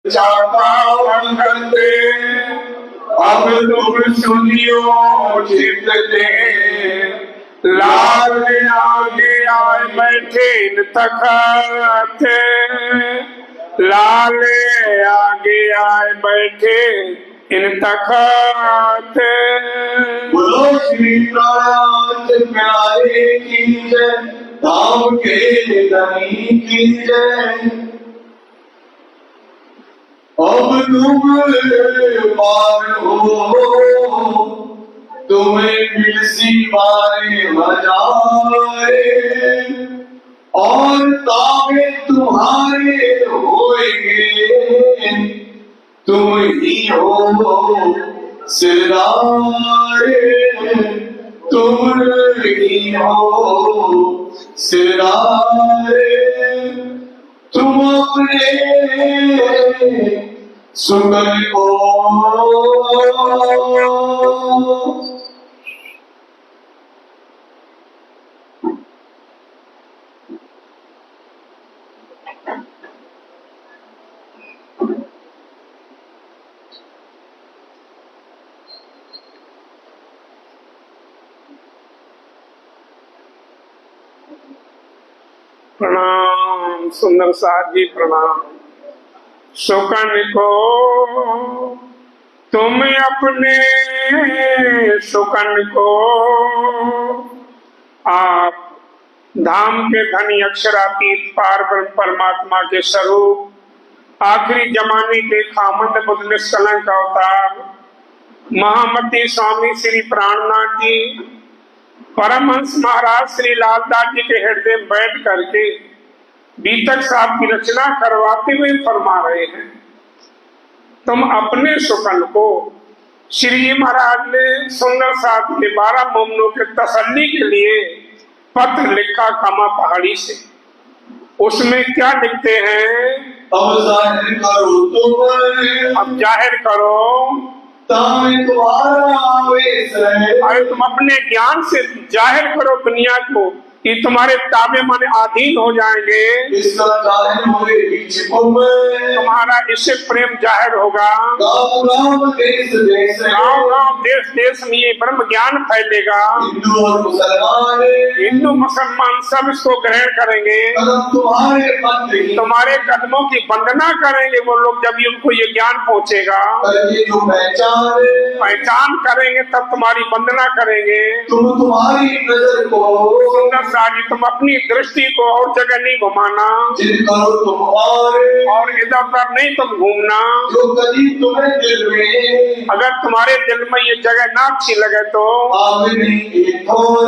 चाहता करते अब तुम सुनियो चित दे लाल आगे आए बैठे इन तखते लाल आगे आए बैठे इन तखते बोलो श्री प्राण प्यारे की जय धाम के धनी की जय। अब तुम पार हो तुम्हें मिलसी मारे हजारे और ताबे तुम्हारे होएंगे तुम ही हो सिरदारे तुम ही हो सिरदारे तुम अपने सुंदर को प्रणाम सुंदर साथ जी प्रणाम। सुकन को तुम अपने सुकन को आप धाम के धनी अक्षरातीत पार ब्रह्म परमात्मा के स्वरूप आखिरी जमाने के खामंद बुद्ध निष्कलंक अवतार महामती स्वामी श्री प्राणनाथ जी परमहंस महाराज श्री लालदास जी के हृदय में बैठ करके बीतक साहब की रचना करवाते हुए फरमा रहे हैं। तुम अपने सुकन को श्री जी महाराज ने सुंदर साहब के 12 मोमनों के तसल्ली के लिए पत्र लिखा कामा पहाड़ी से। उसमें क्या लिखते हैं? अब जाहिर करो तुम अब जाहिर करो तुम्हारा आवेश है। अरे तुम अपने ज्ञान से जाहिर करो दुनिया को कि तुम्हारे ताबे माने अधीन हो जाएंगे। इसका जाहिर होए बीच तुम्हारा इससे प्रेम जाहिर होगा। गाँव देश देश गाँव देश देश में ये ब्रह्म ज्ञान फैलेगा। हिंदू मुसलमान सब इसको ग्रहण करेंगे। तुम्हारे कदमों की वंदना करेंगे वो लोग जब उनको ये ज्ञान पहुँचेगा। जो पहचान करेंगे तब तुम्हारी वंदना करेंगे। तुम्हारी नजर को तुम अपनी दृष्टि को और जगह नहीं घुमाना और इधर उधर नहीं तुम घूमना। जो कभी तुम्हें दिल में अगर तुम्हारे दिल में ये जगह ना अच्छी लगे तो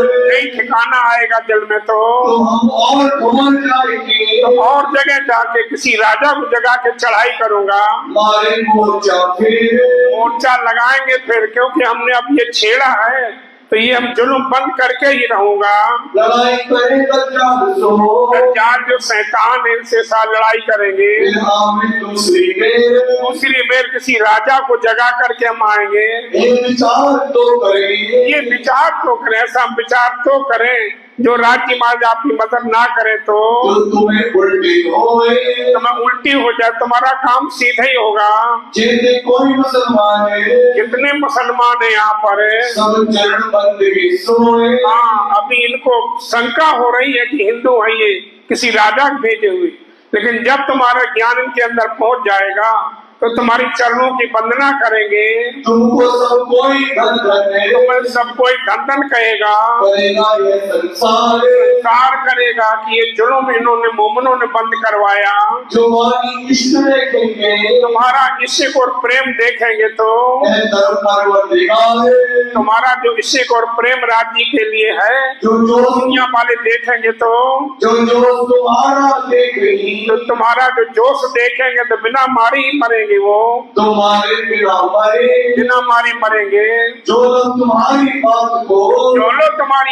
नहीं ठिकाना आएगा दिल में तो हम और जगह जाके किसी राजा को जगा के चढ़ाई करूंगा। मोर्चा लगाएंगे फिर क्योंकि हमने अब ये छेड़ा है तो ये हम जुल्म बंद करके ही रहूंगा। लड़ाई करेगा दज्जाल जो शैतान है इनसे साथ लड़ाई करेंगे। दूसरी मेर किसी राजा को जगा करके हम आएंगे। ये विचार तो करें ऐसा विचार तो करें जो राज्य मार्ग आपकी मदद ना करे तो तुम्हें उल्टी हो जाए तुम्हारा काम सीधा ही होगा। कोई मुसलमान है कितने मुसलमान है यहाँ पर सब चरण हाँ अभी इनको शंका हो रही है कि हिंदू है ये किसी राजा को भेजे हुए, लेकिन जब तुम्हारा ज्ञान इनके अंदर पहुंच जाएगा तो तुम्हारी चरणों की वंदना करेंगे। तुमको सब कोई धन कहेगा संसार करेगा कि ये जुल्म इन्होंने मोमनों ने बंद करवाया। जो इश्क देखेंगे तुम्हारा इश्क और प्रेम देखेंगे तो तुम्हारा जो इश्क और प्रेम राज्य के लिए है जो दुनिया वाले देखेंगे तो जो तुम्हारा देखेंगे तो तुम्हारा जो जोश देखेंगे तो बिना मारे ही मरेंगे वो तुम्हारे बिना मारे मरेंगे। जो लोग तुम्हारी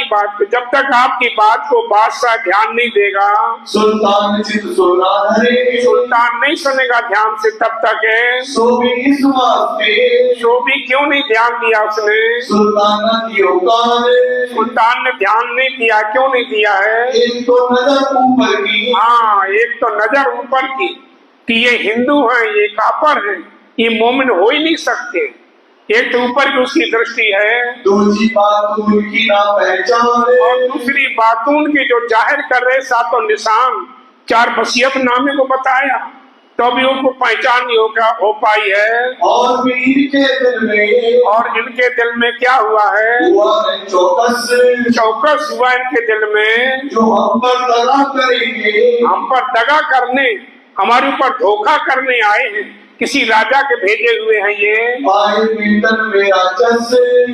बात को जब तक आपकी बात को बादशाह ध्यान नहीं देगा सुल्तान नहीं सुनेगा ध्यान से तब तक है। सो भी क्यों नहीं ध्यान दिया उसने? सुल्तान ने ध्यान नहीं दिया। क्यों नहीं दिया है? एक तो नजर ऊपर की हाँ एक तो नजर ऊपर की कि ये हिंदू हैं, ये काफर हैं, ये मोमिन हो ही नहीं सकते। एक तो ऊपर की उसकी दृष्टि है, दूसरी बात उनकी ना पहचान और दूसरी बातून की जो जाहिर कर रहे सातों निशान, 4 वसीयतनामे को बताया तो भी उनको पहचान नहीं हो पाई है। और भी इनके दिल में क्या हुआ है? चौकस हुआ इनके दिल में, जो हम पर दगा करेंगे, हम पर दगा करने, हमारे ऊपर धोखा करने आए हैं, किसी राजा के भेजे हुए हैं ये।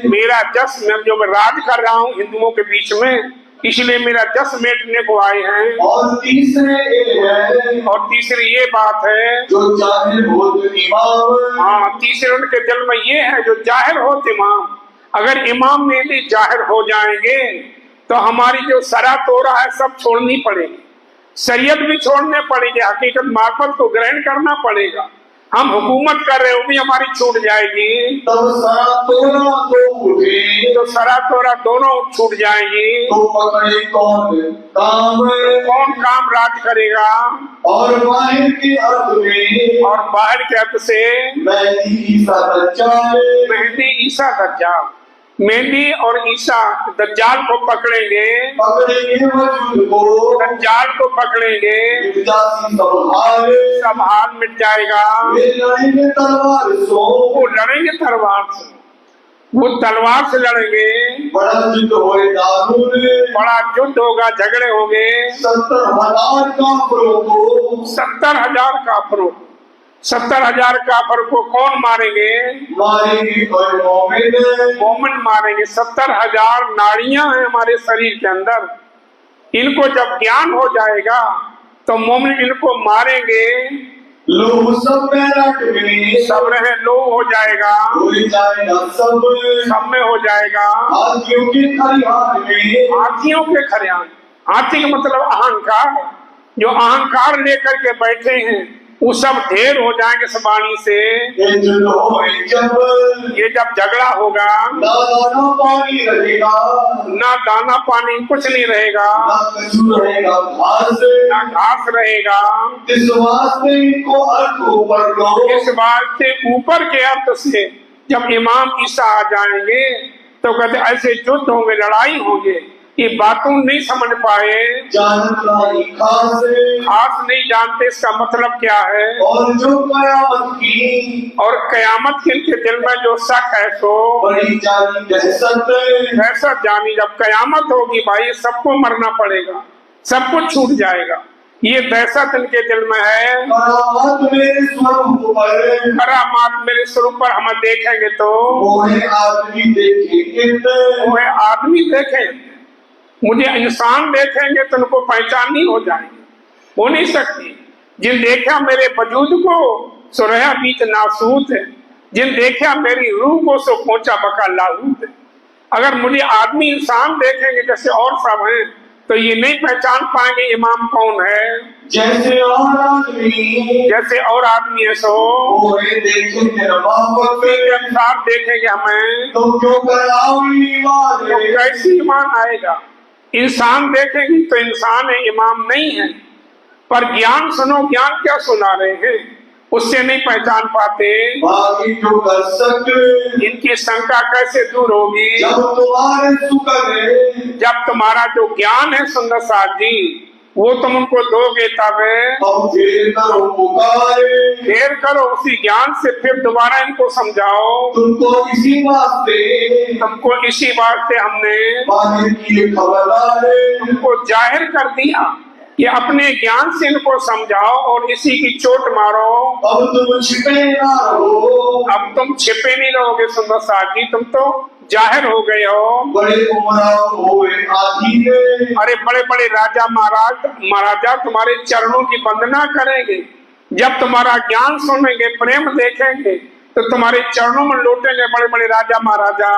मेरा जस, मैं जो मैं राज कर रहा हूँ हिंदुओं के बीच में, इसलिए मेरा जस मेटने को आए हैं। और तीसरी ये बात है, जो जाहिर होत इमाम, हाँ, तीसरे उनके दिल में ये है जो जाहिर होत इमाम। अगर इमाम में भी जाहिर हो जाएंगे तो हमारी जो सरा तोरा है सब छोड़नी पड़ेगी, शरीयत भी छोड़ने पड़ेगी, हकीकत मार्फत को ग्रहण करना पड़ेगा। हम हुकूमत कर रहे हो भी हमारी छूट जाएगी, तब सरा तोरा तो उठे, तो सरा तोरा दोनों छूट जाएंगी। तो पकड़े कौन काम राज करेगा? और बाहर के अर्थ में, और बाहर के अर्थ से मेहदी ईसा दज्जाल, मेहदी और ईसा दज्जाल को पकड़ेंगे वजूद को, दज्जाल को पकड़ेंगे, सब हाल मिट जाएगा। लड़ेंगे तलवार से, वो लड़ेंगे तलवार से, वो तलवार से लड़ेंगे। बड़ा युद्ध बड़ा युद्ध होगा, झगड़े होंगे। 70,000 काफिरों को, 70,000 काफिरों, 70,000 काफिर को कौन मारेंगे? मारेंगे मोमिन मारेंगे। 70,000 नाड़ियां हैं हमारे शरीर के अंदर, इनको जब ज्ञान हो जाएगा तो मोमिन इनको मारेंगे। लोग सब में सब रहे लो हो जाएगा, सब में हो जाएगा। हाथियों के खलिहान में, हाथियों के खलिहान, हाथी का मतलब अहंकार, जो अहंकार लेकर के बैठे हैं वो सब ढेर हो जाएंगे इस वाणी से। ये जब झगड़ा होगा, ना दाना पानी रहेगा, ना दाना पानी कुछ नहीं रहेगा, ना घास रहेगा। इस वास्ते इनको अर्थ ऊपर लो, इस बात से ऊपर के अर्थ से जब इमाम ईसा आ जाएंगे तो कहते ऐसे युद्ध होंगे, लड़ाई होंगे। ये बातों नहीं समझ पाए, खास नहीं जानते इसका मतलब क्या है। और जो कयामत की इनके दिल में जो शक है सो बड़ी जानी दहशत जानी, जब कयामत होगी भाई सबको मरना पड़ेगा, सब कुछ छूट जाएगा, ये दहशत इनके दिल में है। करामात मेरे स्वरूप पर हम देखेंगे तो वो आदमी देखेंगे, मुझे इंसान देखेंगे तो उनको पहचान नहीं हो जाएगी, हो नहीं सकती। जिन देखा मेरे वजूद को सो रहा बीच नासूत है, जिन देखा मेरी रूह को सो पहुंचा बका लाहूत है। अगर मुझे आदमी इंसान देखेंगे जैसे और सब हैं तो ये नहीं पहचान पाएंगे इमाम कौन है। जैसे और आदमी है सो देखेंगे हमें तो क्यों कराओ कैसे ईमान आएगा। इंसान देखेंगे तो इंसान है, इमाम नहीं है। पर ज्ञान सुनो, ज्ञान क्या सुना रहे हैं उससे नहीं पहचान पाते। बाकी जो कर सकते इनकी शंका कैसे दूर होगी जब तुम्हारा जो ज्ञान है सुंदर साथ जी वो तुम उनको दोगे तब देर करो उसी ज्ञान से, फिर दोबारा इनको समझाओ। तुमको इसी बात से हमने तुमको जाहिर कर दिया, ये अपने ज्ञान से इनको समझाओ और इसी की चोट मारो। अब तुम छिपे ना रहो, अब तुम छिपे नहीं रहोगे सुंदर साथ जी, तुम तो जाहिर हो गए हो। बड़े अरे बड़े बड़े राजा महाराजा तुम्हारे चरणों की वंदना करेंगे, जब तुम्हारा ज्ञान सुनेंगे, प्रेम देखेंगे तो तुम्हारे चरणों में लौटेंगे बड़े बड़े राजा महाराजा।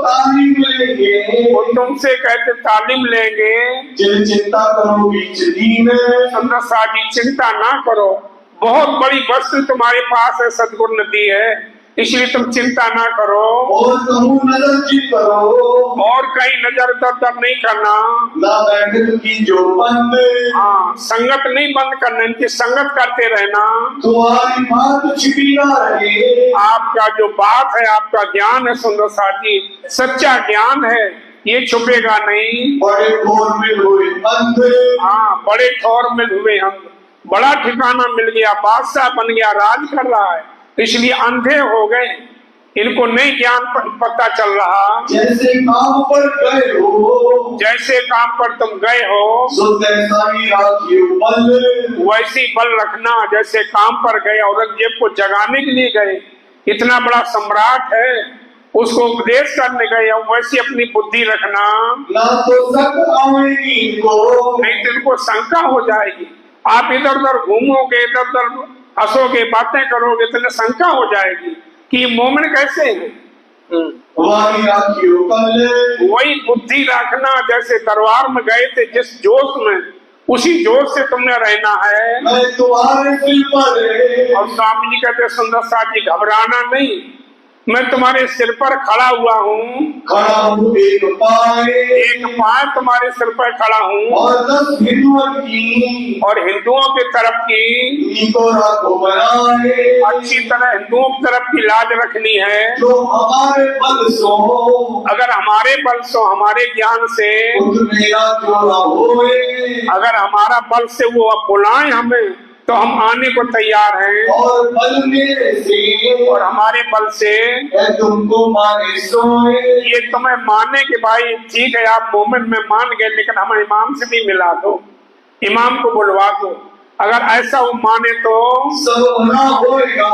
तालीम लेंगे, वो तुमसे कहते तालीम लेंगे। चिंता करो बीच दीन, सुंदर साथ जी चिंता ना करो, बहुत बड़ी वस्तु तुम्हारे पास है, सदगुरु नदी है। इसलिए तुम चिंता ना करो और कहूँ नजर की करो, और कहीं नजर दर नहीं करना। ना बैठक की जो बंद, हाँ, संगत नहीं बंद करना, इनकी संगत करते रहना। तुम्हारी बात छिपी ना रहे। आपका जो बात है, आपका ज्ञान है सुंदर साथ जी, सच्चा ज्ञान है, ये छुपेगा नहीं। बड़े घोर में हुए अंधे, हाँ, बड़े ठौर में हुए हम, बड़ा ठिकाना मिल गया, बादशाह बन गया, राज कर रहा है, इसलिए अंधे हो गए, इनको नहीं ज्ञान पता चल रहा। जैसे काम पर गए हो, जैसे काम पर तुम गए हो, सो तैसा ही राखियो बल। वैसी बल रखना। जैसे काम पर गए, औरंगजेब को जगाने के लिए गए, इतना बड़ा सम्राट है, उसको उपदेश करने गए, वैसी अपनी बुद्धि रखना। ना तो शक आवेगी इनको, नहीं तो इनको शंका हो जाएगी। आप इधर उधर घूमोगे, इधर उधर हंसोगे, बातें करोगे, तो इन्हें शंका हो जाएगी कि मोमिन कैसे है। वही राखियो कल। वही बुद्धि रखना, जैसे दरबार में गए थे जिस जोश में, उसी जोश से तुमने रहना है। मैं तुम्हारे सिर पर, और स्वामी जी कहते सुंदर साथ जी, घबराना नहीं, मैं तुम्हारे सिर पर खड़ा हुआ हूँ, खड़ा हूँ एक पाय तुम्हारे सिर पर खड़ा हूँ, और 10 हिंदुओं की, और हिंदुओं की तरफ की इनको राखो बनाए। अच्छी तरह हिंदुओं की तरफ की लाज रखनी है। जो हमारे बल सो, अगर हमारे बल से, हमारे ज्ञान से, मेरा जोड़ा होए, अगर हमारा बल से वो अब बुलाएं हमें, तो हम आने को तैयार हैं। और बल मेरे से, और हमारे बल से तुमको माने सोए। ये तुम्हें माने कि भाई ठीक है, आप मोमेंट में मान गए, लेकिन हमें इमाम से भी मिला दो, इमाम को बुलवा दो। अगर ऐसा वो माने तो सब भला होगा।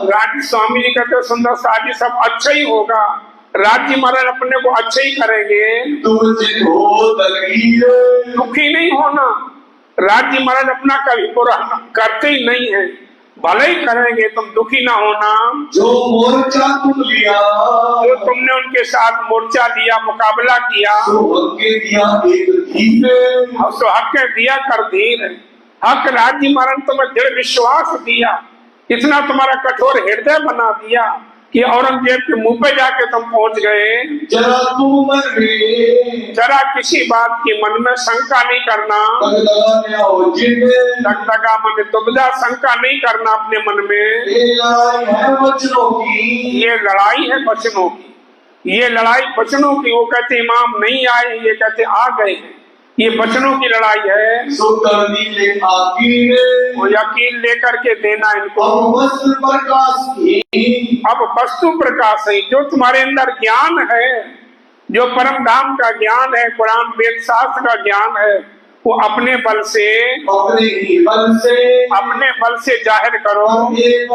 राज्य स्वामी जी कहते सुंदर साथ जी, सब अच्छा ही होगा, राज्य महाराज अपने को अच्छा ही करेंगे। तुम हो दलगीर, दुखी नहीं होना, राज्य महाराज अपना कभी बुरा करते ही नहीं है, भले ही करेंगे, तुम दुखी ना होना। जो मोर्चा तुम लिया, जो तुमने उनके साथ मोर्चा लिया, मुकाबला किया, तो हक दिया एक धीर, तो हक दिया कर धीर, हक राज्य महाराज तुम्हें दृढ़ विश्वास दिया, इतना तुम्हारा कठोर हृदय बना दिया कि औरंगजेब के मुंह पे जाके तुम पहुंच गए। जरा तुम मन में, जरा किसी बात की मन में शंका नहीं करना, दगदगा मन दुविधा शंका नहीं करना अपने मन में। ये लड़ाई है वचनों की, ये लड़ाई है वचनों की, ये लड़ाई वचनों की। वो कहते इमाम नहीं आए, ये कहते आ गए हैं, ये वचनों की लड़ाई है। सो कर दी ले आकीर, वो यकीन लेकर के देना इनको। वस्तु प्रकाश की, अब वस्तु प्रकाश है, जो तुम्हारे अंदर ज्ञान है, जो परम धाम का ज्ञान है, कुरान वेद शास्त्र का ज्ञान है, वो अपने बल से, अपने ही बल से, अपने बल से जाहिर करो। ये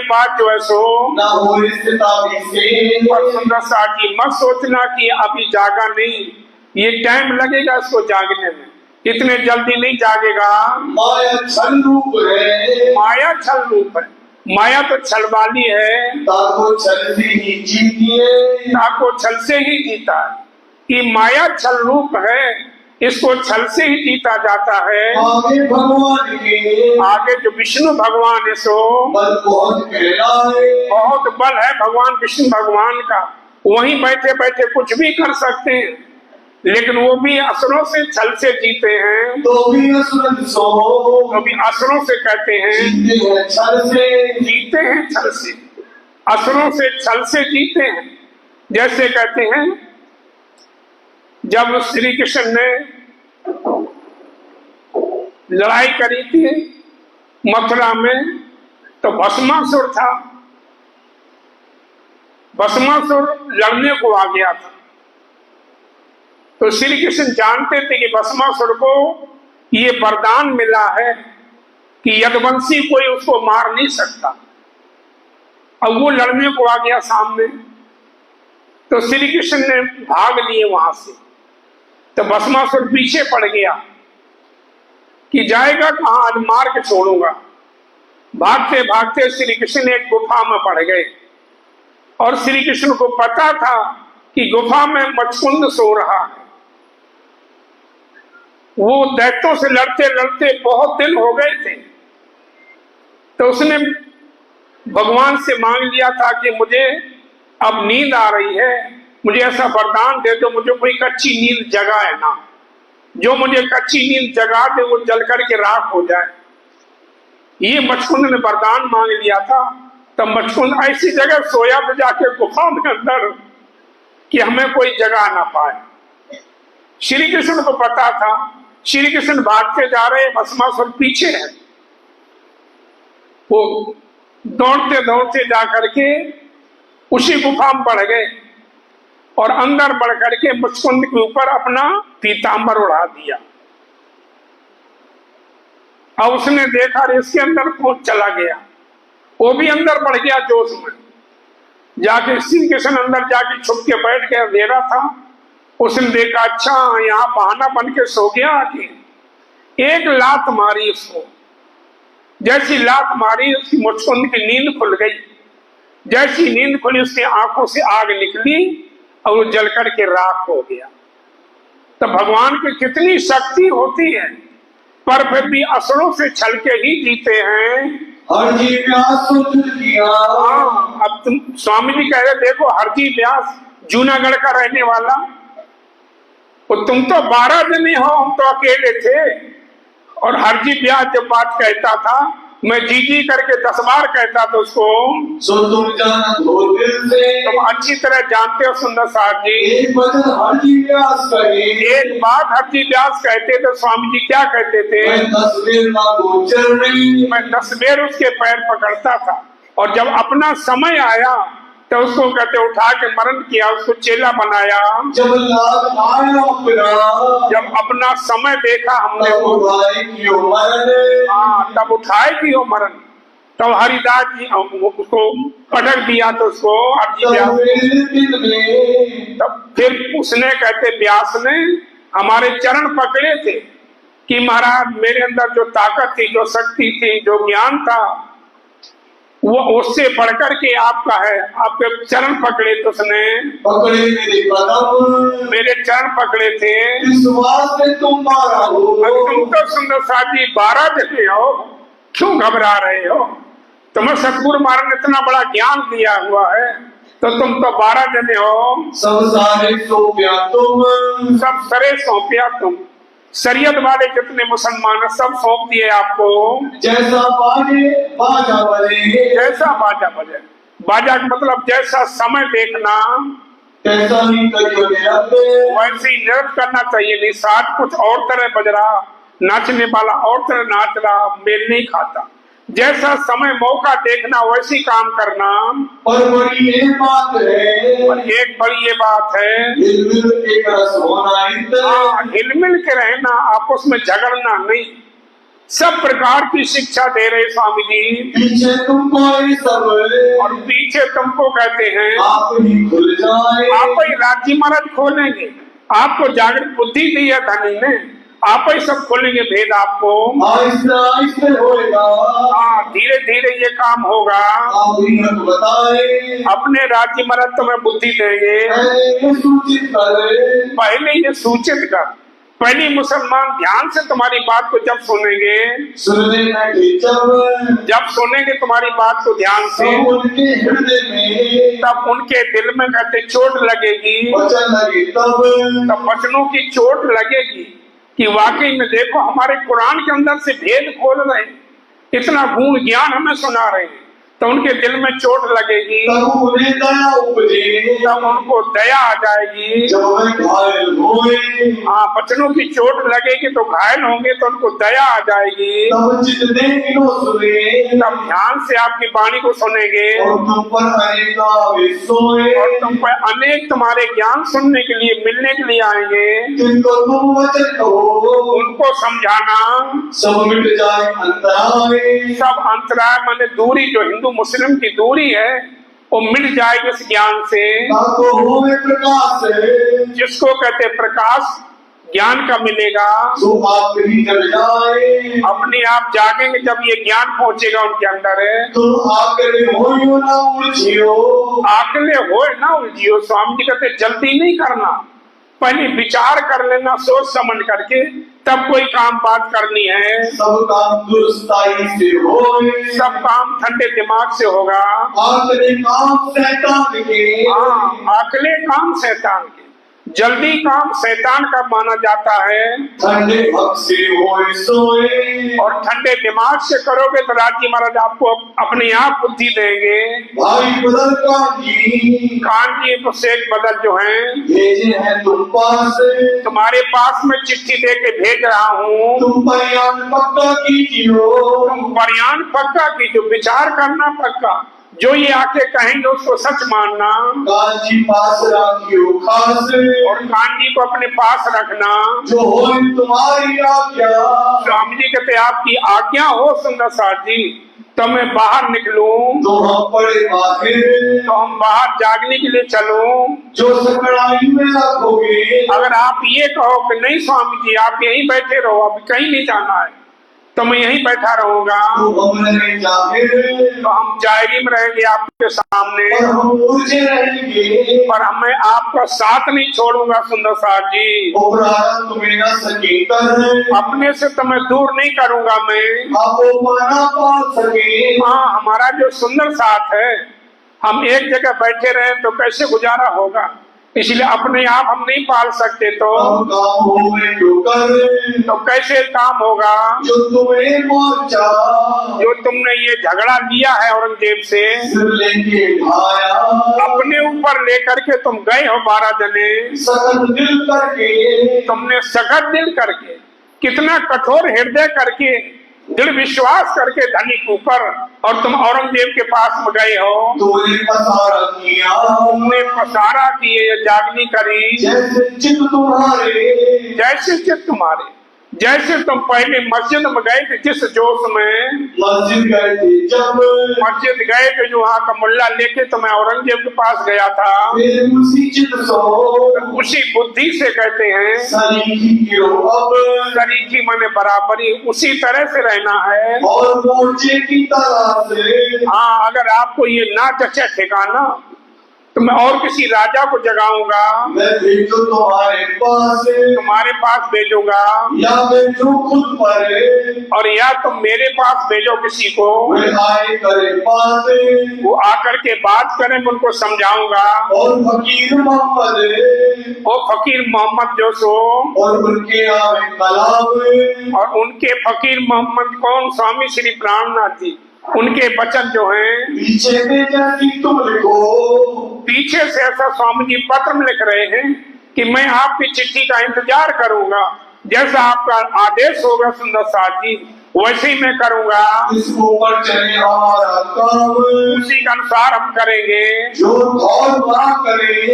बात जो है सो ना हो इस ताबी से। और सुंदर साथ जी, मत सोचना कि अभी जागा नहीं, ये टाइम लगेगा इसको जागने में, इतने जल्दी नहीं जागेगा। माया छल रूप है, माया छल रूप है, माया तो छल वाली है, ताको छल से ही जीतिए, ताको छल से ही जीता है। कि माया छल रूप है, इसको छल से ही जीता जाता है। आगे भगवान के, आगे जो विष्णु भगवान है सो बल बहुत कहलाए, बहुत बल है भगवान विष्णु भगवान का, वहीं बैठे बैठे कुछ भी कर सकते हैं, लेकिन वो भी असुरों से छल से जीते हैं। तो भी असुर सो, तो भी असुरों से कहते हैं जीते हैं छल से, जीते हैं छल से, असुरों से छल से जीते हैं। जैसे कहते हैं जब श्री कृष्ण ने लड़ाई करी थी मथुरा में, तो भस्मासुर था, भस्मासुर लड़ने को आ गया था। तो श्री कृष्ण जानते थे कि भस्मासुर को ये वरदान मिला है कि यदुवंशी कोई उसको मार नहीं सकता। अब वो लड़ने को आ गया सामने, तो श्री कृष्ण ने भाग लिए वहां से। तो भस्मासुर पीछे पड़ गया कि जाएगा कहां, आज मार के छोड़ूंगा। भागते भागते श्री कृष्ण एक गुफा में पड़ गए, और श्री कृष्ण को पता था कि गुफा में मचकुंद सो रहा है। वो दैत्यों से लड़ते लड़ते बहुत दिन हो गए थे, तो उसने भगवान से मांग लिया था कि मुझे अब नींद आ रही है, मुझे ऐसा वरदान दे दो, मुझे कोई कच्ची नींद जगाए ना, जो मुझे कच्ची नींद जगा दे वो जल करके राख हो जाए। ये मचकुंद ने वरदान मांग लिया था। तब मचकुंद ऐसी जगह सोया था जाके गुफा में अंदर कि हमें कोई जगा ना पाए। श्री कृष्ण को पता था, श्री कृष्ण भागते जा रहे, भस्मासुर पीछे है। वो दौड़ते दौड़ते जा करके उसी गुफा में बढ़ गए और अंदर बढ़ करके मुचकुंद के ऊपर अपना पीतांबर उड़ा दिया। अब उसने देखा इसके अंदर कौन चला गया, वो भी अंदर बढ़ गया जोश में। जाके श्री कृष्ण अंदर जाके छुप के बैठ गया, अंधेरा था। उसने देखा अच्छा यहाँ बहाना बन के सो गया आके। एक लात मारी उसको, जैसी लात मारी उसकी मुचकुंद की नींद खुल गई। जैसी नींद खुली उसकी आंखों से आग निकली और वो जल करके राख हो गया। तो भगवान की कितनी शक्ति होती है, पर फिर भी असुरों से छल के ही जीते हैं। हरजी व्यास किया। अब तुम स्वामी जी कह रहे देखो, हरजी व्यास जूनागढ़ का रहने वाला, और तुम तो 12 जने हो, हम तो अकेले थे। और हरजी व्यास जब बात कहता था, मैं जी जी करके 10 बार कहता था उसको। सो तुम जानत हो दिल से, तुम अच्छी तरह जानते हो सुंदर साहब जी। एक वचन हरजी व्यास कहे, एक बात हरजी व्यास कहते थे, स्वामी जी क्या कहते थे? मैं 10 बेर ना गोचर नहीं, मैं 10 बेर उसके पैर पकड़ता था। और जब अपना समय आया तो उसको कहते उठा के मरण किया, उसको चेला बनाया। जब लाग आया अपना, जब अपना समय देखा हमने तब वो, उठाए कियो मरण। हाँ तब उठाए कि वो मरण। तब हरिदास जी उसको पटक दिया तो उसको अर्जी व्यास। तब मेरे दिल में, तब फिर उसने कहते व्यास ने हमारे चरण पकड़े थे कि महाराज मेरे अंदर जो ताकत थी, जो शक्ति थी, जो ज्ञान था, वो उससे बढ़कर के आपका है। आपके चरण पकड़े तो उसने, पकड़े मेरे कदम, मेरे चरण पकड़े थे। विश्वास में तुम मारा हो। तुम तो सुंदर साहब जी 12 जने हो, क्यों घबरा रहे हो? तुम्हें सतगुरु महाराज ने इतना बड़ा ज्ञान दिया हुआ है, तो तुम तो 12 जने हो। सब सारे सौंपया तुम, सब सरे सौंपया तुम। शरीयत वाले जितने मुसलमान है सब सौंप दिए आपको। जैसा बाजे बाजा बजे, जैसा बाजा बजे, बाजा का मतलब जैसा समय देखना कैसा ही करियो निरंते, वैसे ही नृत्य करना चाहिए। नहीं साथ कुछ और तरह बज रहा, नाचने वाला और तरह नाच रहा, मेल नहीं खाता। जैसा समय मौका देखना वैसी काम करना। और बड़ी ये बात है, और एक बड़ी ये बात है, हिलमिल एक रस होना इंद्र, हिलमिल के रहना, आपस में झगड़ना नहीं। सब प्रकार की शिक्षा दे रहे स्वामी जी। पीछे तुमको ये सब, और पीछे तुमको कहते हैं आप ही खुल जाए। आप ही राज्य महाराज खोलेंगे, आपको जागृत बुद्धि दी है धनी ने, आप ही सब खोलेंगे भेद आपको। आहिस्ते आहिस्ते होएगा, हाँ धीरे धीरे ये काम होगा। आप ही हक बताए, अपने राज्य महाराज तुम्हें बुद्धि देंगे। ये सूचित करे, पहले ये सूचित कर, पहले मुसलमान ध्यान से तुम्हारी बात को जब सुनेंगे, सुनने में जब सुनेंगे तुम्हारी बात को ध्यान से, सब उनके हृदय में, तब उनके दिल में कहते चोट लगेगी। वचन लगे तब वचनों की चोट लगेगी कि वाकई में देखो हमारे कुरान के अंदर से भेद खोल रहे, इतना गुण ज्ञान हमें सुना रहे हैं, तो उनके दिल में चोट लगेगी। तब उन्हें दया उपजे, तब उनको दया आ जाएगी। जब वे घायल होए, हाँ वचनों की चोट लगेगी तो घायल होंगे तो उनको दया आ जाएगी। तब जितने किलो सुने, तब ध्यान से आपकी वाणी को सुनेंगे और तुम पर अनेक आवेश सोए, और तुम पर अनेक तुम्हारे ज्ञान सुनने के लिए मिलने के लिए आएंगे। जिनको तुम वचन कहो, उनको समझाना, सब मिट जाए अंतराय, सब अंतराय माने दूरी, जो हिंदू मुस्लिम की दूरी है वो मिट जाएगी इस ज्ञान से। ताको होए प्रकाश है, जिसको कहते प्रकाश ज्ञान का मिलेगा, सो आप ही जल जाए। अपने आप जागेंगे जब ये ज्ञान पहुंचेगा उनके अंदर है। तुम आकर होइयो ना उलझियो, आकले होए ना उलझियो। स्वामी जी कहते जल्दी नहीं करना, पहले विचार कर लेना सोच समझ करके, तब कोई काम बात करनी है, सब काम दुरुस्ताई से होए, सब काम ठंडे दिमाग से होगा। आखिरी काम शैतान के, हाँ, आखिरी काम शैतान के, जल्दी काम शैतान का माना जाता है। ठंडे हक से होए सोए, और ठंडे दिमाग से करोगे तो राजी महाराज आपको अपने आप बुद्धि देंगे। भाई बदल कान जी शेख बदल जो हैं भेजे हैं तुम पास, तुम्हारे पास में चिट्ठी दे के भेज रहा हूँ। तुम बयान पक्का कीजियो, तुम बयान पक्का कीजिए, विचार करना पक्का, जो ये आके कहेंगे उसको सच मानना। कान जी पास रखियो खास, और कान जी को अपने पास रखना। जो हो तुम्हारी आज्ञा, स्वामी जी कहते आपकी आज्ञा हो सुंदर साथ जी तो मैं बाहर निकलूं, तो हम पड़े बाहर, तो हम बाहर जागने के लिए चलूं। जो सकड़ाई में रखोगे, अगर आप ये कहो कि नहीं स्वामी जी आप यहीं बैठे रहो, अब कहीं नहीं जाना है, तो मैं यहीं बैठा रहूंगा, तो हम रहे जाहिर, तो हम जायरी में रहेंगे आपके सामने, और हम उलझे रहेंगे, पर हमें आपका साथ नहीं छोड़ूंगा सुंदर साथ जी। उपरारा तुम्हें न सके कर, अपने से तो मैं दूर नहीं करूंगा मैं। आपो माना पा सके, हाँ, हमारा जो सुंदर साथ है, हम एक जगह बैठे रहे तो कैसे गुजारा होगा, इसलिए अपने आप हम नहीं पाल सकते, तो काम होवे जो कर, तो कैसे काम होगा। जो तुम्हें पहुंचा, जो तुमने ये झगड़ा लिया है औरंगजेब से, सिर लेके ढाया, अपने ऊपर लेकर के तुम गए हो 12 जने, सखत दिल करके, तुमने सखत दिल करके, कितना कठोर हृदय करके, दृढ़ विश्वास करके धनी के ऊपर, और तुम औरंगजेब के पास में गए हो। तुमने पसारा किया, तुमने पसारा किए, जागनी करी, जैसे चित तुम्हारे, जैसे चित तुम्हारे, जैसे तुम पहले मस्जिद में गए थे जिस जोश में, मस्जिद गए थे जब, मस्जिद गए थे जो वहाँ का मुल्ला लेके तो मैं औरंगजेब के पास गया था, फिर उसी चित सो, उसी बुद्धि से कहते हैं सरीखी गिरो अब, सरीखी माने बराबरी, उसी तरह से रहना है। और मोर्चे की तरह से, हाँ, अगर आपको ये ना जचे ठिकाना तो मैं और किसी राजा को जगाऊंगा, मैं भेजू तुम्हारे पास भेजूंगा, या भेजू खुद पर, और या तुम मेरे पास भेजो किसी को, वे आए करे पास, वो आकर के बात करें, मैं उनको समझाऊंगा। और फकीर मोहम्मद, वो फकीर मोहम्मद जो सो, और उनके आवे कलाम, और उनके फकीर मोहम्मद कौन, स्वामी श्री प्राणनाथ जी, उनके वचन जो हैं पीछे में जैसी तुम लिखो, पीछे से ऐसा स्वामी जी पत्र में लिख रहे हैं कि मैं आपकी चिट्ठी का इंतजार करूंगा, जैसा आपका आदेश होगा सुंदर साथ जी वैसे ही मैं करूंगा, इस ऊपर चले हमारा काम, उसी के अनुसार हम करेंगे। जो और बड़ा करे,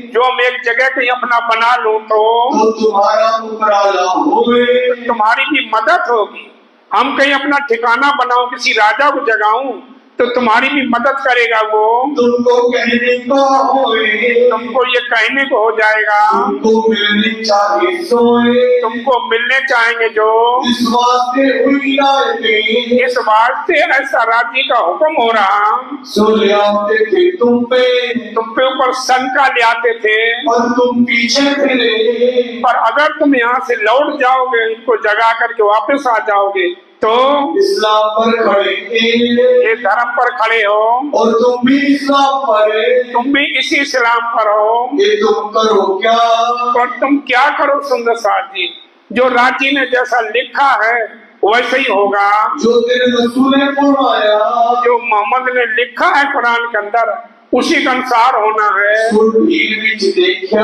जो हम एक जगह कहीं अपना बना लूं तो तुम्हारा उपराला होवे, तुम्हारी भी मदद होगी। हम कहीं अपना ठिकाना बनाऊं, किसी राजा को जगाऊं तो तुम्हारी भी मदद करेगा वो, तुमको कहने को होए, तुमको ये कहने को हो जाएगा, तुमको मिलने चाहिए सोए, तुमको मिलने चाहेंगे जो, इस वास्ते हुई आयतें, इस वास्ते ऐसा राज्य का हुक्म हो रहा, सो ले आते थे तुम पे ऊपर शंका ले आते थे, और तुम पीछे फिरे, पर अगर तुम यहाँ से लौट जाओगे, इनको जगा करके वापस आ जाओगे तो इस्लाम पर खड़े थे, ये धर्म पर खड़े हो, और तुम भी इस्लाम पर, तुम भी इसी इस्लाम पर हो, ये तुम करो क्या, और तुम क्या करो सुंदर साथ जी, जो राजी ने जैसा लिखा है वैसे ही होगा, जो तेरे रसूल ने फरमाया, जो मोहम्मद ने लिखा है कुरान के अंदर उसी के अनुसार होना है। भीड़ विच देखा,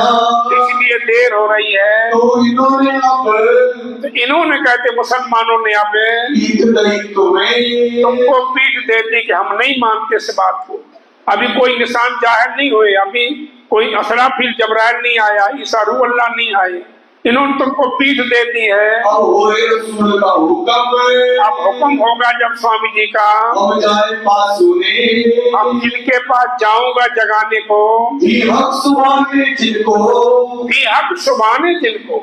इसलिए देर हो रही है, तो इन्होंने अब तो इन्होंने कहते मुसलमानों ने अब पीठ दई तुम्हें, तुमको पीठ दे दी कि हम नहीं मानते इस बात को। अभी कोई निशान जाहिर नहीं हुए, अभी कोई असराफिल जबराइल नहीं आया, ईसा रूह अल्लाह नहीं आए, इन्होंने तुमको पीठ दे दी है। अब होए रसूल का हुक्म, अब हुक्म होगा जब स्वामी जी का, हम जाए पास सुने, हम जिनके पास जाऊंगा जगाने को, भी हक सुभाने जिनको, भी हक सुभाने जिनको,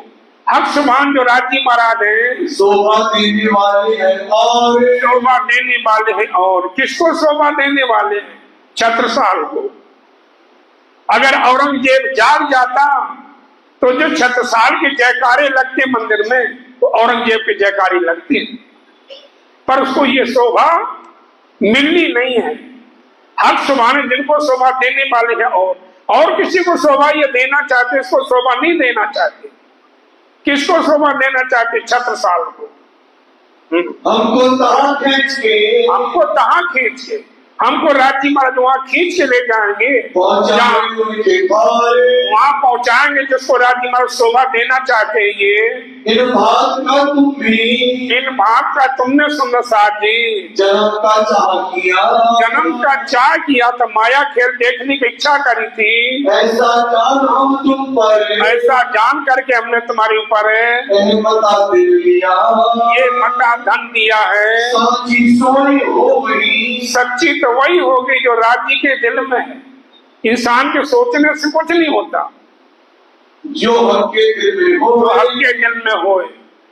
हक सुभान जो राजी महाराज है, शोभा देने वाले हैं, और शोभा देने वाले हैं, और किसको शोभा देने वाले हैं, छत्रसाल को। अगर औरंगजेब जाग जाता तो जो छत्रसाल के जयकारे लगते मंदिर में तो औरंगजेब की जयकारी लगती है, पर उसको ये शोभा मिलनी नहीं है। हर सुभाने जिनको शोभा देने वाले हैं और किसी को शोभा ये देना चाहते, इसको शोभा नहीं देना चाहते। किसको शोभा देना चाहते? छत्रसाल को। हमको तहाँ खींच के हमको राज्य महाराज वहाँ खींच के ले जाएंगे, वहाँ पहुँचाएंगे जिसको राज्य महाराज शोभा देना चाहते हैं। ये इन भाग का तुमने सुंदर साथ जी जन्म का चाह किया तो माया खेल देखने की इच्छा करी थी। ऐसा जान हम तुम पर, ऐसा जान करके हमने तुम्हारे ऊपर ये मता धन दिया है। सच्ची तो वही होगी जो राज्य के दिल में है। इंसान के सोचने से कुछ नहीं होता, जो हल्के दिल में हो।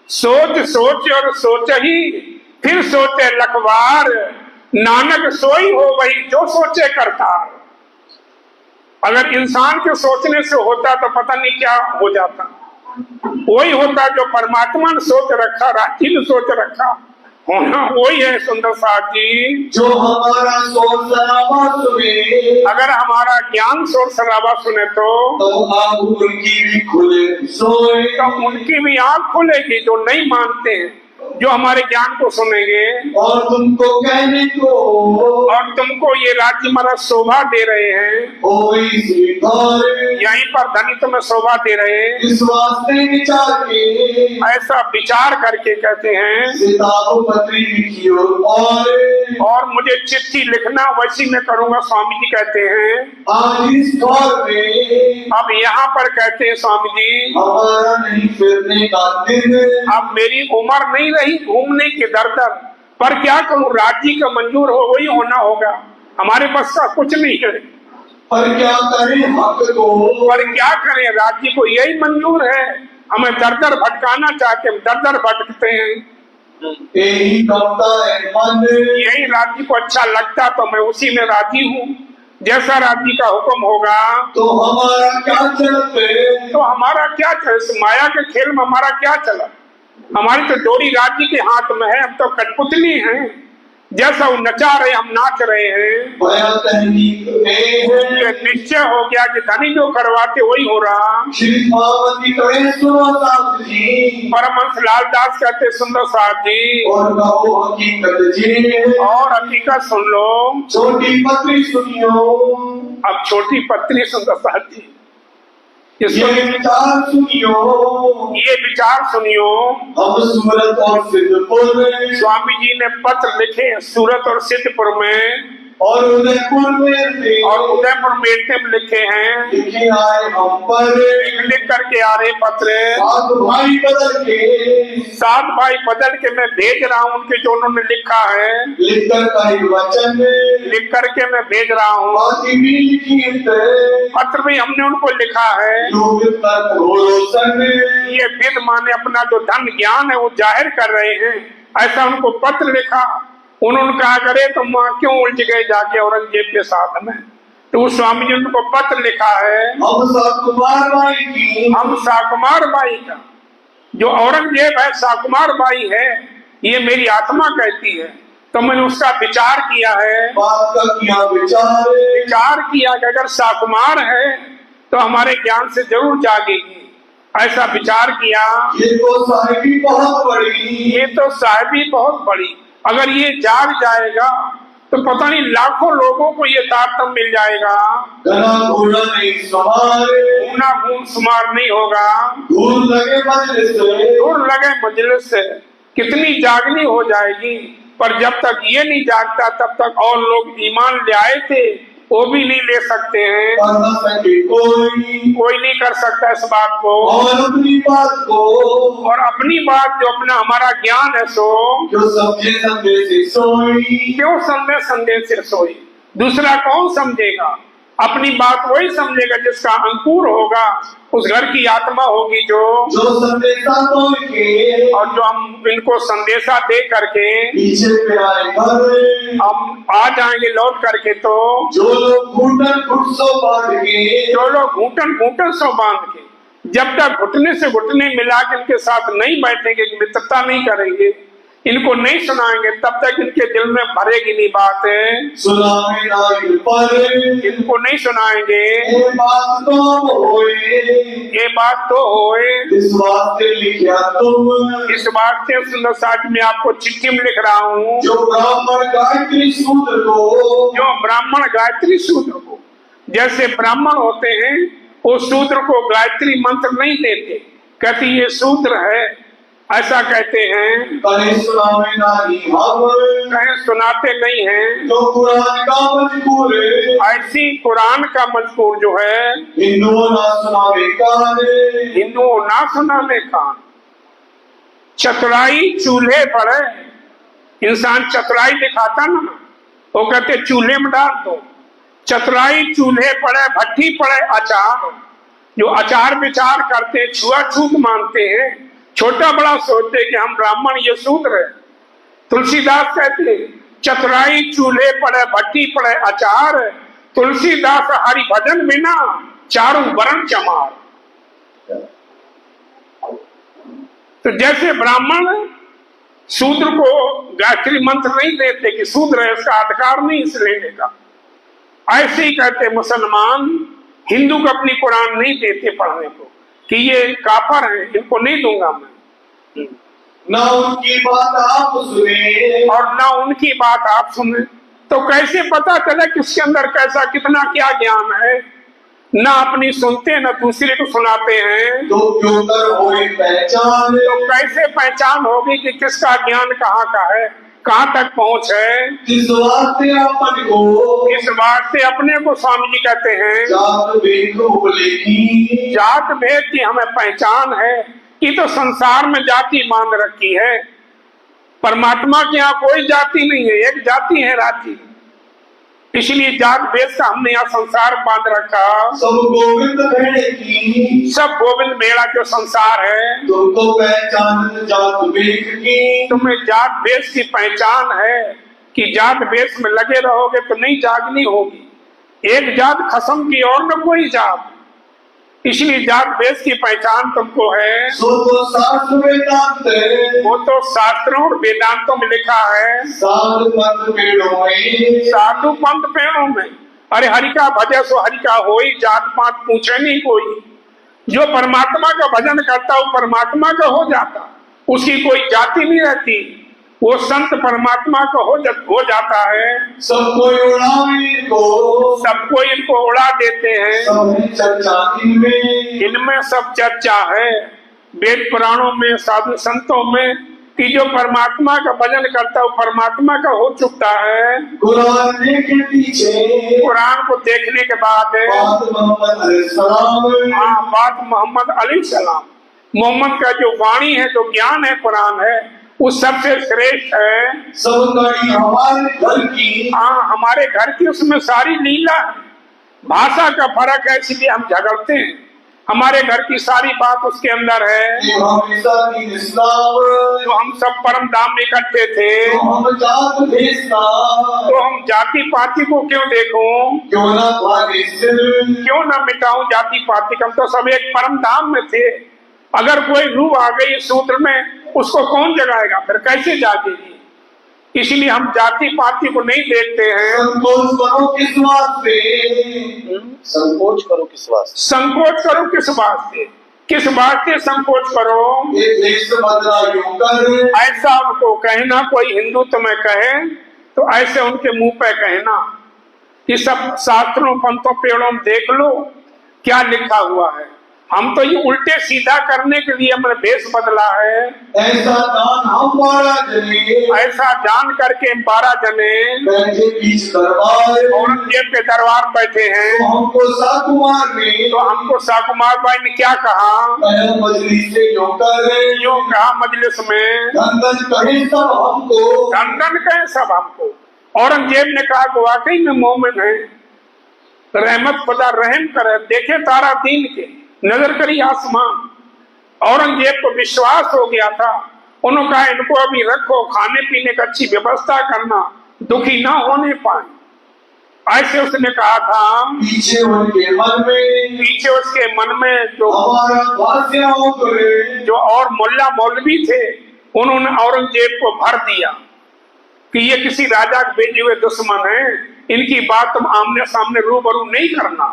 सोच और सोच ही फिर सोचे लखवार, नानक सोई हो वही जो सोचे करतार। अगर इंसान के सोचने से होता तो पता नहीं क्या हो जाता। वही होता जो परमात्मा ने सोच रखा, राज्य ने सोच रखा, होना वही है। सुंदर साथ जी जो हमारा शोर शराबा सुने, अगर हमारा ज्ञान शोर शराबा सुने तो आँख उनकी भी खुले सोए, तो उनकी भी आँख खुलेगी जो नहीं मानते हैं, जो हमारे ज्ञान को सुनेंगे। और तुमको कहने को, और तुमको ये राज्य महाराज शोभा दे रहे हैं, यहीं पर धनी तुम्हें शोभा दे रहे हैं। इस वास्ते विचार के, ऐसा विचार करके कहते हैं पत्री लिखी और मुझे चिट्ठी लिखना वैसी मैं करूंगा। स्वामी जी कहते हैं आज इस दौर में, अब यहाँ पर कहते हैं स्वामी जी हमारा नहीं फिरने का दिन, अब मेरी उम्र नहीं रही घूमने की दर दर, पर क्या करूं, राज्य का मंजूर हो वही होना होगा, हमारे पास का कुछ नहीं है। पर क्या करें हक को, पर क्या करें, राज्य को यही मंजूर है। हमें दर दर भटकाना चाहते, हम दर दर भटकते हैं। यही गमता है मन, यही राज्य को अच्छा लगता तो मैं उसी में राजी हूँ। जैसा राज्य का हुक्म होगा तो हमारा क्या चलते, तो हमारा क्या चल, माया के खेल में हमारा क्या चला। हमारी तो डोरी राज्य के हाथ में है, हम तो कठपुतली हैं। जैसा वो नचा रहे हम नाच रहे हैं। निश्चय हो गया कि धनी जो करवाते वही हो रहा। परमहंस लालदास कहते सुंदर साथ जी और हकीकत सुन लो, छोटी पत्री सुनियो। अब छोटी पत्री सुंदर साथ जी ये विचार सुनियो, हम सूरत और सिद्धपुर में, स्वामी जी ने पत्र लिखे सूरत और सिद्धपुर में और उदयपुर में लिखे हैं। लिखे आए हम पर, लिख करके आ रहे पत्र, सात भाई बदल के मैं भेज रहा हूँ उनके जो उन्होंने लिखा है। लिख करके मैं भेज रहा हूँ। पत्र भी हमने उनको लिखा है। ये विद माने अपना जो धन ज्ञान है वो जाहिर कर रहे हैं, ऐसा उनको पत्र लिखा। उन्होंने कहा करे तुम क्यों उलझ गए जाके औरंगजेब के साथ में, तो उस स्वामी जी ने उनको पत्र लिखा है। हम साकुमार बाई का, जो औरंगजेब है साकुमार बाई है, ये मेरी आत्मा कहती है। तो मैंने उसका विचार किया है, विचार किया कि अगर साकुमार है तो हमारे ज्ञान से जरूर जागेगी। ऐसा विचार किया। ये तो साहिबी बहुत बड़ी, अगर ये जाग जाएगा तो पता नहीं लाखों लोगों को ये तारतम्य मिल जाएगा। गुना गुण शुमार नहीं होगा। दूर लगे मजलिस से कितनी जागनी हो जाएगी। पर जब तक ये नहीं जागता तब तक और लोग ईमान ले आए थे वो भी नहीं ले सकते हैं। कोई नहीं कर सकता इस बात को। और अपनी बात जो अपना हमारा ज्ञान है सो क्यों समझे संदेश से सोई। दूसरा कौन समझेगा? अपनी बात वही समझेगा जिसका अंकुर होगा, उस घर की आत्मा होगी जो संदेशा और जो हम इनको संदेशा दे करके पीछे पे आए हम आ जाएंगे लौट करके। तो जो लोग घूटन घुटसों बांध के, जो लोग घूटन घूटन सो बांध के, जब तक घुटने से घुटने मिला के इनके साथ नहीं बैठेंगे, मित्रता नहीं करेंगे, इनको नहीं सुनाएंगे, तब तक इनके दिल में भरेगी नहीं बात है। सुनावे नाई पर इनको नहीं सुनाएंगे, ये बात तो होए, ये बात तो होए। इस वास्ते लिखा तुम, इस वास्ते सुंदर साथ में आपको चिट्ठी में लिख रहा हूँ, जो ब्राह्मण गायत्री सूत्र को, जो ब्राह्मण गायत्री सूत्र को, जैसे ब्राह्मण होते हैं वो सूत्र को गायत्री मंत्र नहीं देते, कहते ये सूत्र है, ऐसा कहते हैं। कहीं सुनावे नाई हम, कहीं सुनाते नहीं हैं। जो कुरान का मजकूर है, ऐसी कुरान का मजकूर जो है हिंदुओं ना सुनावे काने, हिंदुओं ना सुनाने का। चतुराई चूल्हे पर है, इंसान चतुराई दिखाता ना, वो कहते चूल्हे में डाल दो। चतुराई चूल्हे पड़े, भट्टी पड़े, अचार, जो अचार विचार करते, छुआछूत मानते हैं, छोटा बड़ा सोचते कि हम ब्राह्मण, ये सूत्र है। तुलसीदास कहते चतुराई चूल्हे पड़े, भट्टी पड़े, अचार, तुलसीदास हरि भजन बिना चारों वरण चमार। तो जैसे ब्राह्मण शूद्र को गायत्री मंत्र नहीं देते कि शूद्र है, इसका अधिकार नहीं इस लेने का, ऐसे ही कहते मुसलमान हिंदू को अपनी कुरान नहीं देते पढ़ने को कि ये काफर है, इनको नहीं दूंगा मैं। ना उनकी बात आप सुने और ना उनकी बात आप सुने, तो कैसे पता चले किसके अंदर कैसा कितना क्या ज्ञान है। ना अपनी सुनते ना दूसरे को सुनाते हैं, तो क्यों कर होई पहचान, तो कैसे पहचान होगी कि किसका ज्ञान कहाँ का है, कहाँ तक पहुँच है। किस वास्ते अपन को, इस बात से अपने को स्वामी जी कहते हैं जात भेद की, जात भेद की हमें पहचान है कि तो संसार में जाति बांध रखी है। परमात्मा के यहाँ कोई जाति नहीं है, एक जाति है राति, इसलिए जात भेद का हमने यहाँ संसार बांध रखा। सब गोविंद भेड़ की, सब गोविंद मेरा जो संसार है, तुमको पहचान जात भेद की, तुम्हें जात भेद की पहचान है कि जात भेद में लगे रहोगे तो नहीं जागनी होगी। एक जात खत्म की और न कोई जात, इसलिए जात भेद की पहचान तुमको है। सो तो शास्त्र वेदांत है, वो तो शास्त्रों और वेदांतों में लिखा है, साधु पंथ पेड़ों में, साधु पंथ पेड़ों में। अरे हरि का भजन सो हरि का होई, जात पात पूछे नहीं कोई। जो परमात्मा का भजन करता वो परमात्मा का हो जाता, उसकी कोई जाति नहीं रहती, वो संत परमात्मा का हो जाता है। सबको उड़ावे को, सबको इनको उड़ा देते हैं, सब चर्चा इनमें, इनमें सब चर्चा है वेद पुराणों में, साधु संतों में, कि जो परमात्मा का भजन करता है वो परमात्मा का हो चुका है। कुरान के पीछे, कुरान को देखने के बाद बात मोहम्मद अलैहिस्सलाम, हाँ बात मोहम्मद अलैहिस्सलाम, मोहम्मद का जो वाणी है, जो ज्ञान है, कुरान है, वो सबसे श्रेष्ठ है। सब कड़ी हमारे घर की, हाँ हमारे घर की उसमें सारी लीला है। भाषा का फर्क है इसलिए हम झगड़ते हैं, हमारे घर की सारी बात उसके अंदर है। जो हम सब परम धाम में इकट्ठे थे, हम जात भेजना, तो हम जाति पाति को क्यों देखूं, क्यों ना भागे सिर, क्यों ना मिटाऊं जाति पाति का। हम तो सब एक परम धाम में थे। अगर कोई रूह आ गई इस सूत्र में, उसको कौन जगाएगा, फिर कैसे जागेगी। इसलिए हम जाति पाति को नहीं देखते हैं। संकोच करो किस वास्ते, संकोच करो किस वास्ते, संकोच करो किस वास्ते, किस बात से संकोच करो। ये देश बदला यूं कर, ऐसा उनको कहना, कोई हिंदू तुम्हें कहे तो ऐसे उनके मुंह पे कहना। ये सब शास्त्रों पंथों पेड़ों में देख लो क्या लिखा हुआ है। हम तो ये उल्टे सीधा करने के लिए हमने भेष बदला है। ऐसा दान हम 12 जने, ऐसा जान करके 12 जने बैठे बीच दरबार, औरंगजेब के दरबार बैठे हैं। तो हमको साकुमार ने, तो हमको साकुमार भाई ने क्या कहा, मजलिस से यूं कर, यूं कहा मजलिस में, धन कहे सब हमको, धन कहे सब हमको। औरंगजेब ने कहा कि वाकई में मोमिन है, रहमत खुदा रहम करे, देखे तारा दीन के, नजर करी आसमान। औरंगजेब को विश्वास हो गया था, उन्होंने कहा इनको अभी रखो, खाने पीने की अच्छी व्यवस्था करना, दुखी ना होने पाए। ऐसे उसने कहा था। पीछे उनके मन में जो हमारा बादशाहों करे, जो और मुल्ला मौलवी थे, उन्होंने औरंगजेब को भर दिया कि ये किसी राजा के भेजे हुए दुश्मन है, इनकी बात तुम आमने सामने रूबरू नहीं करना।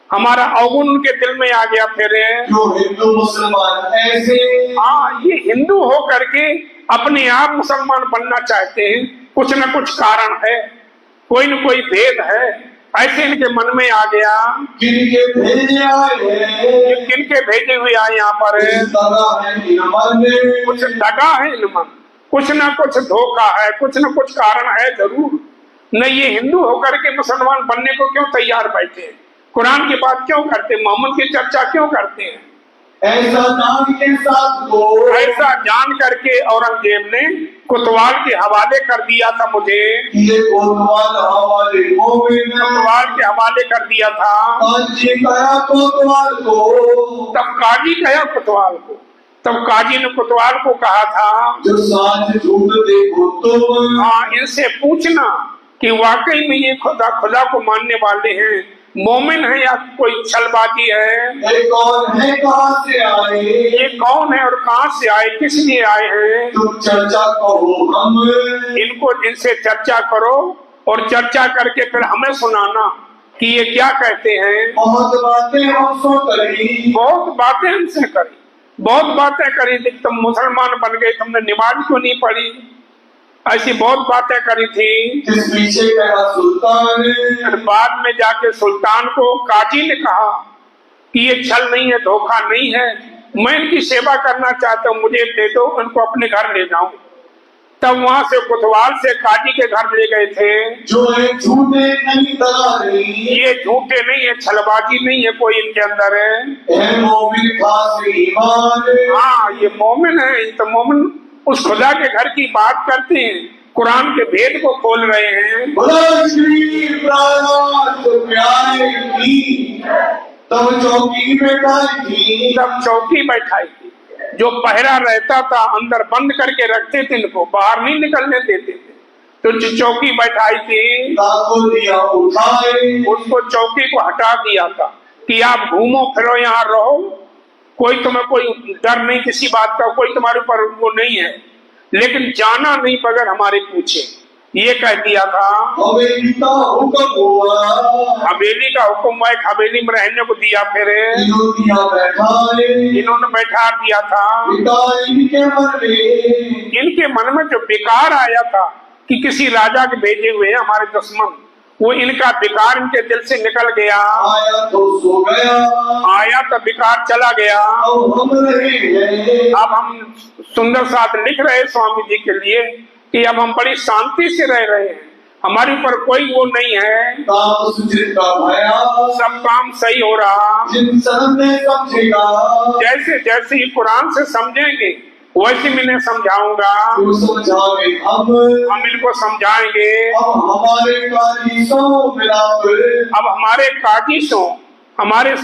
हमारा अवगुण उनके दिल में आ गया। फिर जो हिंदू मुसलमान ऐसे, हाँ, ये हिंदू हो करके अपने आप मुसलमान बनना चाहते हैं, कुछ न कुछ कारण है, कोई न कोई भेद है। ऐसे इनके मन में आ गया। किनके भेजे आए हैं, किनके भेजे हुए आए यहाँ पर, कुछ दगा है इनमें, कुछ न कुछ धोखा है, कुछ न कुछ कारण है जरूर। न ये हिंदू होकर के मुसलमान बनने को क्यों तैयार बैठे, कुरान की बात क्यों करते, मोहम्मद की चर्चा क्यों करते हैं। ऐसा जान करके औरंगजेब ने कोतवाल के हवाले कर दिया था मुझे। ये कोतवाल के हवाले कर दिया था। कोतवाल को, तब काजी कहा कोतवाल को, तब काजी ने कोतवाल को कहा था, जो साथ झूठ देखो तुम, हाँ, इनसे पूछना कि वाकई में ये खुदा को मानने वाले हैं, मोमिन है या कोई छलबाजी है। ये कौन है, कहाँ से आए, ये कौन है और कहाँ से आए, किस लिए आए हैं। तुम चर्चा करो, हम इनसे चर्चा करो और चर्चा करके फिर हमें सुनाना कि ये क्या कहते हैं। बहुत बातें हमसे करी, बहुत बातें हमसे करी, बहुत बातें करी, तुम मुसलमान बन गए, तुमने नमाज क्यों नहीं पढ़ी, ऐसी बहुत बातें करी थी। किस पीछे कहा सुल्तान, बाद में जाके सुल्तान को काजी ने कहा कि ये छल नहीं है, धोखा नहीं है, मैं इनकी सेवा करना चाहता हूँ, मुझे दे दो, इनको अपने घर ले जाऊं। तब वहां से कोतवाल से काजी के घर ले गए थे। जो है झूठे नहीं दलाली, ये झूठे नहीं है, छलबाजी नहीं है कोई इनके अंदर है। मोमिन खास ईमान, हाँ, ये मोमिन है, तो मोमिन उस खुदा के घर की बात करते हैं, कुरान के भेद को खोल रहे हैं। तब चौकी बैठाई थी, तब चौकी बैठाई थी, जो पहरा रहता था अंदर बंद करके रखते थे, इनको बाहर नहीं निकलने देते थे, तो जो चौकी बैठाई थी, दिया उठाए, उसको चौकी को हटा दिया था कि आप घूमो फिरो, यहाँ रहो, कोई तुम्हें कोई डर नहीं किसी बात का, कोई तुम्हारे ऊपर वो नहीं है, लेकिन जाना नहीं बगैर हमारे पूछे, ये कह दिया था। हवेली का हुक्म हुआ, हवेली का हुक्म हुआ, एक हवेली में रहने को दिया। फिर इन्होंने बैठा दिया था। इनके मन में जो बेकार आया था कि किसी राजा के भेजे हुए हमारे दुश्मन, वो इनका विकार इनके दिल से निकल गया। आया तो सो गया, आया तो विकार चला गया। अब हम सुंदर साथ लिख रहे स्वामी जी के लिए कि अब हम बड़ी शांति से रह रहे हैं, हमारे ऊपर कोई वो नहीं है, सब काम सही हो रहा। जैसे जैसे ही कुरान से समझेंगे वैसे मैं इन्हें समझाऊंगा, हम इनको समझाएंगे। अब हमारे काजिशों, हमारे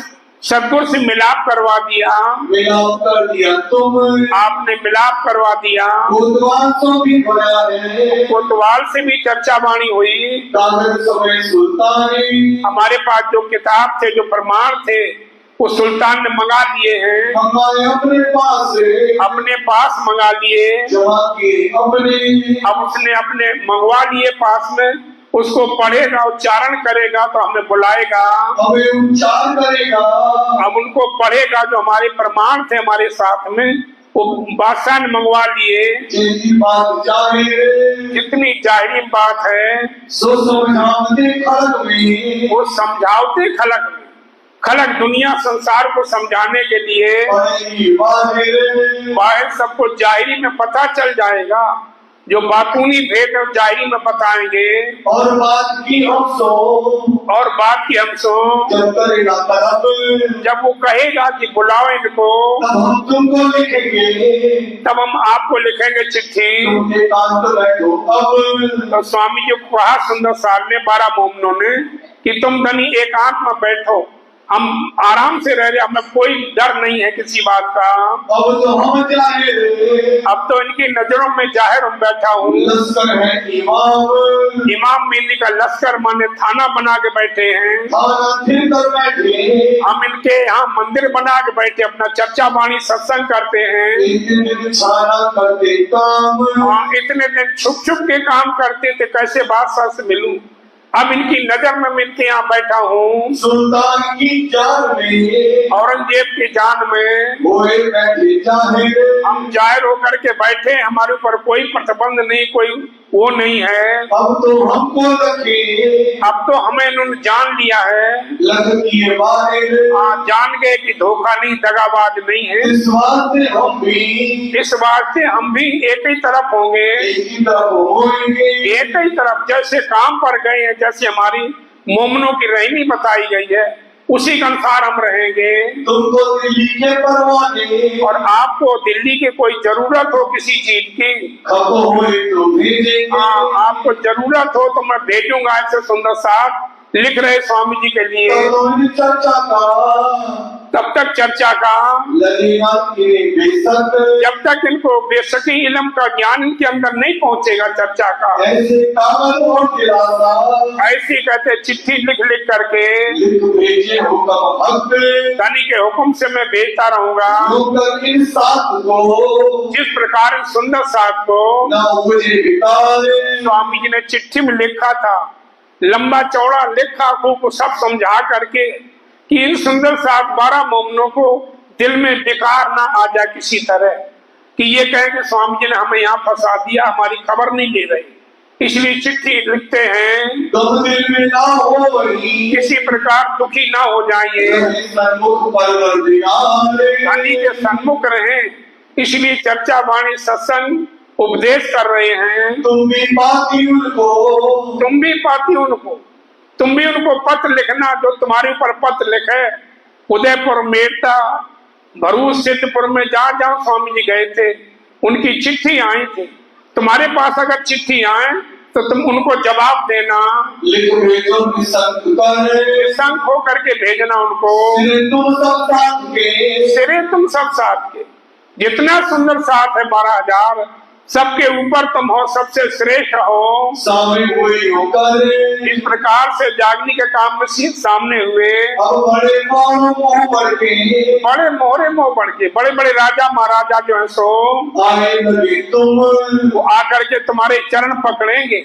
सदगुरु से मिलाप करवा दिया, मिलाप कर दिया तुम, आपने मिलाप करवा दिया। कोतवाल से भी चर्चा वाणी हुई, हमारे पास जो किताब थे, जो प्रमाण थे, वो सुल्तान ने मंगा लिए हैं, अपने पास मंगा लिए। अब उसने अपने मंगवा लिए पास में, उसको पढ़ेगा, उच्चारण करेगा तो हमें बुलाएगा, उच्चारण करेगा। अब उनको पढ़ेगा, जो हमारे प्रमाण थे हमारे साथ में, वो बादशाह ने मंगवा लिए। जितनी जाहिरी बात है वो समझावते खलक में, खलक दुनिया संसार को समझाने के लिए बाहर सबको जाहिरी में पता चल जाएगा, जो बातूनी भेद जाहिरी में बताएंगे। और बात की हम सो जब करेगा तरफ, जब वो कहेगा कि बुलाओ इनको, तब हम तुमको लिखेंगे, तब हम आपको लिखेंगे चिट्ठी। बैठो। अब तो स्वामी जी को कहा सुंदर साहब ने, 12 मोमनों ने, कि तुम धनी एकांत में बैठो, हम आराम से रह रहे, हमें कोई डर नहीं है किसी बात का। अब तो हम जाहिर अब तो इनकी नजरों में जाहिर हम बैठा हूँ। लश्कर है इमाम, इमाम मिली का लश्कर माने थाना बना के बैठे हैं। थाना फिर कर बैठे, हम इनके यहाँ मंदिर बना के बैठे अपना चर्चा वाणी सत्संग करते हैं। इतने दिन सारा करते काम, हाँ, इतने दिन छुप छुप के काम करते थे, कैसे बादशाह से मिलूं। अब इनकी नजर में मिलके यहाँ बैठा हूँ। सुल्तान की जान में, औरंगजेब की जान में होए बैठे जाहिर, हम जाहिर होकर के बैठे, हमारे ऊपर कोई प्रतिबंध नहीं, कोई वो नहीं है। अब तो हमको रखे, अब तो हमें इन्होंने जान लिया है। लग किए बाहर, हाँ, जान गए कि धोखा नहीं, दगाबाज नहीं है। इस वास्ते हम भी इस बात से हम भी एक ही तरफ होंगे, एक ही तरफ होंगे। एक ही तरफ। जैसे काम पर गए हैं, जैसे हमारी मोमनों की रहनी बताई गई है, उसी के अनुसार हम रहेंगे। तुमको दिल्ली के परवाने, और आपको दिल्ली की कोई जरूरत हो किसी चीज की, खबो हुए तो भेजेंगे। हाँ, आपको जरूरत हो तो मैं भेजूंगा। ऐसे सुंदर साहब लिख रहे स्वामी जी के लिए। तो चर्चा का तब तक चर्चा का लगेगा कि बेशक, जब तक इनको बेशकी इल्म का ज्ञान इनके अंदर नहीं पहुंचेगा चर्चा का। ऐसे कागज और दिलासा, ऐसी कहते चिट्ठी लिख लिख करके लिख भेजे हुक्म हक, धनी के हुक्म से मैं भेजता रहूंगा। होकर इन साथ को, जिस प्रकार इस सुंदर साथ को ना उपजे विकारे। स्वामी जी ने चिट्ठी में लिखा था, लंबा चौड़ा लिखा, को सब समझा करके कि इन सुंदर साथ 12 मोमनों को दिल में विकार ना आ जाए किसी तरह, कि ये कहे कि स्वामी जी ने हमें यहाँ फंसा दिया, हमारी खबर नहीं ले रही। इसलिए चिट्ठी लिखते हैं, तुम दिल में ना हो वही, किसी प्रकार दुखी ना हो जाइए, सन्मुख परवरदिगारे। धनी के सन्मुख रहे। इसलिए चर्चा वाणी सत्संग उपदेश कर रहे हैं। तुम भी पाती उनको, तुम भी पाती उनको, तुम भी उनको पत्र लिखना जो तुम्हारे ऊपर पत्र लिखे। उदयपुर, मेरठा, भरूच, सिद्धपुर में जहाँ जहाँ स्वामी जी गए थे, उनकी चिट्ठी आई थी। तुम्हारे पास अगर चिट्ठी आए तो तुम उनको जवाब देना, लिख भेजो निसंक कर, निसंक होकर के भेजना उनको। सिरे तुम सब साथ के, सिरे तुम सब साथ के। जितना सुंदर साथ है 12,000, सबके ऊपर तुम हो, सबसे श्रेष्ठ हो। सामने हुए होकर, इस प्रकार से जागने के काम में सीध सामने हुए। अब बड़े मोह बढ़ के, बड़े मोहरे मोह बढ़ के, बड़े बड़े राजा महाराजा जो है सो आए लगे तुम, वो आकर के तुम्हारे चरण पकड़ेंगे।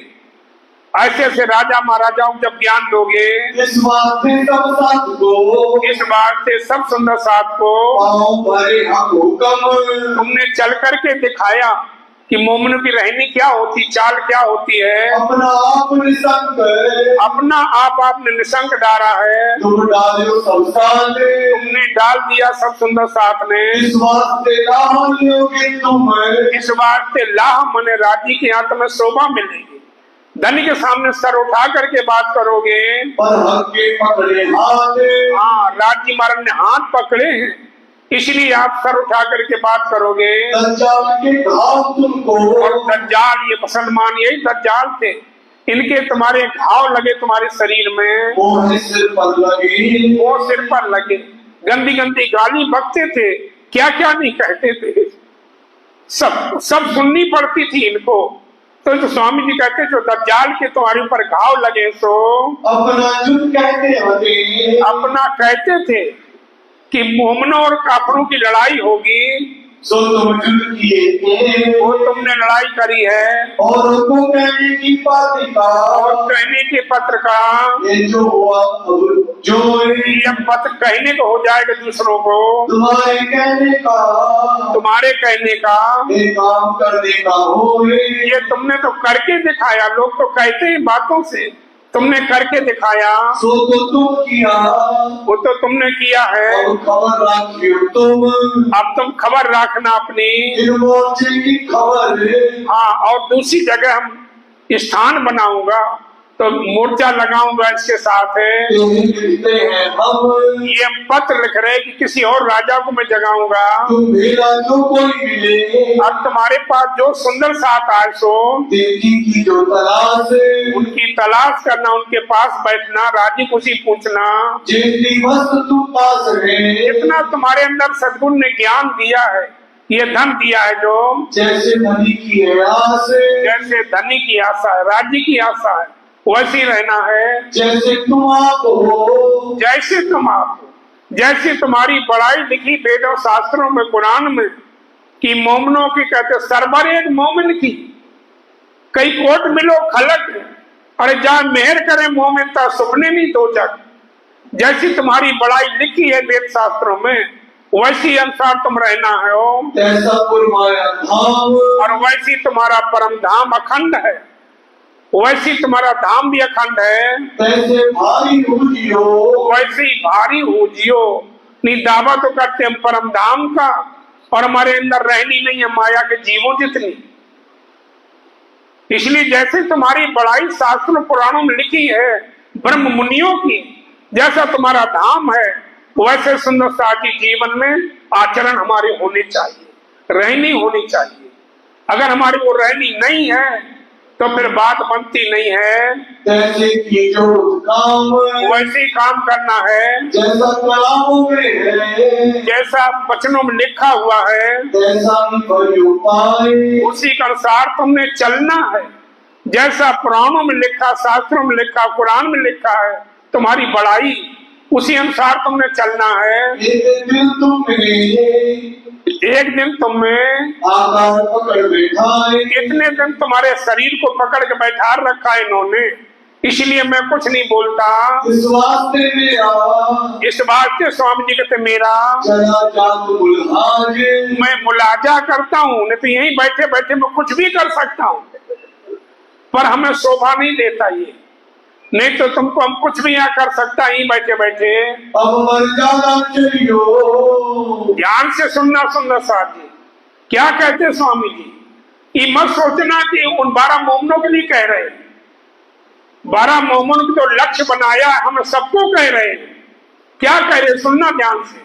ऐसे ऐसे राजा महाराजाओं को जब ज्ञान दोगे, इस वास्ते सब साथ को, इस बात से सब सुंदर साथ को पाँव भरे हम हुक्म, तुमने चल करके दिखाया कि मोमनों की रहनी क्या होती, चाल क्या होती है। अपना आप निसंक, अपना आप आपने निसंक डाला है, तुम डालो सब साथ, तुमने डाल दिया सब सुंदर साथ ने। इस वास्ते राह लोगे तुम, इस वास्ते लाह मने राजी की यहाँ तुम्हें शोभा मिलेगी। धनी के सामने सर उठा करके बात करोगे। पर हक के पकड़े हाथ, हाँ, राज्य महाराज ने हाथ पकड़े हैं, इसलिए आप सर उठा करके बात करोगे। दज्जाल के घाव तुमको, और दज्जाल, ये मुसलमान यही दज्जाल थे, इनके तुम्हारे घाव लगे तुम्हारे शरीर में, वो सिर पर लगे, वो सिर पर लगे। गंदी गंदी गाली बकते थे, क्या क्या नहीं कहते थे, सब सुननी पड़ती थी इनको। तो स्वामी जी कहते जो दज्जाल के तुम्हारे ऊपर घाव लगे सो अपना युद्ध कहते होते, अपना कहते थे कि मोमनों और काफरों की लड़ाई होगी, सो तुम युद्ध किए थे, वो तुमने लड़ाई करी है। और उनको कहने की बात का, और कहने के पत्र का, ये जो हुआ अब जो ये पत्र कहने को हो जाएगा दूसरों को, तुम्हारे कहने का, तुम्हारे कहने का, ये काम करने का हो, ये तुमने तो करके दिखाया। लोग तो कहते हैं बातों से, तुमने करके दिखाया। सो तो तुम किया, वो तो तुमने किया है। और खबर रखियो तुम, अब तुम खबर रखना अपनी। फिर मोर्चे की खबर, हाँ, और दूसरी जगह हम स्थान बनाऊंगा तो मोर्चा लगाऊंगा इसके साथ है। लिखते हैं हम, ये पत्र लिख रहे कि किसी और राजा को मैं जगाऊंगा। तुम मेरा जो कोई मिले, अब तुम्हारे पास जो सुंदर साथ आए सो देखी की जो तलाश, उनकी तलाश करना, उनके पास बैठना, राजी खुशी पूछना। जितनी वस्तु तुम पास है, इतना तुम्हारे अंदर सद्गुरु ने ज्ञान दिया है, ये धन दिया है जो जैसे धनी की है आस, जैसे धनी की आशा है, राज्य की आशा है, वैसी रहना है जैसे तुम आप हो, जैसे तुम आप हो। जैसे तुम्हारी पढ़ाई लिखी वेदों शास्त्रों में, कुरान में, कि मोमिनों की कहते सरबर एक मोमिन की कई कोट मिलो खलक, अरे जा मेहर करे मोमिन ता सुपने नहीं दो जग। जैसी तुम्हारी बड़ाई लिखी है वेद शास्त्रों में, वैसी अनुसार तुम रहना है ओम। ऐसा पुरमाया धाम, और वैसी तुम्हारा परम धाम अखंड है, वैसी तुम्हारा धाम भी अखंड है। ऐसे भारी हो जियो, वैसे ही भारी हो जियो। नहीं दावा तो करते हम परम धाम का, और हमारे अंदर रहनी नहीं है माया के जीवों जितनी। इसलिए जैसे तुम्हारी बड़ाई शास्त्र पुराणों में लिखी है ब्रह्म मुनियों की, जैसा तुम्हारा धाम है वैसे सुंदर साथी जीवन में आचरण हमारे होने चाहिए, रहनी होनी चाहिए। अगर हमारी वो रहनी नहीं है तो फिर बात बनती नहीं है। जैसे की जो काम, वैसे ही काम करना है जैसा कलामों में है, जैसा वचनों में लिखा हुआ है, जैसा ही परियो पाए, उसी के अनुसार तुमने चलना है। जैसा पुराणों में लिखा, शास्त्रों में लिखा, कुरान में लिखा है तुम्हारी बड़ाई, उसी अनुसार तुमने चलना है। एक दिन तुम में आकार पकड़ बैठा है, इतने दिन तुम्हारे शरीर को पकड़ के बैठा रखा है इन्होंने, इसलिए मैं कुछ नहीं बोलता। इस वास्ते मेरा, इस वास्ते स्वामी जी कहते मेरा चला जात मुल्हाजे, मैं मुलाजा करता हूँ, नहीं तो यहीं बैठे बैठे मैं कुछ भी कर सकता हूँ, पर हमें शोभा नहीं देता ये। नहीं तो तुमको हम कुछ भी यहाँ कर सकता यहीं बैठे बैठे। अब मर्यादा चलियो, ध्यान से सुनना सुंदर साथ जी क्या कहते स्वामी जी। ये मत सोचना कि उन 12 मोमनों के लिए कह रहे हैं, 12 मोमनों को तो लक्ष्य बनाया हम सबको कह रहे हैं। क्या कह रहे सुनना ध्यान से।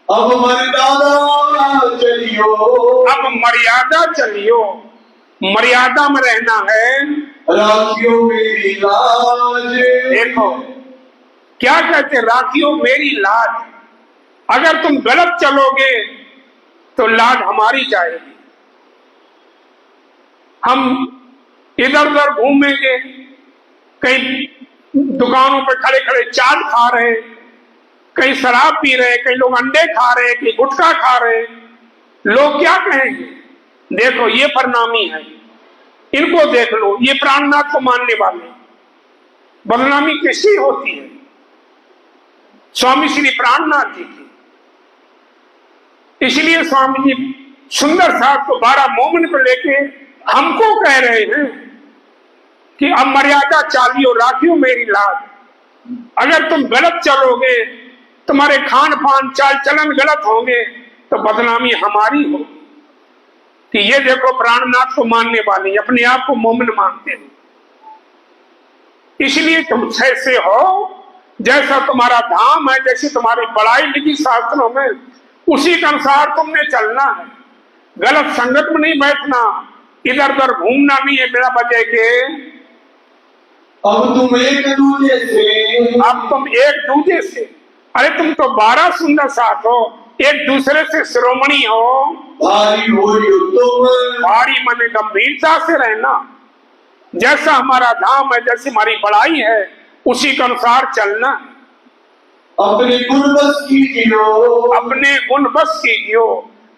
अब मर्यादा चलियो, अब मर्यादा चलियो, मर्यादा में रहना है। राखियो मेरी लाज, देखो क्या कहते राखियो मेरी लाज। अगर तुम गलत चलोगे तो लाज हमारी जाएगी। हम इधर उधर घूमेंगे, कहीं दुकानों पर खड़े खड़े चाट खा रहे, कहीं शराब पी रहे, कई लोग अंडे खा रहे, कहीं गुटखा खा रहे, लोग क्या कहेंगे? देखो ये परिणामी है, इनको देख लो, ये प्राणनाथ को मानने वाले। बदनामी किसकी होती है? स्वामी श्री प्राणनाथ जी की। इसलिए स्वामी जी सुंदर साहब को 12 मोमिन को लेके हमको कह रहे हैं कि अब मर्यादा चालियो, राखियो मेरी लाज। अगर तुम गलत चलोगे, तुम्हारे खान पान चाल चलन गलत होंगे तो बदनामी हमारी होगी। कि ये देखो प्राणनाथ को मानने वाले अपने आप को मोमिन मानते हैं। इसलिए तुम ऐसे हो जैसा तुम्हारा धाम है, जैसी तुम्हारी बड़ाई लिखी शास्त्रों में, उसी के अनुसार तुमने चलना है। गलत संगत में नहीं बैठना, इधर उधर घूमना नहीं है बिना वजह के। अब तुम एक दूजे से, अब तुम एक दूजे से, अरे तुम तो 12 सुंदर साथ हो, एक दूसरे से शिरोमणि हो। भारी हो तुम, भारी मन गंभीरता से रहना। जैसा हमारा धाम है, जैसी हमारी बड़ाई है, उसी के अनुसार चलना। अपने गुण बस कीजियो, अपने गुण बस कीजियो।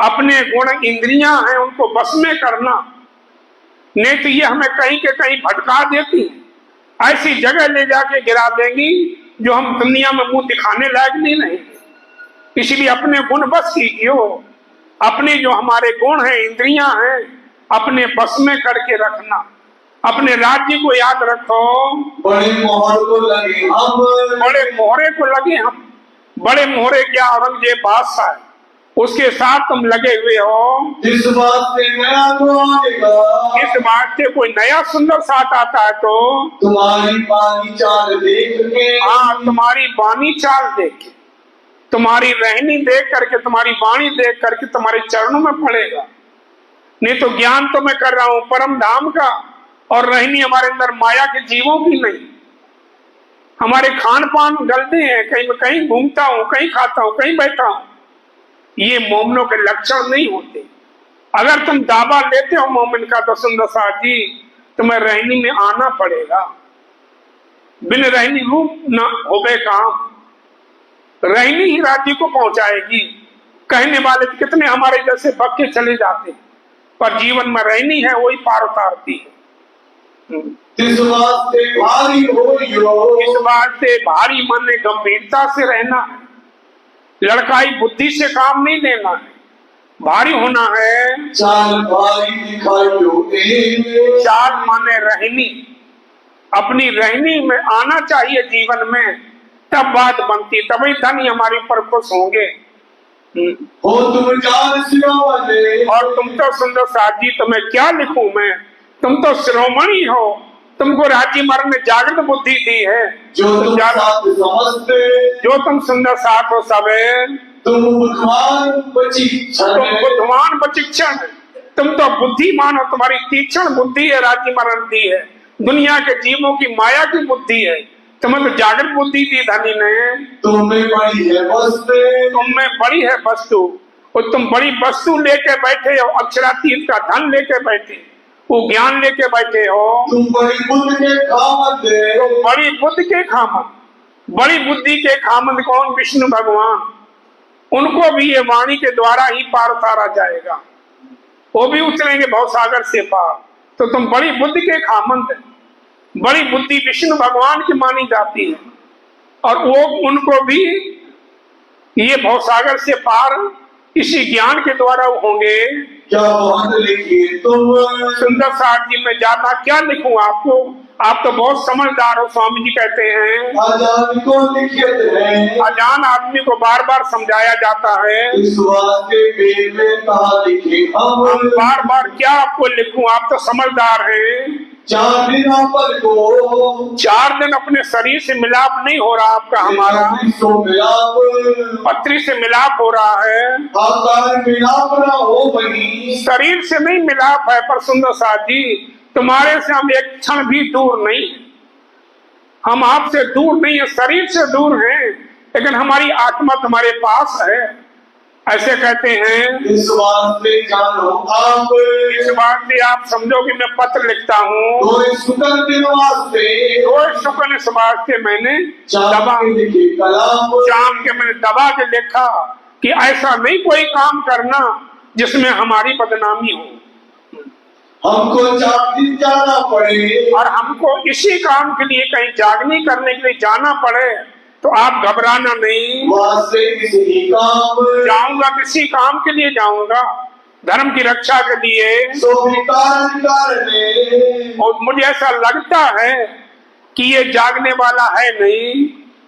अपने गुण इंद्रियां हैं उनको बस में करना, नहीं तो ये हमें कहीं के कहीं भटका देती, ऐसी जगह ले जाके गिरा देंगी जो हम दुनिया में मुंह दिखाने लायक नहीं रहेंगे। इसलिए अपने गुण बस कीजियो। अपने जो हमारे गुण हैं, इंद्रियां हैं, अपने बस में करके रखना। अपने राज्य को याद रखो। बड़े मोहर को लगे हम, बड़े मोहरे को लगे हम। बड़े मोहरे क्या औरंगजेब बादशाह है, उसके साथ तुम लगे हुए हो। जिस बात से नया तो आएगा, इस बात से कोई नया सुंदर साथ आता है तो तुम्हारी बानी चाल देख के, हाँ तुम्हारी बानी चाल देख के, तुम्हारी रहनी देख करके, तुम्हारी वाणी देख करके तुम्हारे चरणों में पड़ेगा। नहीं तो ज्ञान तो मैं कर रहा हूं परम धाम का, और रहनी हमारे अंदर माया के जीवों की नहीं। हमारे खान पान गलते हैं, कहीं मैं कहीं घूमता हूं, कहीं खाता हूं, कहीं बैठा हूं, ये मोमिनों के लक्षण नहीं होते। अगर तुम दावा लेते हो मोमिन का तो सुंदर साथ जी तुम्हें रहनी में आना पड़ेगा। बिन रहनी रूप न होवे काम, रहनी ही राज्य को पहुंचाएगी। कहने वाले कितने हमारे जैसे बक्के चले जाते हैं, पर जीवन में रहनी है वही पार उतारती है। इस वास्ते भारी होइयो, इस वास्ते भारी मन में गंभीरता से रहना है। लड़काई बुद्धि से काम नहीं लेना है, भारी होना है। चाल भारी दिखाइयो, चाल माने रहनी, अपनी रहनी में आना चाहिए जीवन में, तब बात बनती, तभी धनी हमारे ऊपर खुश होंगे। हो तुम जान शिरोमणि, और तुम तो सुंदर साथ जी तुम्हें क्या लिखूं मैं, तुम तो शिरोमणि हो, तुमको राज्य मार्ग में जागृत बुद्धि दी है। जो तुम साथ समझते, जो तुम सुंदर साथ हो सबे, तुम बुद्धिमान बचिक्षण, तुम बुद्धिमान बचिक्षण, तुम तो बुद्धिमान हो, तुम्हारी तीक्ष्ण बुद्धि है, राज्य मरण दी है। दुनिया के जीवों की माया की बुद्धि है, तुम्हें तो जागृत बुद्धि दी धनी ने। तुम्हें बड़ी है वस्तु, तुम्हें बड़ी है वस्तु, और तुम बड़ी वस्तु लेके बैठे हो, अक्षरातीत का धन लेके बैठे, वो ज्ञान लेके बैठे हो। तुम बड़ी बुद्धि के खामद, तो बड़ी बुद्धि के खामद, बड़ी बुद्धि के खामद कौन? विष्णु भगवान। उनको भी ये वाणी के द्वारा ही पार उतारा जाएगा, वो भी उतरेंगे भवसागर से पार। तो तुम बड़ी बुद्धि के खामंद है। बड़ी बुद्धि विष्णु भगवान की मानी जाती है, और वो उनको भी ये भवसागर से पार इसी ज्ञान के द्वारा होंगे। क्या बहुत लिखिए तुम, सुंदर साथ जी मैं ज्यादा क्या लिखूं आपको, आप तो बहुत समझदार हो। स्वामी जी कहते हैं अजान को लिखित है, अजान आदमी को बार बार समझाया जाता है। इस वास्ते वेद में कहा लिखे हम बार बार क्या आपको लिखूं, आप तो समझदार हैं। 4 दिन पर को 4 दिन अपने शरीर से मिलाप नहीं हो रहा आपका, हमारा मिलाप, पत्री से मिलाप हो रहा है, आकार मिलाप ना हो वही, शरीर से नहीं मिलाप है। पर सुंदर साथ जी तुम्हारे से हम एक क्षण भी दूर नहीं है, हम आपसे दूर नहीं है, शरीर से दूर हैं, लेकिन हमारी आत्मा तुम्हारे पास है। ऐसे कहते हैं। इस वास्ते जानो आप, इस बात से आप समझो कि मैं पत्र लिखता हूँ, तो शुक्र दिन वास्ते, तो शुक्र इस वास्ते मैंने दबा लिखे कलाम, शाम के मैंने दबा के लिखा कि ऐसा नहीं कोई काम करना जिसमें हमारी बदनामी हो। हमको 4 दिन जाना पड़े, और हमको इसी काम के लिए कहीं जागनी करने के लिए जाना पड़े, तो आप घबराना नहीं। वास्ते किसी काम जाऊंगा, किसी काम के लिए जाऊंगा, धर्म की रक्षा के लिए। सो विकार ने, और मुझे ऐसा लगता है कि ये जागने वाला है नहीं,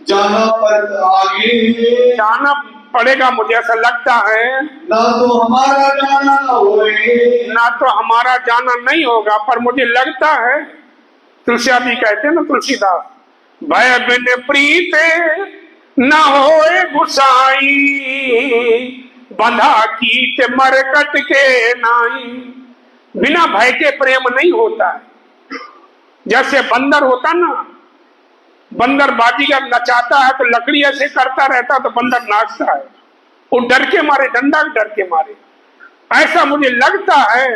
जाना पर आगे, जाना पड़ेगा, मुझे ऐसा लगता है। ना तो हमारा जाना ना होए, ना तो हमारा जाना नहीं होगा, पर मुझे लगता है। तुलसीदास जी कहते हैं ना, तुलसीदास, भय बिन प्रीत न होए गुसाई, बंधा कीट मरकट के नाई। बिना भय के प्रेम नहीं होता है। जैसे बंदर होता ना, बंदर बाजीगर नचाता है तो लकड़ी ऐसे करता रहता तो बंदर नाचता है, वो डर के मारे, डंडा डर के मारे। ऐसा मुझे लगता है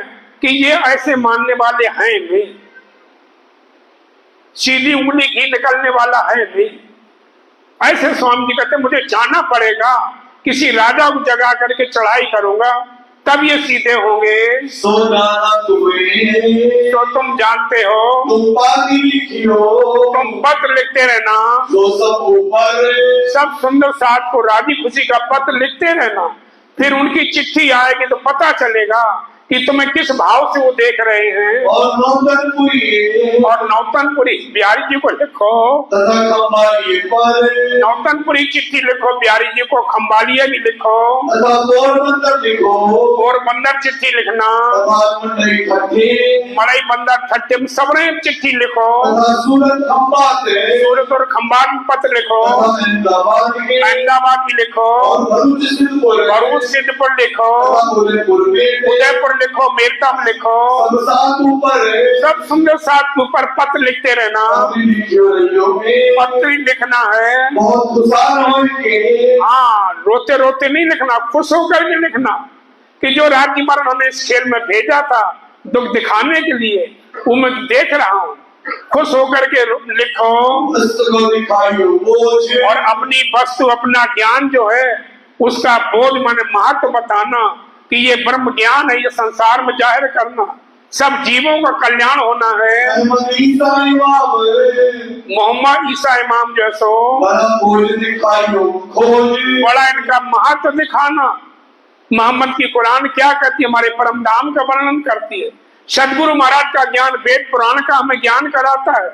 कि ये ऐसे मानने वाले हैं नहीं, सीधी उंगली घी निकलने वाला है नहीं। ऐसे स्वामी जी कहते मुझे जाना पड़ेगा, किसी राजा को जगा करके चढ़ाई करूंगा, तब ये सीधे होंगे। सो जाना तुम्हें, तो तुम जानते हो, तुम पाती लिखियो, तुम पत्र लिखते रहना, तो सब ऊपर, सब सुंदर साथ को राजी खुशी का पत्र लिखते रहना। फिर उनकी चिट्ठी आएगी तो पता चलेगा कि तुम्हें किस भाव से वो देख रहे हैं। और नौतनपुरी बिहारी जी को लिखो, तथा खंबालिये पर, नौतनपुरी चिट्ठी लिखो, बिहारी जी को खंबालिया भी लिखो, तथा पोरबंदर लिखो, पोरबंदर चिट्ठी लिखना, मड़ई बंदर ठट्टे में सबने चिट्ठी लिखो, सूरत खंबात, सूरत और खंबात में पत्र लिखो, अहमदाबाद भी लिखो, भरूच सिद्धपुर लिखो, उदयपुर लिखो, मेलता में लिखो, सब साथ ऊपर है, सब सुंदर साथ के ऊपर पत्र लिखते रहना, कभी लिखियो रहियोगे, पत्र ही लिखना है। बहुत खुशाल होंगे। हाँ, रोते रोते नहीं लिखना, खुश होकर के लिखना कि जो राज्य महाराज हमें इस खेल में भेजा था दुख दिखाने के लिए, वो मैं देख रहा हूँ, खुश होकर के लिखो। वस्तु को दिखाइयो बोझ, और अपनी वस्तु, अपना ज्ञान जो है उसका बोझ माने महत्व बताना कि ये ब्रह्म ज्ञान है, ये संसार में जाहिर करना, सब जीवों का कल्याण होना है। अहमद ईसा इमाम, मोहम्मद ईसा इमाम जैसो बड़ा बोझ दिखाइयो खोज, बड़ा इनका महत्व दिखाना। मोहम्मद की कुरान क्या कहती है, हमारे परम धाम का वर्णन करती है। सदगुरु महाराज का ज्ञान वेद पुराण का हमें ज्ञान कराता है।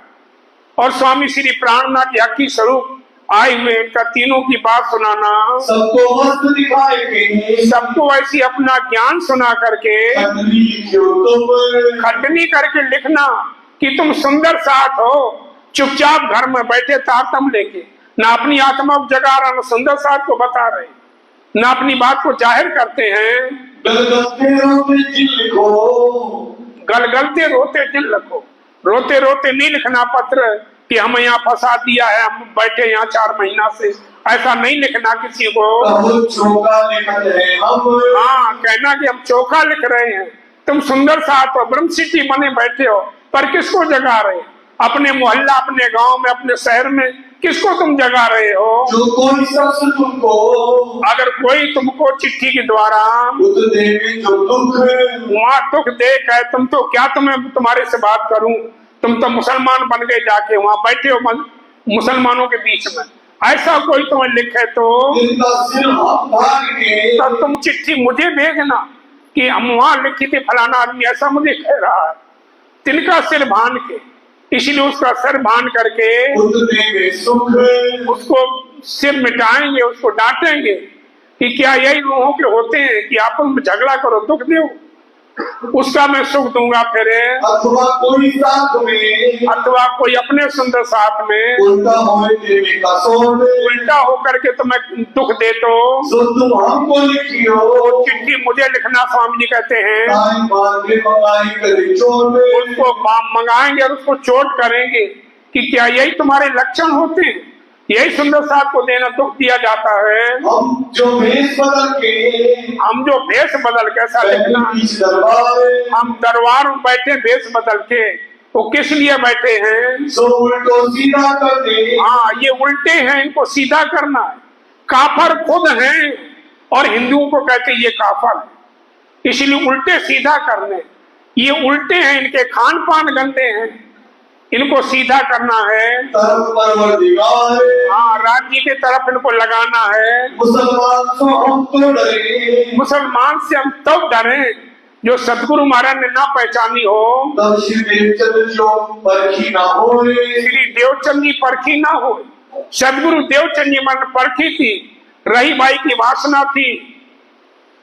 और स्वामी श्री प्राणनाथ हकी स्वरूप आए हुए इनका तीनों की बात सुनाना, सबको मस्त दिखाएंगे, सबको ऐसी अपना ज्ञान सुना करके खटनी लिखियो तुम, खटनी करके लिखना कि तुम सुंदर साथ हो, चुपचाप घर में बैठे तारतम लेके, ना अपनी आत्मा को जगा रहा, ना सुंदर साथ को बता रहे, ना अपनी बात को जाहिर करते हैं। गलगलते रोते जिल लिखो, गलगलते रोते दिल रखो, रोते रोते नहीं लिखना पत्र कि हमें यहाँ फंसा दिया है, हम बैठे यहाँ 4 महीना से, ऐसा नहीं लिखना किसी को। बहुत चौका लिखत है हम, हाँ, कहना कि हम चोखा लिख रहे हैं, तुम सुंदर साथ हो, ब्रह्म सिटी बने बैठे हो, पर किसको जगा रहे हो? अपने मोहल्ला, अपने गांव में, अपने शहर में किसको तुम जगा रहे हो? जो कोई शख्स तुमको अगर कोई तुमको चिट्ठी के द्वारा बुद्ध देवी जो दुख, वहाँ दुख दे कहे तुम तो क्या, तुम्हें तुम्हारे से बात करूं, तुम तो मुसलमान बन गए, जाके वहाँ बैठे हो मुसलमानों के बीच में, ऐसा कोई तुम्हें लिखे तो इनका सिर हाथ भाग के, तब तुम चिट्ठी मुझे भेजना कि हम वहाँ लिखी थी, फलाना आदमी ऐसा मुझे कह रहा है। तिनका सिर भान के, इसलिए उसका सिर भान करके बुद्ध देवी सुख, उसको सिर मिटाएंगे, उसको डांटेंगे कि क्या यही लोगों के होते हैं कि आपस में झगड़ा करो, दुख दो, उसका मैं सुख दूंगा फिर। अथवा कोई साथ में, अथवा कोई अपने सुंदर साथ में उल्टा होए देवी का सोने, उल्टा होकर के तुम्हें दुख दे तो सो तुम हमको लिखियो, चिट्ठी मुझे लिखना, स्वामी जी कहते हैं। ताई मांगे मंगाई करे चोने, उसको मंगाएंगे और उसको चोट करेंगे कि क्या यही तुम्हारे लक्षण होते हैं, यही सुंदर साथ को देना दुख दिया जाता है। हम जो भेष बदल के, हम जो भेष बदल के, ऐसा लिखना, दरबार हम दरबार में बैठे भेष बदल के, वो किस लिए बैठे हैं? सो उल्टो सीधा कर दे, हाँ, ये उल्टे हैं, इनको सीधा करना है। काफर खुद हैं और हिंदुओं को कहते ये काफर है, इसलिए उल्टे सीधा करने, ये उल्टे हैं, इनके खान पान गंदे हैं, इनको सीधा करना है। तरफ परवरदिगार, हाँ, राज्य की तरफ इनको लगाना है। मुसलमान सो हम तो डरे, मुसलमान से हम तब डरे जो सदगुरु महाराज ने ना पहचानी हो, तब श्री देवचंद्र जो परखी ना होए, श्री देवचंद जी परखी ना हो। सदगुरु देवचंद जी मन परखी थी, रही बाई की वासना थी,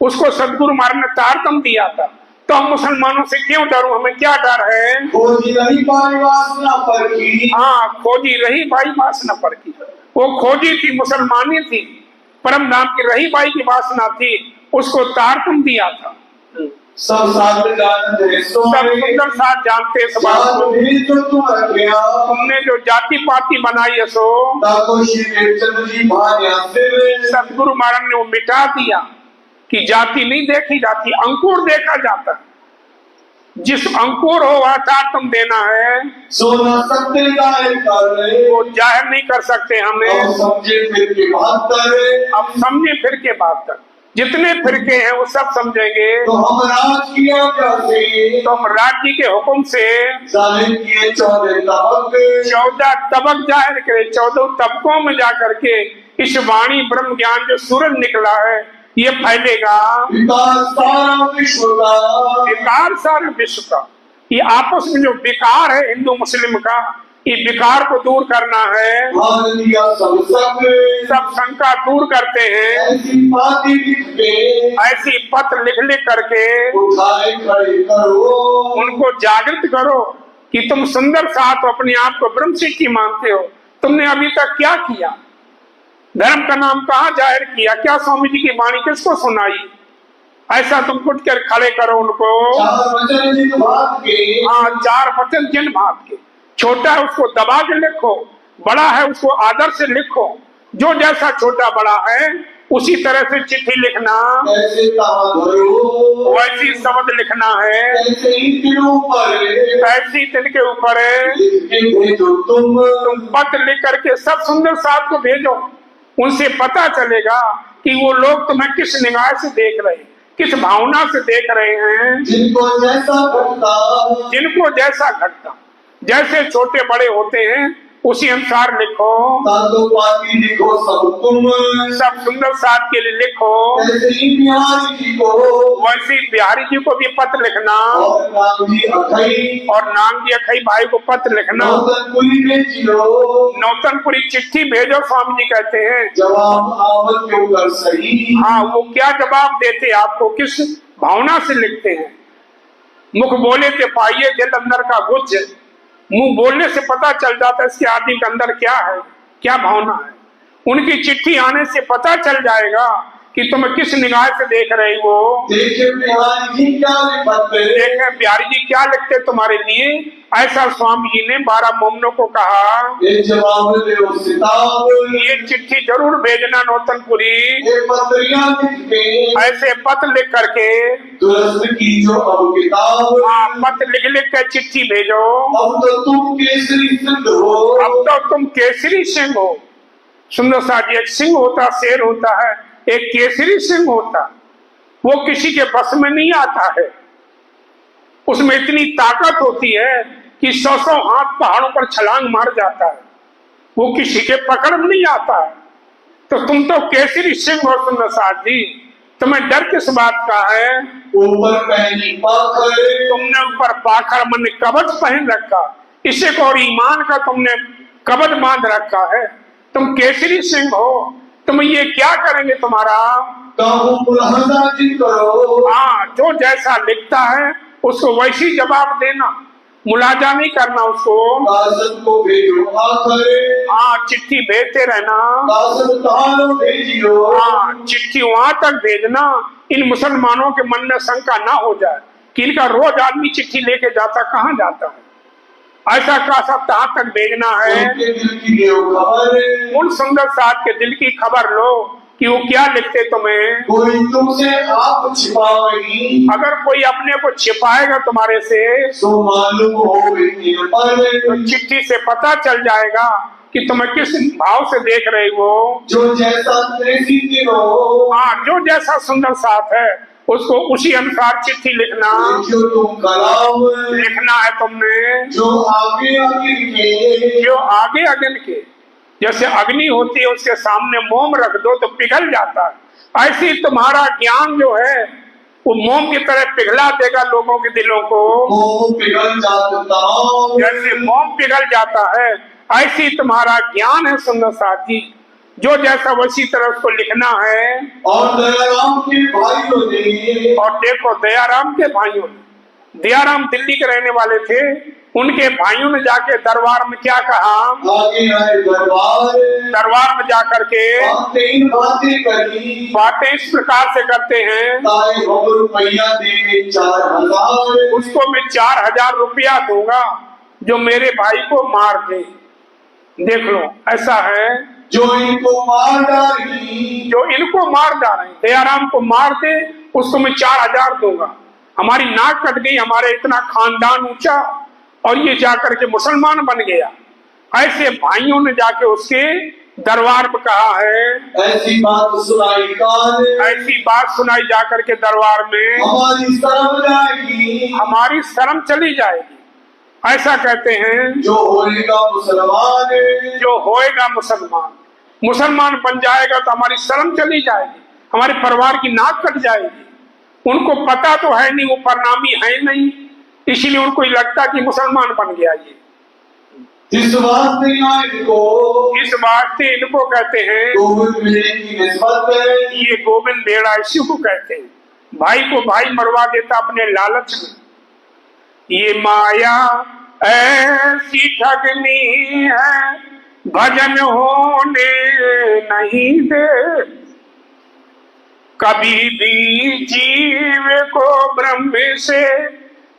उसको सदगुरु महाराज ने तारतम दिया था। तो हम मुसलमानों से क्यों डरो, हमें क्या डर है? खोजी रही बाई वासना परखी, हाँ, खोजी रही बाई वासना परखी, वो खोजी थी, मुसलमानी थी, परम धाम की रही बाई की वासना थी, उसको तारतम दिया था। सब साथ जानते सब सुंदर साथ जानते इस बात को। जो तुम रखिया, तुमने जो जाति पाति बनाई है सो ताको श्री देवचंद्र जी भान्या से, सदगुरु महाराज ने वो मिटा दिया कि जाति नहीं देखी जाती, अंकुर देखा जाता है। जिस अंकुर हो वह तारतम देना है, सोना सत्य जाहिर कर रहे, वो जाहिर नहीं कर सकते हमें। अब समझे फिर के बात करे, अब समझे फिर के बात कर, जितने फिरके हैं वो सब समझेंगे। तो हम राज किया कैसे, तो हम राज्य के हुक्म से जालिम किए 14 तबक, 14 तबक जाहिर करे, 14 तबकों में जाकर के इस वाणी ब्रह्म ज्ञान जो सूरज निकला है ये फैलेगा। विकार सारा विश्व का, विकार सारे विश्व का, ये आपस में जो विकार है हिंदू मुस्लिम का, ये विकार को दूर करना है। भाग लिया सब शंका दूर करते हैं, ऐसी बातें लिख के, ऐसी पत्र लिख लिख करके उठाए खड़े करो, उनको जागृत करो कि तुम सुंदर साथ हो, अपने आप को ब्रह्म सिद्धि मानते हो। तुमने अभी तक क्या किया? धर्म का नाम कहाँ जाहिर किया? क्या स्वामी जी की वाणी किसको सुनाई? ऐसा तुम कुट कर खड़े करो उनको। 4 वचन जिन बात के, हाँ, 4 वचन जिन बात के। छोटा है उसको दबा के लिखो, बड़ा है उसको आदर से लिखो। जो जैसा छोटा बड़ा है उसी तरह से चिट्ठी लिखना, ऐसे तावा धरो, वैसी शब्द लिखना है, ऐसे ही दिलों पर ऐसी दिल के ऊपर लिख के भेजो तुम। पत्र लिख करके सब सुंदर साथ को भेजो। उनसे पता चलेगा कि वो लोग तुम्हें किस निगाह से देख रहे, किस भावना से देख रहे हैं। जिनको जैसा घटता, जिनको जैसा घटता, जैसे छोटे बड़े होते हैं उसी अनुसार लिखो। तातो पाती लिखो सब तुम, सब सुंदर साथ के लिए लिखो। ऐसे ही बिहारी जी को, वैसे ही बिहारी जी को भी पत्र लिखना, और नांगी अखई, और नांगी अखई भाई को पत्र लिखना। नौतनपुरी भेजियो, नौतनपुरी चिट्ठी भेजो, स्वामी जी कहते हैं। जवाब आवत क्यों कर सही। हाँ, वो क्या जवाब देते आपको, किस भावना से लिखते हैं। मुख बोले ते पाइए दिल अंदर का गुज। मुंह बोलने से पता चल जाता है इसके आदमी के अंदर क्या है, क्या भावना है। उनकी चिट्ठी आने से पता चल जाएगा कि तुम किस निगाह से देख रहे हो। देखे बिहारी जी क्या लिखते, देखे बिहारी जी क्या लिखते तुम्हारे लिए। ऐसा स्वामी जी ने 12 मोमनों को कहा। ये जवाब दो सिताब, ये चिट्ठी जरूर भेजना नौतनपुरी। ये पत्रियां लिख के, ऐसे पत्र लिख करके, दुरुस्त की जो अब किताब। हाँ, पत्र लिख लिख कर चिट्ठी भेजो। अब तो तुम केसरी सिंह हो, अब तो तुम केसरी सिंह हो। सुंदर सा जी, एक सिंह होता, शेर होता है, एक केसरी सिंह होता। वो किसी के बस में नहीं आता है। उसमें इतनी ताकत होती है कि 100 हाथ पहाड़ों पर छलांग मार जाता है। वो किसी के पकड़ में नहीं आता है। तो तुम तो केसरी सिंह हो सुंदर साथ जी, तुम्हें डर किस बात का है। ऊपर पहनी पाखर, तुमने ऊपर पाखर मन कवच पहन रखा, इसे को और ईमान का तुमने कवच बांध रखा है। तुम केसरी सिंह हो, तुम ये क्या करेंगे तुम्हारा। मुलाहजा जी करो। हाँ, जो जैसा लिखता है उसको वैसी जवाब देना, मुलाजा नहीं करना उसको। कासद को भेजो आखर, हाँ, चिट्ठी भेजते रहना। कासद तारो भेजियो, हाँ, चिट्ठी वहां तक भेजना इन मुसलमानों के मन में शंका ना हो जाए कि इनका रोज आदमी चिट्ठी लेके जाता कहाँ जाता है। ऐसा कासद कहाँ तक भेजना है। उनके दिल की ले खबर, उन सुंदर साथ के दिल की खबर लो कि वो क्या लिखते तुम्हें। कोई तुमसे आप छिपावही, अगर कोई अपने को छिपाएगा तुम्हारे से सो मालूम हो पर, तो चिट्ठी से पता चल जाएगा कि तुम्हें किस भाव से देख रहे हो। जो जैसा त्रेसी दिन हो, हाँ, जो जैसा सुंदर साथ है उसको उसी अनुसार चिट्ठी लिखना। जो तुम कलाम, लिखना है तुमने जो आगे आगे के, जो आगे अग्नि के, जैसे अग्नि होती है उसके सामने मोम रख दो तो पिघल जाता है। ऐसी तुम्हारा ज्ञान जो है वो मोम की तरह पिघला देगा लोगों के दिलों को। वो पिघल जाता, जैसे मोम पिघल जाता है ऐसी तुम्हारा ज्ञान है सुंदर साथी। जो जैसा वैसी तरह उसको लिखना है। और दयाराम के भाइयों ने, और देखो दयाराम के भाइयों ने, दयाराम दिल्ली के रहने वाले थे, उनके भाइयों ने जाके दरबार में क्या कहा। आगे आए दरबार, दरबार में जाकर के बातें करी, बातें इस प्रकार से करते हैं। ताए हम रुपया देंगे 4000, उसको मैं 4000 रुपया दूंगा जो मेरे भाई को मार दे। देख लो, ऐसा है जो इनको मार डाली, जो इनको मार डाले, दयाराम को मार दे उसको मैं 4000 दूंगा। हमारी नाक कट गई, हमारे इतना खानदान ऊंचा, और ये जाकर के मुसलमान बन गया। ऐसे भाइयों ने जाके उसके दरबार में कहा है। ऐसी बात सुनाई कान, ऐसी बात सुनाई जाकर के दरबार में, हमारी शर्म जाएगी, हमारी शर्म चली जाएगी। ऐसा कहते हैं, जो होएगा मुसलमान, जो होएगा मुसलमान, मुसलमान बन जाएगा तो हमारी शर्म चली जाएगी, हमारे परिवार की नाक कट जाएगी। उनको पता तो है नहीं, वो परनामी है नहीं, इसीलिए उनको लगता कि मुसलमान बन गया ये। इस वास्ते इनको कहते हैं गोविंद बेड़े की निस्बत है। ये गोविंद बेड़ा इसी को कहते हैं। भाई को भाई मरवा देता अपने लालच में। ये माया ऐसी ठगनी है, भजन होने नहीं दे। कभी भी जीव को ब्रह्म से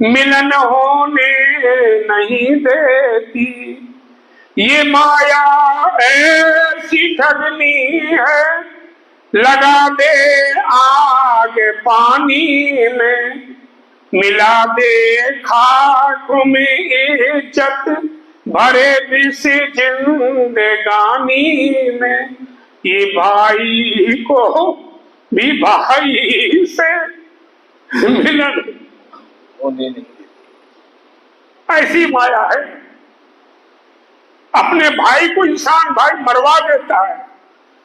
मिलन होने नहीं देती। ये माया ऐसी ठगनी है, लगा दे आग पानी में, मिला दे खाक में इज्जत, भरे विष जिंदगानी में। ये भाई को भी भाई से मिलन होने नहीं। ऐसी माया है। अपने भाई को इंसान भाई मरवा देता है,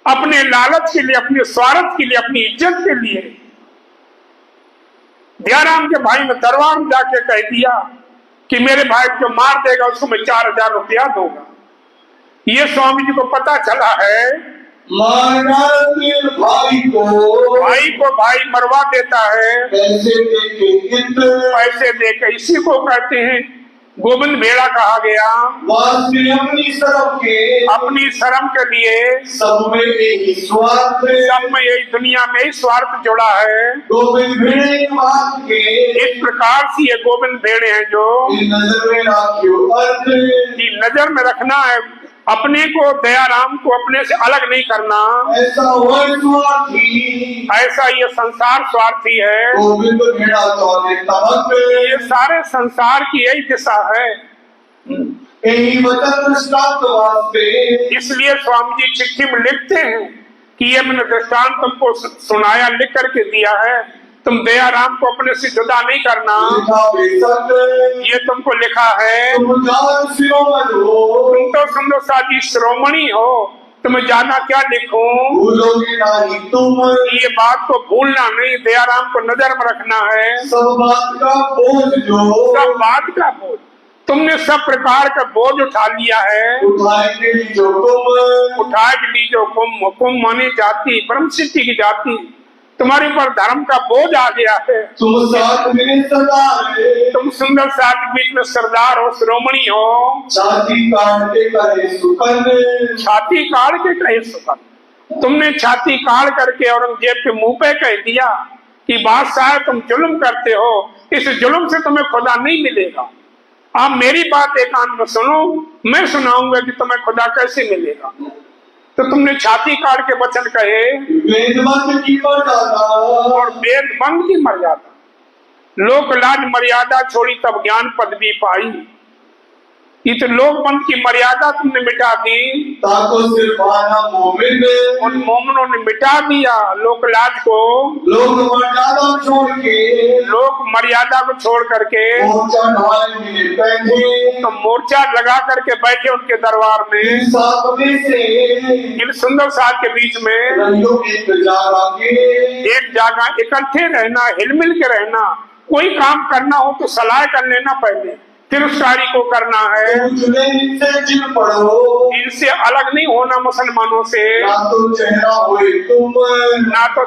अपने लालच के लिए, अपने स्वार्थ के लिए, अपनी इज्जत के लिए। दयाराम के भाई ने दरबार में जाके कह दिया कि मेरे भाई को मार देगा उसको मैं 4000 रुपया दूंगा। ये स्वामी जी को पता चला है, भाई को भाई मरवा देता है पैसे दे के। इसी को कहते हैं गोविंद भेड़ा कहा गया। अपनी शर्म के लिए सब में यही स्वार्थ, सब में यही दुनिया में ही स्वार्थ जुड़ा है। गोविंद भेड़े के इस प्रकार से ये गोविंद भेड़े हैं जो नजर में रखियो अर्थ, नजर में रखना है अपने को, दयाराम को अपने से अलग नहीं करना। ऐसा स्वार्थी, ऐसा ये संसार स्वार्थी है। गोविंद भेड़ा ये सारे संसार की यही दिशा है। यही वचन दृष्टांत वास्ते, इसलिए स्वामी जी चिट्ठी में लिखते हैं कि ये मैंने दृष्टांत तुमको सुनाया, लिख करके दिया है। तुम दयाराम को अपने से जुदा नहीं करना, ये तुमको लिखा है। तुम तो सुंदर साजी श्रोमणी हो, तुम्हें जाना क्या लिखूं, भूलोगे नहीं तुम। ये बात को भूलना नहीं, दयाराम को नजर में रखना है। सब बात का बोझ तुमने सब प्रकार का बोझ उठा लिया है। उठाए के लीजो कुम मानी जाति, ब्रह्म सिद्धि की जाति, तुम्हारे ऊपर धर्म का बोझ आ गया है। तुम साथ में सरदार है, तुम सुंदर साथ बीच में सरदार हो, श्रोमणी हो। छाती काट के कहे सुकन, तुमने छाती काट करके औरंगजेब के मुंह पे कह दिया कि बादशाह तुम जुल्म करते हो, इस जुल्म से तुम्हें खुदा नहीं मिलेगा। आप मेरी बात एकांत में सुनो, मैं सुनाऊंगा कि तुम्हें खुदा कैसे मिलेगा। तो तुमने छाती काट के वचन कहे, वेदवंत की मर्यादा और वेदवंत की मर्यादा, लोक लाज मर्यादा छोड़ी तब ज्ञान पदवी पाई। ये तो लोकपंथ की मर्यादा तुमने मिटा दी, ताको सिर्फाना मोमिन ने, उन मोमिनों ने मिटा दिया लोक लाज को। लोक मर्यादा को छोड़ करके तो मोर्चा लगा करके बैठे उनके दरबार में, इन सुंदर साथ के बीच में एक जगह इकट्ठे रहना, हिलमिल के रहना। कोई काम करना हो तो सलाह कर लेना पहले, फिर उस कार्य को करना है। इनसे अलग नहीं होना मुसलमानों से, ना तो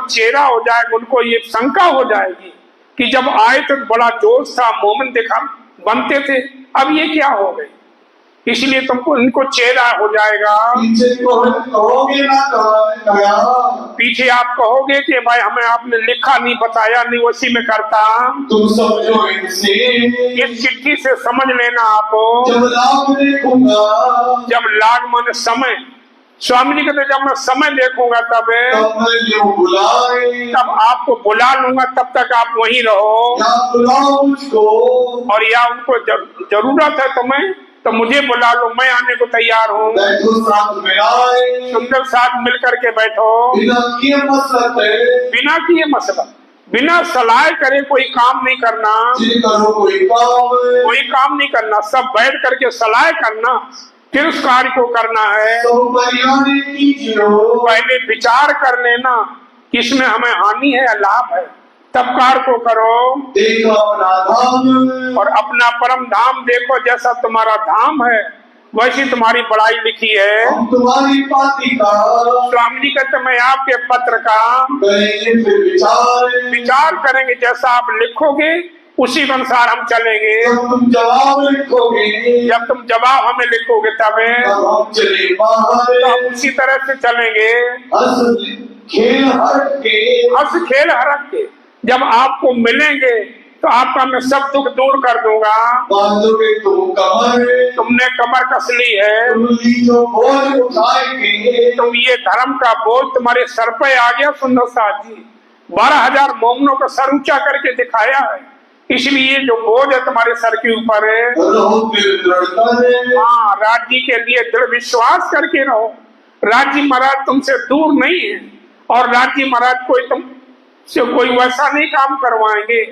चेहरा हो जाएगा। उनको ये शंका हो जाएगी कि जब आए तो बड़ा जोश था, मोमिन दिखा बनते थे, अब ये क्या हो गए। इसलिए तुमको इनको चेहरा हो जाएगा। पीछे आप कहोगे कि भाई हमें आपने लिखा नहीं, बताया नहीं, उसी में करता। तुम समझो इनसे, इस चिट्ठी से समझ लेना आपको। जब लाग माने समय, स्वामी जी कहते जब मैं समय देखूंगा तब आपको बुला लूंगा, तब तक आप वहीं रहो। और या उनको जरूरत है तुम्हें तो मुझे बुला लो, मैं आने को तैयार हूँ। सुंदर साथ मिल करके बैठो, बिना किए मसला, बिना सलाह करे कोई काम नहीं करना, कोई काम नहीं करना। सब बैठ करके सलाह करना, फिर उस कार्य को करना है। पहले विचार कर लेना कि इसमें हमें हानि है या लाभ है, तब कार्य को करो। देखो अपना धाम और अपना परम धाम देखो, जैसा तुम्हारा धाम है वैसी तुम्हारी बड़ाई लिखी है। हम तुम्हारी पाती का, स्वामी जी कहते मैं आपके पत्र का विचार करेंगे, जैसा आप लिखोगे उसी के अनुसार हम चलेंगे। जब तुम जवाब लिखोगे, जब तुम जवाब हमें लिखोगे तब हम चले बाहर, हम उसी तरह से चलेंगे। खेल हर के हंस खेल हरक के, जब आपको मिलेंगे तो आपका मैं सब दुख दूर कर दूंगा। बांधोगे तुम कमर, तुमने कमर कस ली है, तुम लीजो बोझ उठाएंगे। तुम ये धर्म का बोझ तुम्हारे सर पे आ गया। सुंदर साथ जी 12,000 मोमनों का सर ऊंचा करके दिखाया है, इसलिए जो बोझ है तुम्हारे सर के ऊपर है। रहो फिर दृढ़ता है। हाँ, राज्य के लिए दृढ़ विश्वास करके रहो। राज्य महाराज तुमसे दूर नहीं है, और राज्य महाराज कोई तुम से कोई वैसा नहीं काम करवाएंगे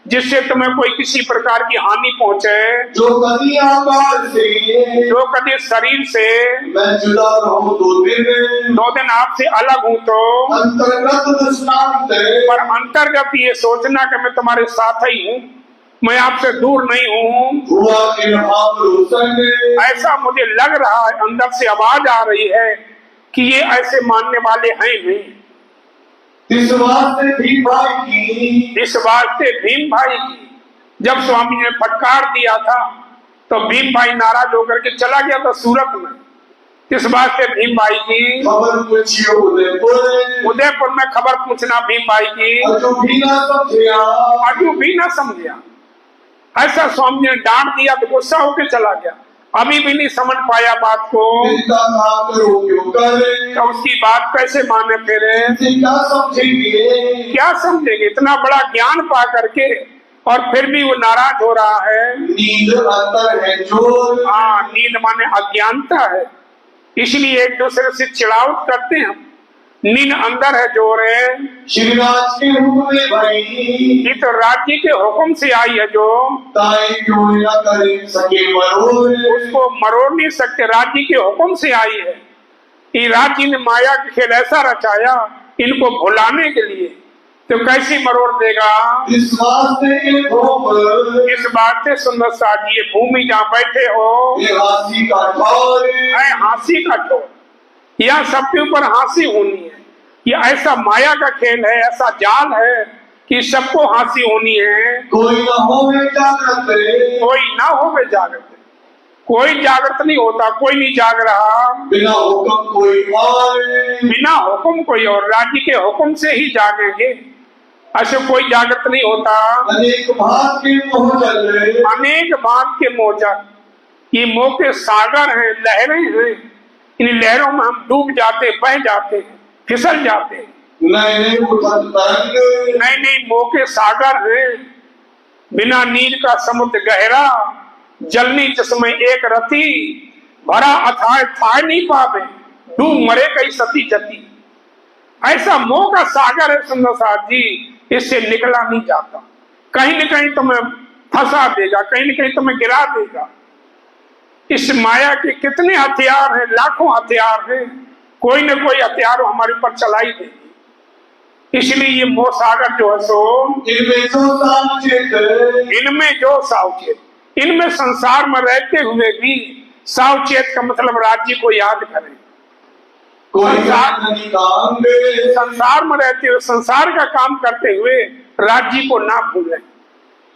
जिससे तुम्हें कोई किसी प्रकार की हानि पहुंचे। जो कभी आकाश से, जो कभी शरीर से मैं जुदा रहूं 2 दिन आपसे अलग हूं तो अंतर्गत दृष्टांत, पर अंतर्गत ये सोचना कि मैं तुम्हारे साथ ही हूँ, मैं आपसे दूर नहीं हूँ। हुआ इन रोशन, ऐसा मुझे लग रहा है, अंदर से आवाज आ रही है कि ये ऐसे मानने वाले हैं नहीं। इस वास्ते भीम भाई की, इस वास्ते भीम भाई की जब स्वामी जी ने फटकार दिया था तो भीम भाई नाराज होकर के चला गया था सूरत में। इस वास्ते भीम भाई की खबर पूछियो उदयपुर में खबर पूछना भीम भाई की अजू भी ना समझिया, अजू भी ना समझिया। ऐसा स्वामी ने डांट दिया तो गुस्सा होकर चला गया, अभी भी नहीं समझ पाया बात को। तो उसकी बात कैसे माने फिरे, क्या समझेंगे, क्या समझेंगे? इतना बड़ा ज्ञान पा करके और फिर भी वो नाराज हो रहा है। नींद अंतर है जो, हाँ, नींद माने अज्ञानता है, इसलिए एक दूसरे से चिढ़ावट करते हैं। नींद अंदर है जोर है, श्रीराज के हुक्म में भाई, ये तो राज्य के हुक्म से आई है जो, ताई क्यों न कर सके मरोड़, उसको मरोड़ नहीं सकते, राज्य के हुक्म से आई है। ये राज्य ने माया का खेल ऐसा रचाया इनको भुलाने के लिए, तो कैसी मरोड़ देगा? इस वास्ते इस बात से सुंदर साथ ये भूमि जहाँ बैठे हो ये हाथी का ठौर, है हांसी का ठोर, यह सबके ऊपर हंसी होनी है। ये ऐसा माया का खेल है, ऐसा जाल है कि सबको हंसी होनी है। कोई न हो जागृत, कोई ना हो वे जागृत, कोई जागृत नहीं होता, कोई नहीं जाग रहा। बिना हुक्म कोई और, बिना हुक्म कोई और, राज्य के हुक्म से ही जागेंगे, ऐसे कोई जागृत नहीं होता। अनेक भाग के मोहजल, अनेक भाग के मोजल, ये मोह के सागर हैं, लहरें हैं, इन लहरों में हम डूब जाते, बह जाते हैं, फिसल जाते हैं। नए उठत तरंग, नई नई मोह के सागर हैं, बिना नीर का समुद्र गहरा, जलनी जिसमें एक रति, भरा अथाह था नहीं पावे, डूब मरे कई सती जती। ऐसा मोह का सागर है सुंदर साथ जी, इससे निकला नहीं जाता, कहीं न कहीं तुम्हें फंसा देगा, कहीं न कहीं तुम्हें गिरा देगा। इस माया के कितने हथियार हैं, लाखों हथियार हैं, कोई न कोई हथियार हमारे ऊपर चलाई देगी। इसलिए ये मोह सागर जो है सो, इनमें जो सावचेत, इनमें जो सावचेत, इनमें संसार में रहते हुए भी सावचेत का मतलब राज्य को याद करें। कोई संसार में रहते हुए, संसार का काम करते हुए राज्य को ना भूलें।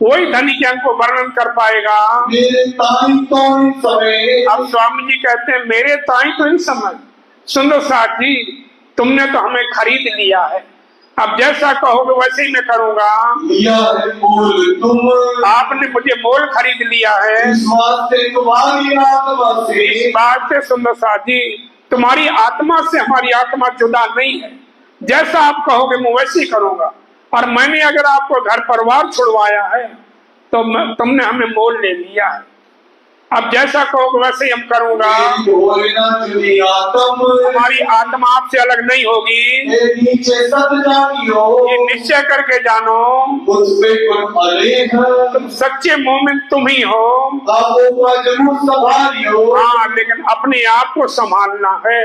कोई धनी ज्ञान को वर्णन कर पाएगा। मेरे ताई तो इन समय, अब स्वामी जी कहते हैं मेरे ताई तो इन समय, सुंदर साथ जी तुमने तो हमें खरीद लिया है, अब जैसा कहोगे वैसे ही मैं करूंगा। लिया है मोल तुम, आपने मुझे मोल खरीद लिया है। इस वास्ते तुम्हारी आत्मा से, इस बात से सुंदर साथ जी तुम्हारी आत्मा से हमारी आत्मा जुदा नहीं है, जैसा आप कहोगे मैं वैसे ही करूंगा। और मैंने अगर आपको घर परिवार छुड़वाया है तो तुमने हमें मोल ले लिया है, अब जैसा कहोगे वैसे ही हम करूंगा। हमारी आत्मा आपसे अलग नहीं होगी, नीचे सत जानियो, ये निश्चय करके जानो मुझ पे तुम सच्चे मोमिन तुम ही हो। जरूर संभालियो, हाँ, लेकिन अपने आप को संभालना है,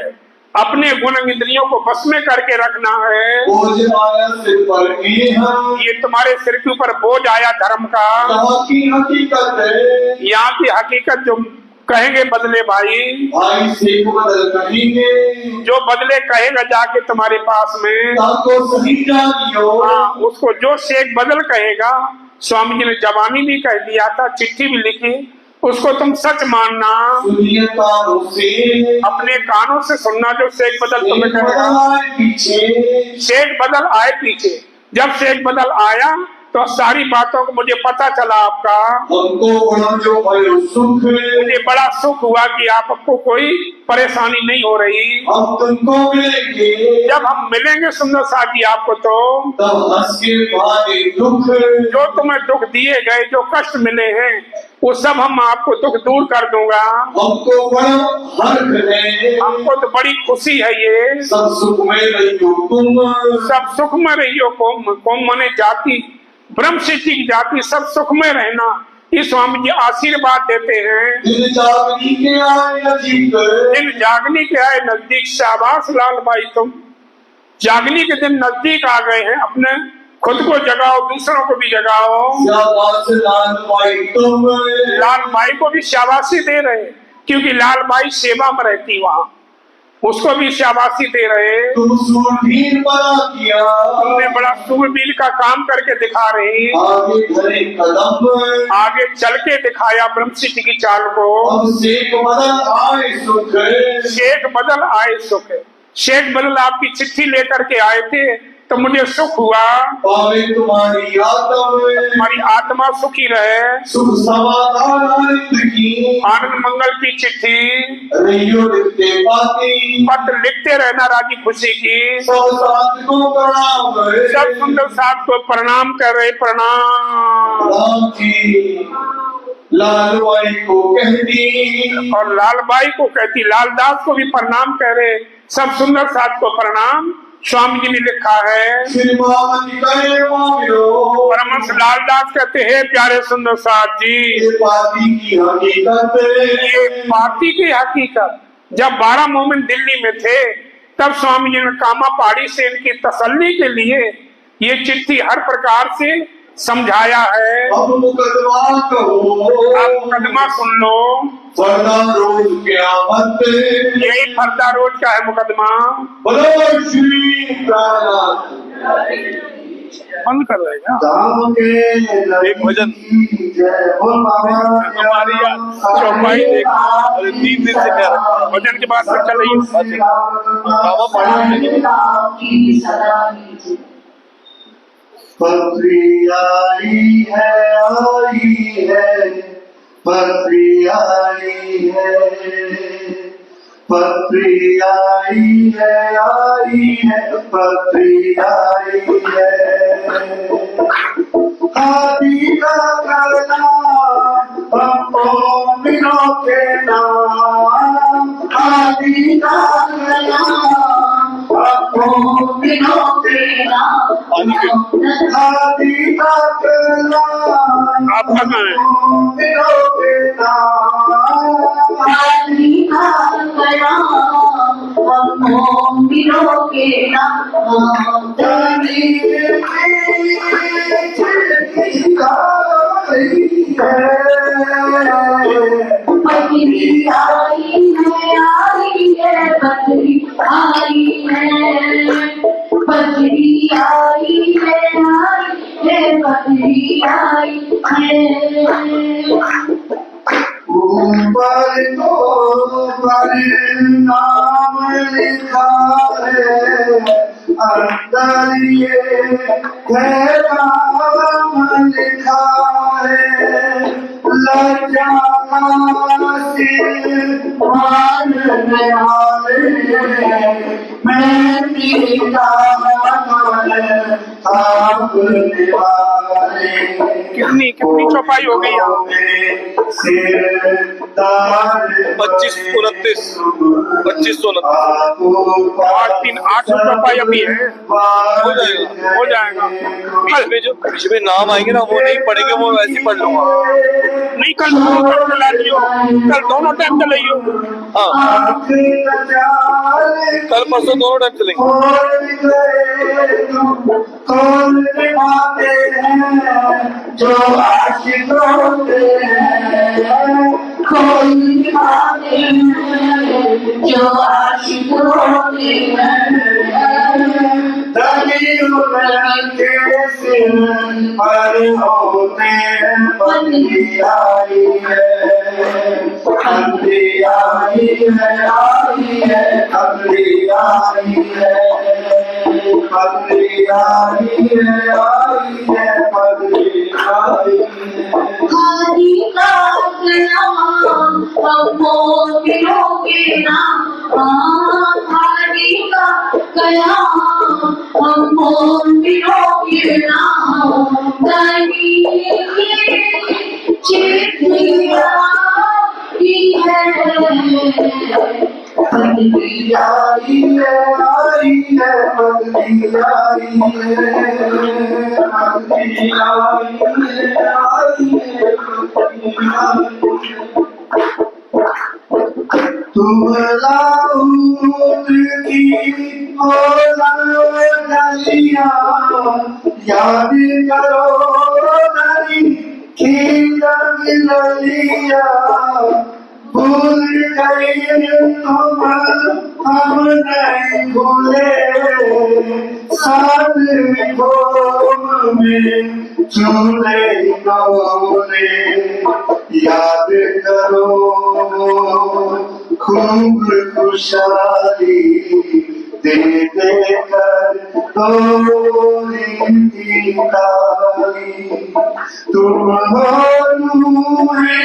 अपने गुण इंद्रियों को बस में करके रखना है। बोझ आया सिर पर ये तुम्हारे सिर के ऊपर बोझ आया धर्म का, यहाँ की हकीकत है, यहाँ की हकीकत जो कहेंगे बदले भाई, भाई से बदल कहेंगे, जो बदले कहेगा जाके तुम्हारे पास में, तो सही जानियो। हाँ, उसको जो शेख बदल कहेगा, स्वामी जी ने जवानी भी कह दिया था, चिट्ठी भी लिखी, उसको तुम सच मानना, सुनिए कानों से, अपने कानों से सुनना जो शेख बदल तुम्हें एक कहेगा। बदलाए पीछे, शेख बदल आए पीछे, जब शेख बदल आया तो सारी बातों को मुझे पता चला आपका। हमको बड़ा जो भयो सुख, मुझे बड़ा सुख हुआ कि आपको कोई परेशानी नहीं हो रही। हम तुमको मिलेंगे, जब हम मिलेंगे सुंदर साथ जी आपको तो तब हंस के भागे दुख, जो तुम्हें दुख दिए गए, जो कष्ट मिले हैं, वो सब हम आपको दुख दूर कर दूंगा। हमको बड़ा हर्ष है, हमको तो बड़ी खुशी है ये। सब सुख में रहियो तुम, सब सुख में रहियो। कौम मने जाति, ब्रह्म सिद्धि की जाति, सब सुख में रहना, ये स्वामी जी आशीर्वाद देते हैं। दिन जागनी के आए नजीक, दिन जागनी के आए नजदीक। शाबाश लाल भाई, तुम जागनी के दिन नजदीक आ गए हैं। अपने खुद को जगाओ, दूसरों को भी जगाओ। शाबाश लाल भाई तुम, लाल भाई को भी शाबाशी दे रहे, क्योंकि लाल भाई सेवा में रहती वहाँ, उसको भी शाबाशी दे रहे। तुम सूरवीर बना किया, तुमने बड़ा सूरवीर का काम करके दिखा रहे। आगे धरे कदम, आगे चल के दिखाया ब्रह्म सिद्धि की चाल को। अब शेख बदल आए सुख, शेख बदल आए सुख। शेख बदल आपकी चिट्ठी लेकर के आए थे तो मुझे सुख हुआ। पावे तुम्हारी आत्मा, हमारी आत्मा सुखी रहे। सुख समाधान आनंद की, आनंद मंगल की चिट्ठी, रहियो लिखते पाती, पत्र लिखते रहना राजी खुशी की। सब साथ को प्रणाम, सब सुंदर साथ को प्रणाम कर रहे। प्रणाम। राम जी लाल भाई को कहती, और लाल बाई को कहती, लालदास को भी प्रणाम कह रहे। सब सुंदर साथ को प्रणाम। स्वामी जी ने लिखा है, श्रीमान करे मामिलो, परमहंस लालदास कहते हैं, प्यारे सुंदर साथ जी, ये पाती की हकीकत, ये पार्टी की हकीकत। जब 12 मोमिन दिल्ली में थे तब स्वामी जी ने कामा पहाड़ी से इनकी तसल्ली के लिए ये चिट्ठी हर प्रकार से समझाया है। अब मुकदमा कहो, आप मुकदमा सुन लो। फरदा रोज क़यामत, यही फरदा रोज का है मुकदमा। बोलो श्री कायनात, बंद कर रहेगा। धाम के एक भजन जय बोल बाबा, हमारी चौपाई देख, अरे 3 दिन से क्या रखा भजन के बाद से चल रही है। कामा पहाड़ी से पत्री आई है, पत्री आई है, पत्री आई है, पत्री आई है। आदि का करना हमको मिलो के नाम, आदि का करना हमको मिलो के नाम, आदि का करना आपका कहाँ है? मिलो के नाम, आदि का करना हमको मिलो के नाम। पत्री आई है, पत्री आई है, पत्री आई है, पत्री आई है। ऊपर तो पर नाम लिखा है, अंदर ये नाम लिखा है। लज्जा से मान मैं पीता आप कितनी चौपाई हो गई यहाँ? 2529 8 चौपाई अभी है। हो जाएगा। बीच में जो बीच में नाम आएंगे ना वो नहीं पढ़ेंगे, वो वैसे ही पढ़ लूंगा। नहीं, कल दोनों टाइम चला लियो, कल दोनों टाइम चलाइयो। हाँ, कल परसों दोनों टाइम चलेंगे। जो आशिक होते हैं, कोई निभाते हैं, जो आशिक होते हैं। धनी उनके सिर पर होते पतली आई है, पतली आई है, आई है, पतली आई है, पतली आई है, आई है, पतली आई है। हरि का नाम हमको मिलोगे ना, हरि का कलाम हमको मिलोगे ना, चिट्ठिया की है, पतली आई है, आई है, पतली आई है, पतली आई है, आई है, पतली आई है। तुम लाऊं की गलिया, याद करो नदी की गलिया, भूल गई तुम हम नहीं भूले, साथ घूम में चूल्हे गौले, याद करो खूब खुशहाली दे दे कर तोरी की ताली, तुम हो नूरे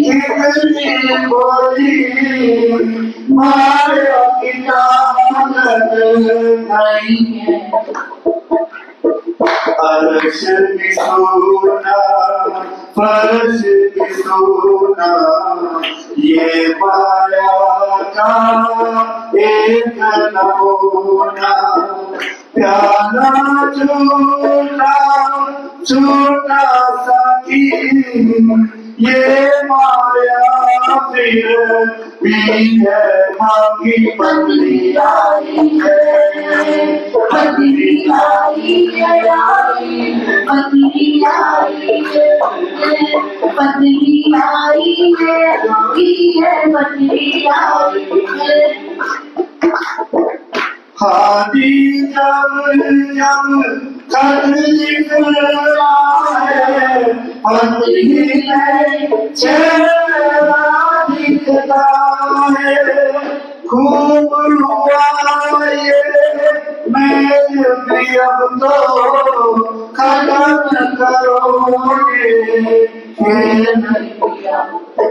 कितनी बोली, माया की दामन नहीं है, अर्श भी सोना फर्श भी सोना, ये माया का एक नमूना, प्याला झूठा झूठा साथी, ये माया फिर भी है, मांगी पतली आई है, पतली आई है, पतली आई है, पतली आई है, पतली आई है। हादी जब जब खत लिख रहा है, पतली है चेहरा दिखता है, खूब हुआ ये मेल भी अब तो खत्म करोगे,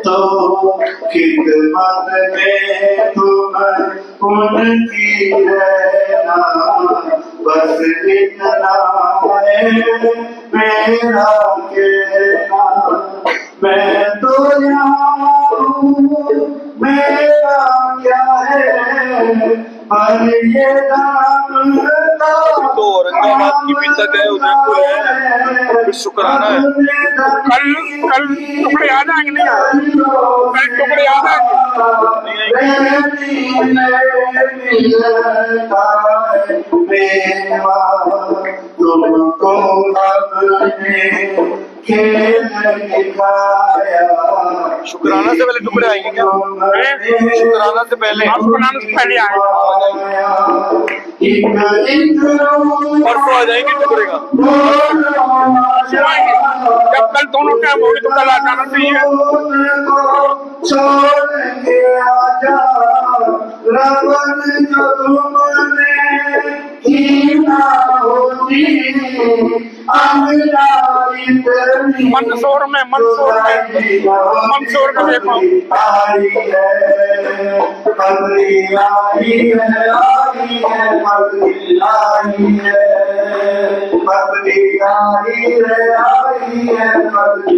तो खिदमत में तुम उनकी रहना, बस इतना है मेरा कहना, मैं तो यहाँ हूँ, मेरा क्या है, पर ये नाम तो औरंगाबाद की भी तक है, उदयपुर है, फिर शुक्राना है। कल टुकड़े आ जाएंगे, नहीं आएंगे, कल टुकड़े आ जाएंगे। तुमको अपने खेल दिखाया, शुक्राना से पहले टुकड़े आएंगे क्या? शुक्राना से पहले, शुक्राना से पहले आएंगे, परसों आ जाएंगे टुकड़े का। जब कल दोनों टाइम होगी तो कल आ जाना चाहिए। छोड़ के आजा रवन जो तुमने कीना होती, मंदसौर में मंदसौर को देखो, आई है, पतली आई है, आई है, पतली आई है, पतली आई है, आई है, पतली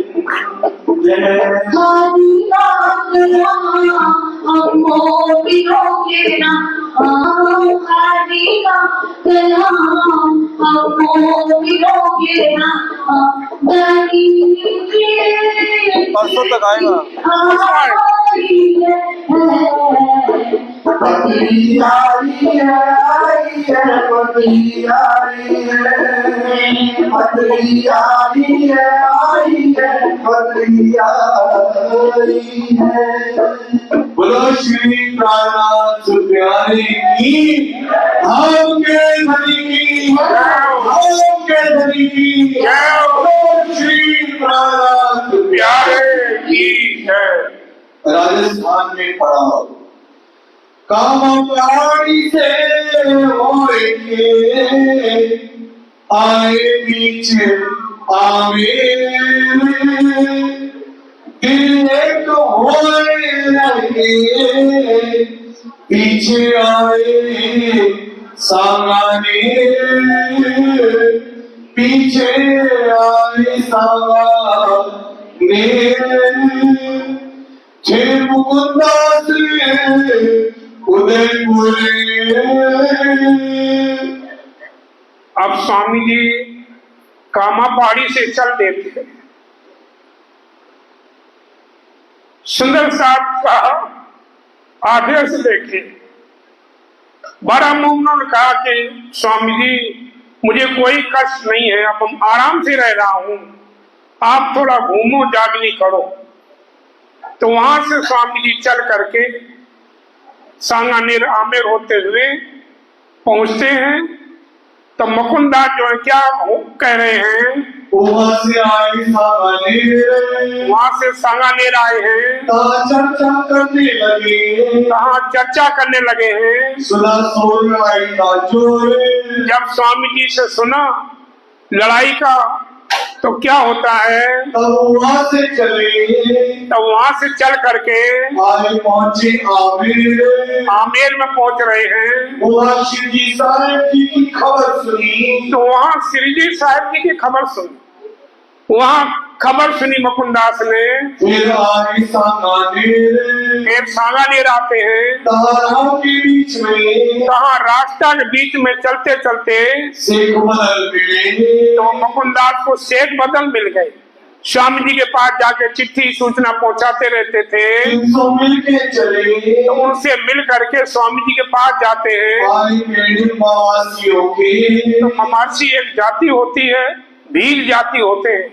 हरि का कलाम हमको मिलोगे ना, हरि का कलाम हमको मिलोगे ना, परसों तक आएगा। पतली आई है, आई है, पतली आई है, पतली आई है, आई है, पतली आई है। बोलो श्री प्राणनाथ प्यारे की, हम के धनी की, हम के धनी की। राजस्थान में पड़ा हो। काम पहाड़ी से होके आए बीच आमेर, दिल एक होए लगे पीछे आए सांगाने, पीछे आए सांगाने। छे मुकुंदास उदयपुर। अब स्वामी जी कामा पहाड़ी से चल देते। सुंदर साहब का आदेश देखे बड़ा मुमनो ने कहा कि स्वामी जी मुझे कोई कष्ट नहीं है, अब हम आराम से रह रहा हूं, आप थोड़ा घूमो जागनी करो। तो वहां से स्वामी जी चल करके सांगानेर आमेर होते हुए पहुंचते हैं। तो मुकुंदास जो है क्या कह रहे हैं, वहां से आए सांगानेर, वहां से सांगानेर आए हैं, चर्चा करने लगे, कहा चर्चा करने लगे हैं। सुना सो लड़ाई का जोर, जब स्वामी जी से सुना लड़ाई का तो क्या होता है, तब वहां से चले, तो वहां से चल करके आए पहुंचे आमेर। आमेर में पहुंच रहे हैं। वहां श्री जी साहब जी की खबर सुनी, तो वहां श्री जी साहब जी की खबर सुनी, वहां खबर सुनी मुकुंदास ने। फिर आए सांगानेर, फिर सांगानेर आते हैं। ताराओं के बीच में, कहा रास्ता के बीच में चलते चलते शेख बदल मिले। तो मुकुंदास को शेख बदल मिल गए। स्वामी जी के पास जाके चिट्ठी सूचना पहुंचाते रहते थे। 300 मिल के चले, तो उनसे मिल करके स्वामी जी के पास जाते हैं। आए मेरे मवासियों के, तो मवासी एक जाति होती है, भील जाति होते हैं,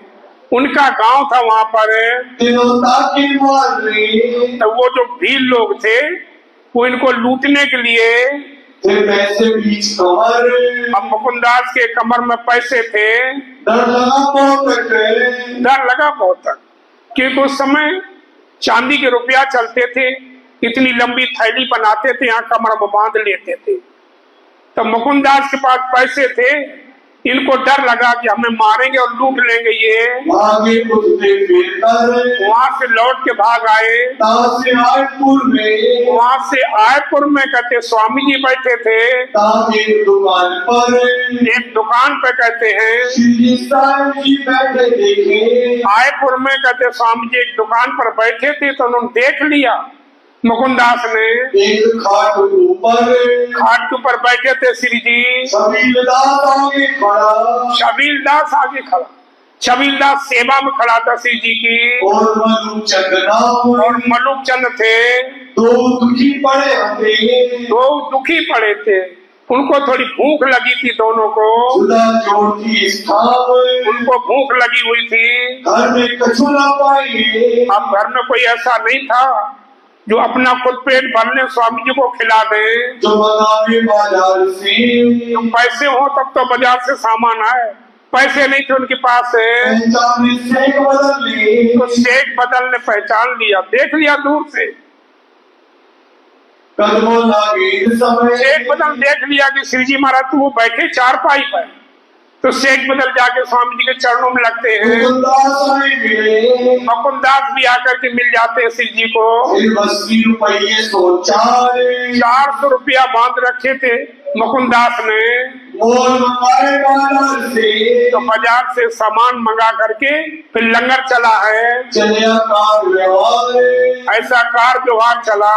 उनका गांव था वहां पर। तिनोता के मारे, तो वो जो भील लोग थे वो इनको लूटने के लिए, फिर पैसे बीच कमर, अब मुकुंदास के कमर में पैसे थे। डर लगा बहुत, डर लगा बहुत तक, क्योंकि उस समय चांदी के रुपया चलते थे, इतनी लंबी थैली बनाते थे, यहाँ कमर में बांध लेते थे। तो मुकुंदास के पास पैसे थे, इनको डर लगा कि हमें मारेंगे और लूट लेंगे ये। आगे वहां से लौट के भाग आए। आयपुर में, वहां से आयपुर में कहते स्वामी जी बैठे थे एक दुकान पर, एक दुकान पे कहते हैं श्री साहब जी बैठे देखे। आयपुर में कहते स्वामी जी एक दुकान पर बैठे थे, तो उन्होंने देख लिया मुकुंदास ने। एक खाट के ऊपर बैठे थे श्री जी। छबीलदास आगे खड़ा, छबीलदास आगे खड़ा, छबीलदास सेवा में खड़ा था श्री जी की। और मलुक चंद थे। दो दुखी पड़े थे, उनको थोड़ी भूख लगी थी दोनों को। उनको भूख लगी हुई थी। घर में कछु ना पाई। अब घर में कोई ऐसा नहीं था जो अपना खुद पेट भरने स्वामी जी को खिला दे। जो बाजार से, तो पैसे हो तब तो बाजार से सामान आए, पैसे नहीं थे उनके पास है। तो शेख बदल ने पहचान लिया, देख लिया दूर से। शेख बदल देख लिया कि श्री जी महाराज तो वो बैठे चारपाई पर। तो शेख बदल जाके स्वामी जी के चरणों में लगते हैं। मुकुंदास भी आकर के मिल जाते हैं श्री जी को। 400 रुपया बांध रखे थे मुकुंदास ने। तो बाजार से सामान मंगा करके फिर लंगर चला है, ऐसा कार व्यवहार चला।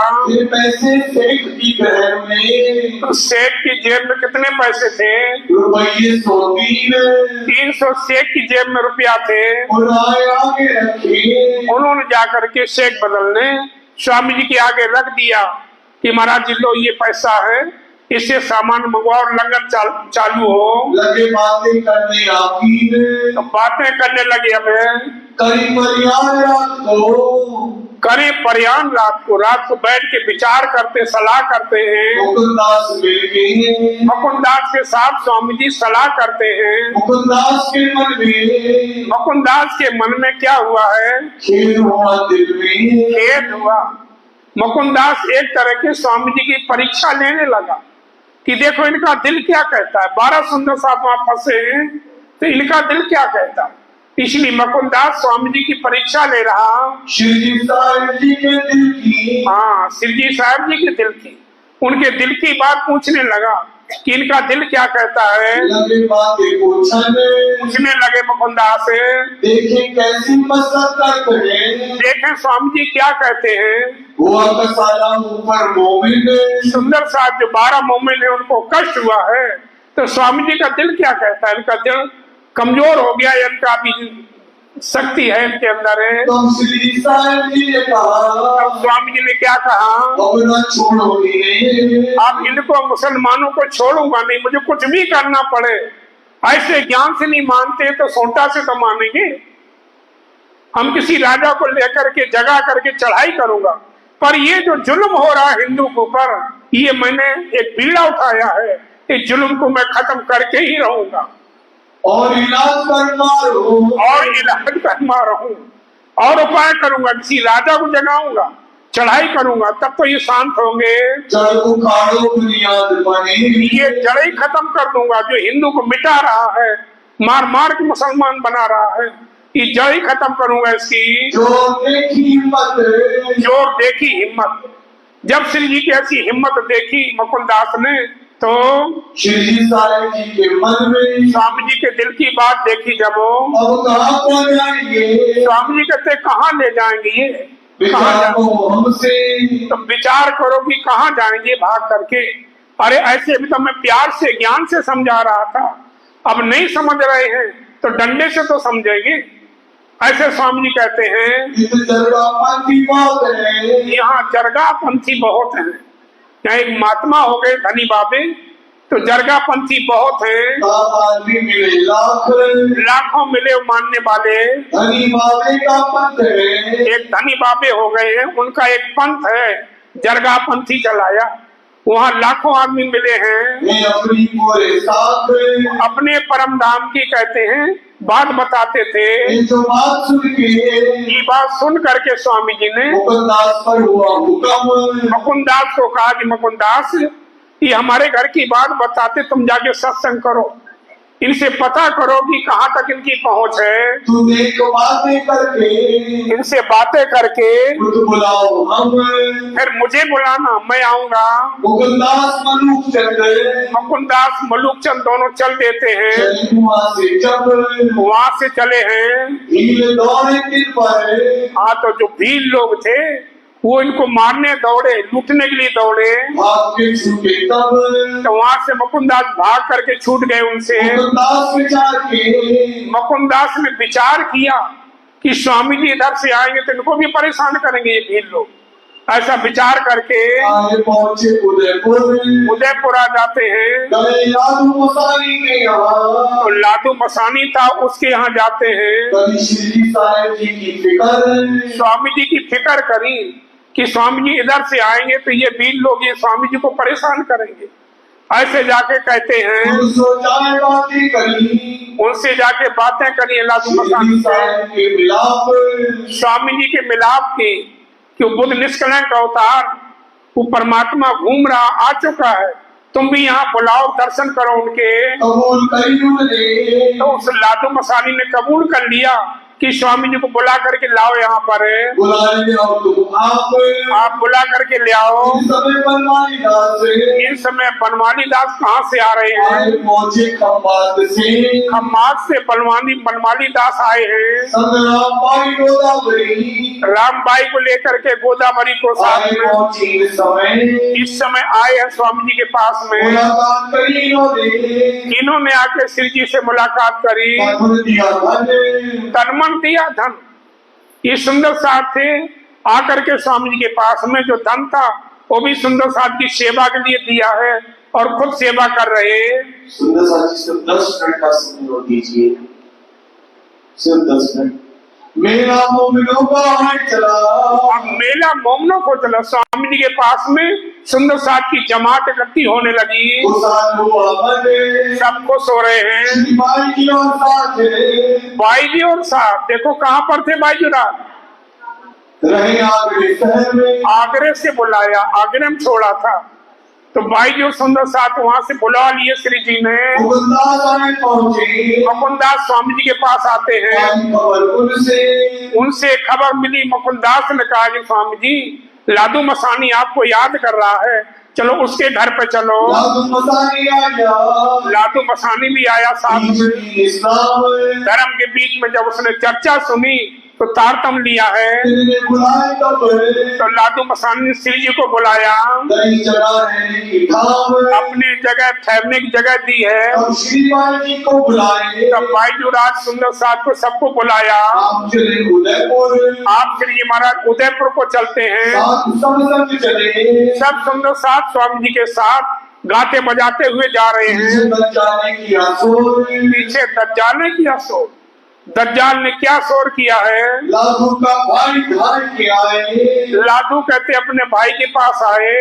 पैसे शेख की घर में, तो शेख की जेब में कितने पैसे थे? रुपये 300 शेख की जेब में रुपया थे। आगे रखे। उन्होंने जाकर के शेख बदल ने स्वामी जी के आगे रख दिया कि महाराज जी लो ये पैसा है, इससे सामान मंगवाओ और लंगर चालू हो। लगे बातें करने तो बातें करने लगे। अब करे प्रयाण रात को बैठ के विचार करते, सलाह करते हैं। मुकुंदास के साथ स्वामी जी सलाह करते हैं। मुकुंदास के मन में क्या हुआ है? खेद हुआ दिल में। खेद हुआ मुकुंदास एक तरह के स्वामी जी की परीक्षा लेने लगा कि देखो इनका दिल क्या कहता है। 12 सुंदर साथ वहां फंसे हैं तो इनका दिल क्या कहता है। इसलिए मुकुंदास स्वामी जी की परीक्षा ले रहा। श्री साहिब जी के दिल की, हाँ, श्री जी साहब जी के दिल की, उनके दिल की बात पूछने लगा कि इनका दिल क्या कहता है। लगे बातें पूछने लगे मुकुंदास से, देखे कैसी मसक करते हैं, देखें स्वामी जी क्या कहते हैं। हुआ कसाला ऊपर मोमिन, सुंदर साहब जो 12 मोमिन है उनको कष्ट हुआ है तो स्वामी जी का दिल क्या कहता है। इनका दिल कमजोर हो गया, इनका भी शक्ति है इनके अंदर है। तो श्री साहिब जी ने कहा, स्वामी जी ने क्या कहा, अब न छोड़ोगे, अब इनको मुसलमानों को छोड़ूंगा नहीं, मुझे कुछ भी करना पड़े। ऐसे ज्ञान से नहीं मानते तो सोटा से तो मानेंगे। हम किसी राजा को लेकर के जगा करके चढ़ाई करूंगा, पर ये जो जुल्म हो रहा है हिंदू के ऊपर, ये मैंने एक बीड़ा उठाया है, इस जुल्म को मैं खत्म करके ही रहूंगा और इलाज करना रहूं और उपाय करूंगा, किसी राजा को जगाऊंगा, चढ़ाई करूंगा, तब तो ये शांत होंगे। जड़ उखाड़ो बुनियाद बने, ये जड़ ही खत्म कर दूंगा जो हिंदू को मिटा रहा है, मार मार के मुसलमान बना रहा है, ये जड़ ही खत्म करूंगा इसकी। जोर देखी हिम्मत। जब श्री जी की ऐसी हिम्मत देखी मुकुंदास ने तो श्री साहिब जी के मन में, स्वामी जी के दिल की बात देखी जब अब कहाँ पहुँच जाएंगे, स्वामी जी कहते कहाँ ले जाएंगे ये, विचार को हमसे, तो विचार करो कि कहाँ जाएंगे भाग करके। अरे ऐसे अभी तो मैं प्यार से ज्ञान से समझा रहा था, अब नहीं समझ रहे हैं तो डंडे से तो समझेंगे। ऐसे स्वामी जी कहते हैं जरगापंथी बहुत है, यहाँ जरगापंथी बहुत हैं। यहाँ एक महात्मा हो गए धनी बाबे, तो जरगापंथी बहुत हैं। आदमी मिले लाखों मिले मानने वाले, धनी बाबे का पंथ है, एक धनी बाबे हो गए हैं, उनका एक पंथ है जरगापंथी चलाया, वहाँ लाखों आदमी मिले हैं। मैं अपनी पूरे साथ अपने परम धाम की कहते हैं बात बताते थे। जो बात सुन के, ये बात सुन करके स्वामी जी ने मुकुंदास पर हुआ हुक्म, मुकुंदास को कहा कि मुकुंदास ये हमारे घर की बात बताते, तुम जाके सत्संग करो, इनसे पता करो कि कहाँ तक इनकी पहुँच है। तुम एक बातें करके, इनसे बातें करके खुद बुलाओ हम, फिर मुझे बुलाना, मैं आऊंगा। मुकुंदास मुकुंदास मलूकचंद दोनों चल देते हैं, वहाँ से चले हैं। भील दौड़े किन पर, हाँ, तो जो भील लोग थे वो इनको मारने दौड़े, लूटने के लिए दौड़े, भाग के छूटे तब, तो वहाँ से मुकुंदास भाग करके छूट गए उनसे। मुकुंदास ने विचार किया कि स्वामी जी इधर से आएंगे तो इनको भी परेशान करेंगे ये भील लोग, ऐसा विचार करके पहुंचे उदयपुर आ जाते हैं। लादू मसानी के यहाँ, तो लादू मसानी था, उसके यहाँ जाते हैं। श्री साहिब जी की फिक्र, स्वामी जी की फिक्र करी कि स्वामी जी इधर से आएंगे तो ये भील लोग ये स्वामी जी को परेशान करेंगे। ऐसे जाके कहते हैं, उनसे जाके बातें करी लादू मसानी से, स्वामी जी के मिलाप की कि बुद्ध निष्कलंक अवतार, वो परमात्मा घूम रहा आ चुका है, तुम भी यहाँ बुलाओ, दर्शन करो उनके। तो उस लादू मसानी ने कबूल कर लिया कि स्वामी जी को बुला करके लाओ यहाँ पर, आप बुला करके ले आओ। इस समय बनवाली दास कहाँ से आ रहे हैं, खम्माद से बनवाली दास आए हैं, रामबाई को लेकर के गोदावरी को साथ में इस समय आए हैं स्वामी जी के पास में। इन्होंने आके श्री जी से मुलाकात करी, तन दिया धन। ये सुंदर साहब थे, आकर के स्वामी जी के पास में जो धन था वो भी सुंदर साहब की सेवा के लिए दिया है और खुद सेवा कर रहे हैं। सुंदर साहब जी सिर्फ 10 मिनट का समय दीजिए, सिर्फ 10 मिनट। मेला मोमिनों का है चला, अब मेला मोमिनों को चला। स्वामी जी के पास में सुंदर साहब की जमात इकट्ठी होने लगी, सब खुश हो रहे हैं। भाई जी और साहब देखो कहाँ पर थे भाई जुरा, रहे आगरे शहर में। आगरे से बुलाया, आगरे में छोड़ा था तो भाई जो सुंदर साथ वहां से बुला लिए श्री जी ने। मुकुंदास आए पहुंचे, मुकुंदास स्वामी जी के पास आते हैं। आई खबर उनसे खबर मिली। मुकुंदास ने कहा कि स्वामी जी लादू मसानी आपको याद कर रहा है, चलो उसके घर पे चलो। लादू मसानी आया, लादू मसानी भी आया साथ में। इस्लाम धर्म के बीच में जब उसने चर्चा सुनी तो तारतम लिया है। तेरे बुलाए तब तो लादू मसानी ने श्री जी को बुलाया, नई जगह रहने की ठाम, अपने जगह ठहरने की जगह दी है। और श्री भाई जी को बुलाए, तब भाई राज सुंदर साथ को सबको बुलाया। आप चले उदयपुर, आप श्री जी महाराज उदयपुर को चलते हैं। साथ सब संग चले, सब सुंदर साथ स्वामी जी के साथ गाते बजाते हुए जा रहे हैं। दज्जाल की असोर, पीछे दज्जाल ने किया शोर। दज्जाल ने क्या शोर किया है? लादू का भाई धार के आए, लादू कहते अपने भाई के पास आए,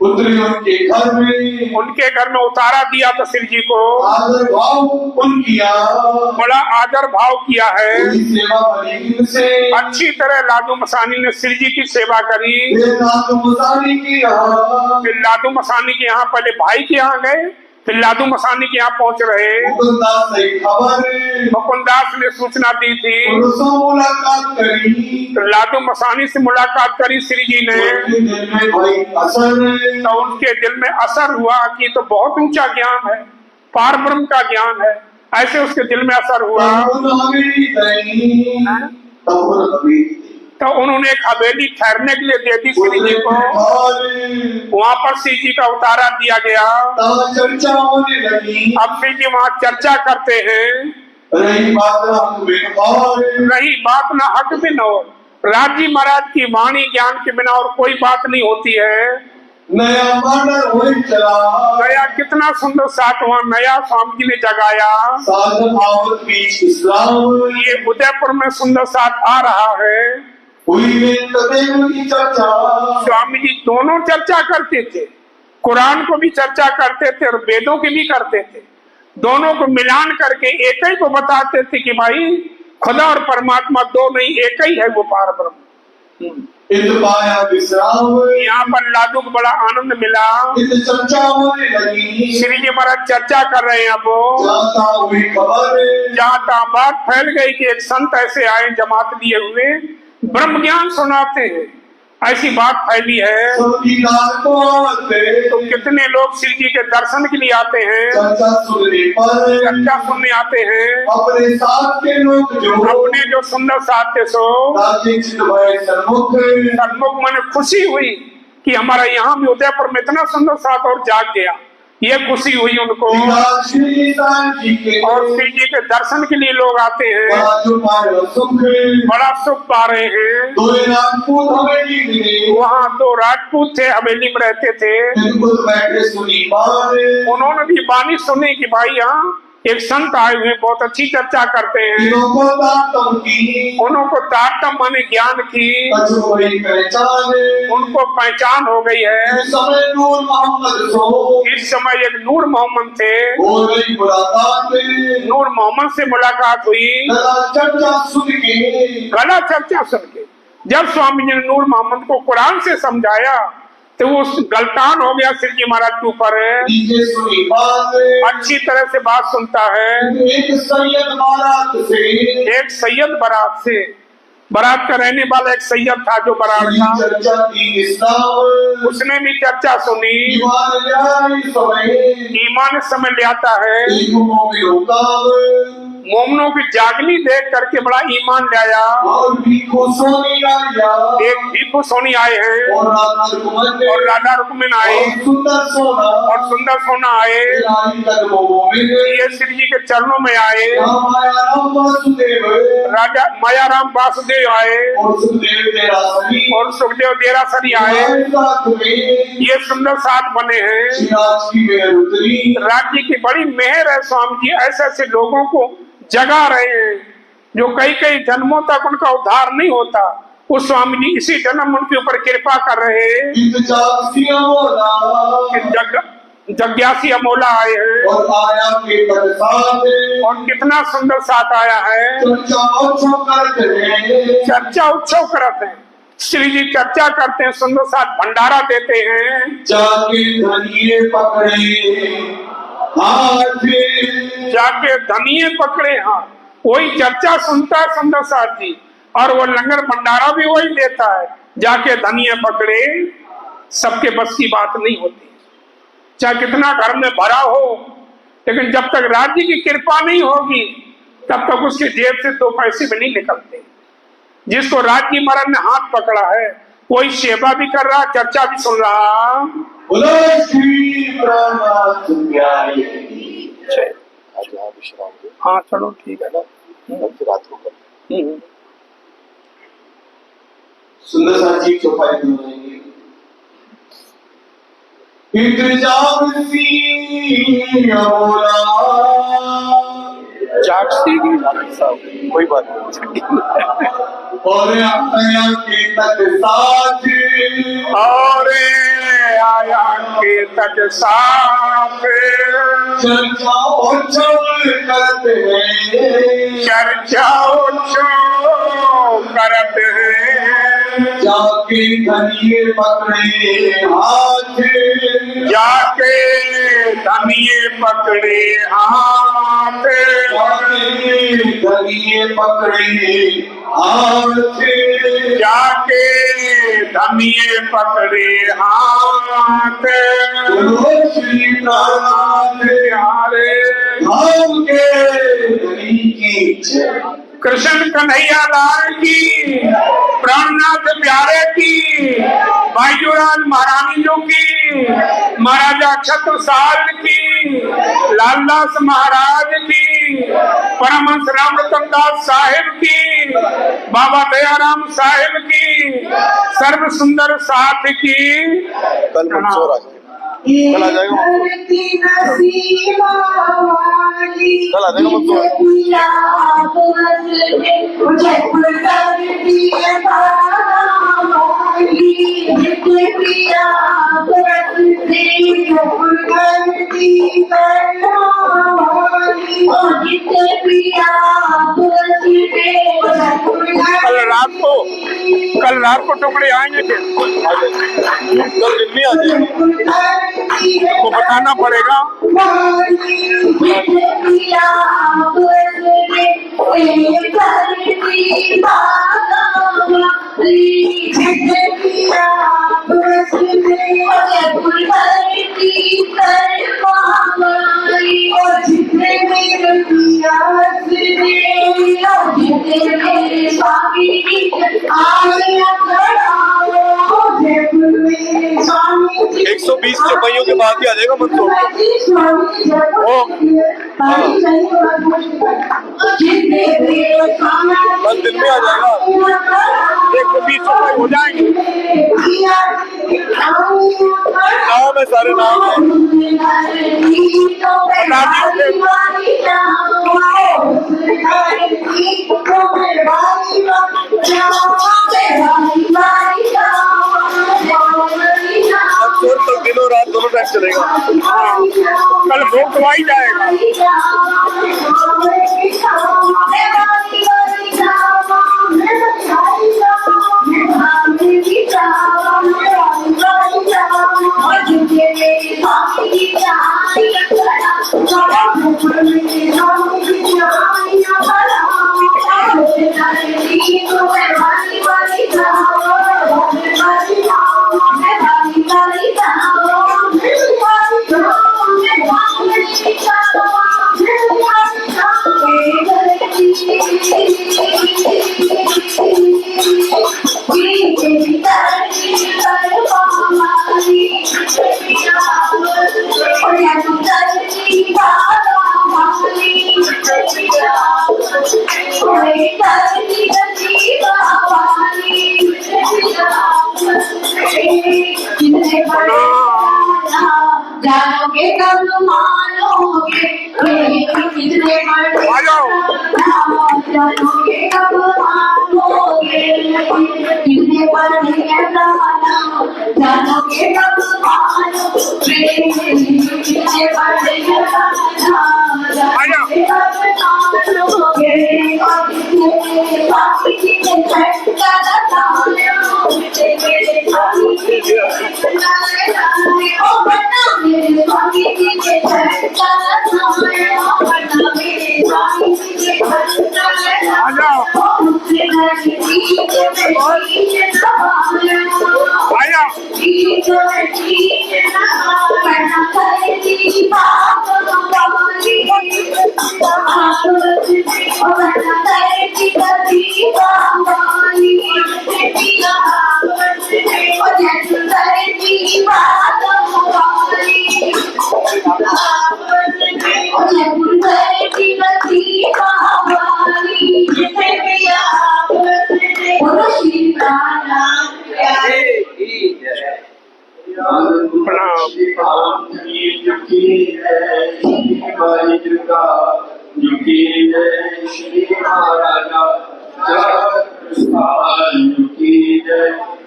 उतरे उनके घर में, उनके घर में उतारा दिया तो श्री जी को आदर भाव उनकिया, बड़ा आदर भाव किया है। पूरी सेवा बनी इनसे, अच्छी तरह लादू मसानी ने श्री जी की सेवा करी। फिर लादू मसानी की यहाँ, फिर लादू मसानी के यहाँ पहले भाई के यहाँ गए, फिर लादू मसानी के यहाँ पहुंच रहे। मुकुंदास से खबर, मुकुंदास ने सूचना दी थी, उनसे मुलाकात करी, तो लादू मसानी से मुलाकात करी श्री जी ने। उनके दिल में भाई असर, तो उनके दिल में असर हुआ कि तो बहुत ऊंचा ज्ञान है, पार ब्रह्म का ज्ञान है, ऐसे उसके दिल में असर हुआ। तो उन्होंने एक हवेली ठहरने के लिए दे दी श्री जी को। वहाँ पर श्री जी का उतारा दिया गया। चर्चा होने लगी, अब श्री जी वहाँ चर्चा करते हैं। रही बात ना हक बिन और राजी महाराज की वाणी ज्ञान के बिना और कोई बात नहीं होती है। नया मॉडल हो चला, नया कितना सुंदर सातवां नया स्वामी जी ने जगाया। साथ बीच इस्लाम, ये उदयपुर में सुंदर साथ आ रहा है। हुई की चर्चा, स्वामी जी दोनों चर्चा करते थे, कुरान को भी चर्चा करते थे और वेदों की भी करते थे। दोनों को मिलान करके एक ही को बताते थे कि भाई खुदा और परमात्मा दो नहीं, एक ही है वो पार ब्रह्म। पाया विश्राम, यहाँ पर लादू को बड़ा आनंद मिला। चर्चा होने लगी, श्री जी महाराज चर्चा कर रहे हैं। अब हुई खबर, जहाँ बात फैल गई कि एक संत ऐसे आए जमात लिए हुए ब्रह्म ज्ञान सुनाते हैं, ऐसी बात फैली है। तो कितने लोग श्री जी के दर्शन के लिए आते हैं, चर्चा सुनने आते हैं। अपने साथ के लोग अपने जो सुंदर साथ थे सो सन्मुख मन खुशी हुई कि हमारा यहाँ भी उदयपुर में इतना सुंदर साथ और जाग गया। ये खुशी हुई उनको। और श्री जी के दर्शन के लिए लोग आते हैं, बड़ा सुख पा रहे हैं। वहाँ 2 राजपूत थे, हवेली में रहते थे। उन्होंने भी वाणी सुनी कि भाई यहाँ एक संत आए हुए बहुत अच्छी चर्चा करते हैं। उनको तारतम माने ज्ञान की उनको पहचान हो गई है। इस समय एक नूर मोहम्मद थे, नूर मोहम्मद से मुलाकात हुई। गला चर्चा सुन के जब स्वामी जी ने नूर मोहम्मद को कुरान से समझाया तो वो गलतान हो गया श्री जी महाराज के ऊपर। अच्छी तरह से बात सुनता है। एक सैयद बारात का रहने वाला एक सैयद था जो बारात था, उसने भी चर्चा सुनी। ईमान समय ले आता है। मोमनों की जागनी देख करके बड़ा ईमान ले आया। एक भीखू सोनी आए हैं और राधा रुक्मिन आए और सुंदर सोना आए। ये श्री जी के चरणों में आए। राजा मायाराम वासुदेव आए और सुखदेव देरासरी आए। ये सुंदर साथ बने हैं। राज्य की बड़ी मेहर है। स्वामी जी ऐसे ऐसे लोगों को जगा रहे हैं जो कई जन्मों तक उनका उद्धार नहीं होता। उस स्वामी जी इसी जन्म उनके ऊपर कृपा कर रहे हैं। जग्यासी अमोला आए हैं और कितना सुंदर साथ आया है। चर्चा उत्सव करते हैं। श्री जी चर्चा करते हैं, सुंदर साथ भंडारा देते हैं। जाके धनिये पकड़े हाथ, जाके धनिये पकड़े हाथ, वही चर्चा सुनता है सुंदर साथ जी, और वो लंगर भंडारा भी वही देता है। जाके धनिये पकड़े, सबके बस की बात नहीं होती, चाहे कितना घर में भरा हो, लेकिन जब तक राज्य की कृपा नहीं होगी तब तक उसके जेब से 2 पैसे भी नहीं निकलते। जिसको राज्य महाराज ने हाथ पकड़ा है, कोई सेवा भी कर रहा, चर्चा भी सुन रहा। बोलो श्री प्रणाम प्यारे। हाँ चलो ठीक है। रात को कर। सुंदर साथ जी चौपाई बनाएंगे। इंतजाम सी बोला जागसी की कोई बात नहीं। और आया के तक साथ, और आया के तक साथ, चर्चा उछल करते हैं, चर्चा करते हैं। जाके धनिये पकड़े हाथ, जाके धनिये पकड़े हाथ, धनिये पकड़े हाथ, जाके धनिये पकड़े हाथ। बोलो श्री नाथ हरे धाम के धनी की जय। कृष्ण कन्हैया लाल की, प्राणनाथ प्यारे की, बाईजूलाल महारानी जो की, महाराजा छत्रसाल की, लालदास महाराज की, परमहंस रामरतन दास साहिब की, बाबा दयाराम साहिब की, सर्व सुंदर साथ की। कल मंसूर आ जाएगा, कल आ जाएगा कल आ जाएगा कल रात को टुकड़े आएंगे, फिर कल दिन में आ जाएंगे। वो बताना पड़ेगा। एक 120 चौपाइयों के बाद ही आ जाएगा मंसूर। कल दिन में आ जाएगा, 120 चौपाई हो जाएंगे। नाम है, सारे नाम है। मंसूर तक दिनों रात दोनों टाइम चलेगा। कल भोग दवाई जाएगा। जाओगे कब मानोगे कितने जाओगे कब मानोगे कितने जाओगे कब मानोगे कितने स्वामी जी ने झटका लगाया बेटे मेरे स्वामी जी ने झटका लगाया ओ बना मेरे स्वामी जी ने झटका लगाया बना मेरे स्वामी जी ने झटका लगाया ओ मुझे धरती के बीच लगाया आया बीच लगाया बना धरती बाप बाबाजी श्री महाराजा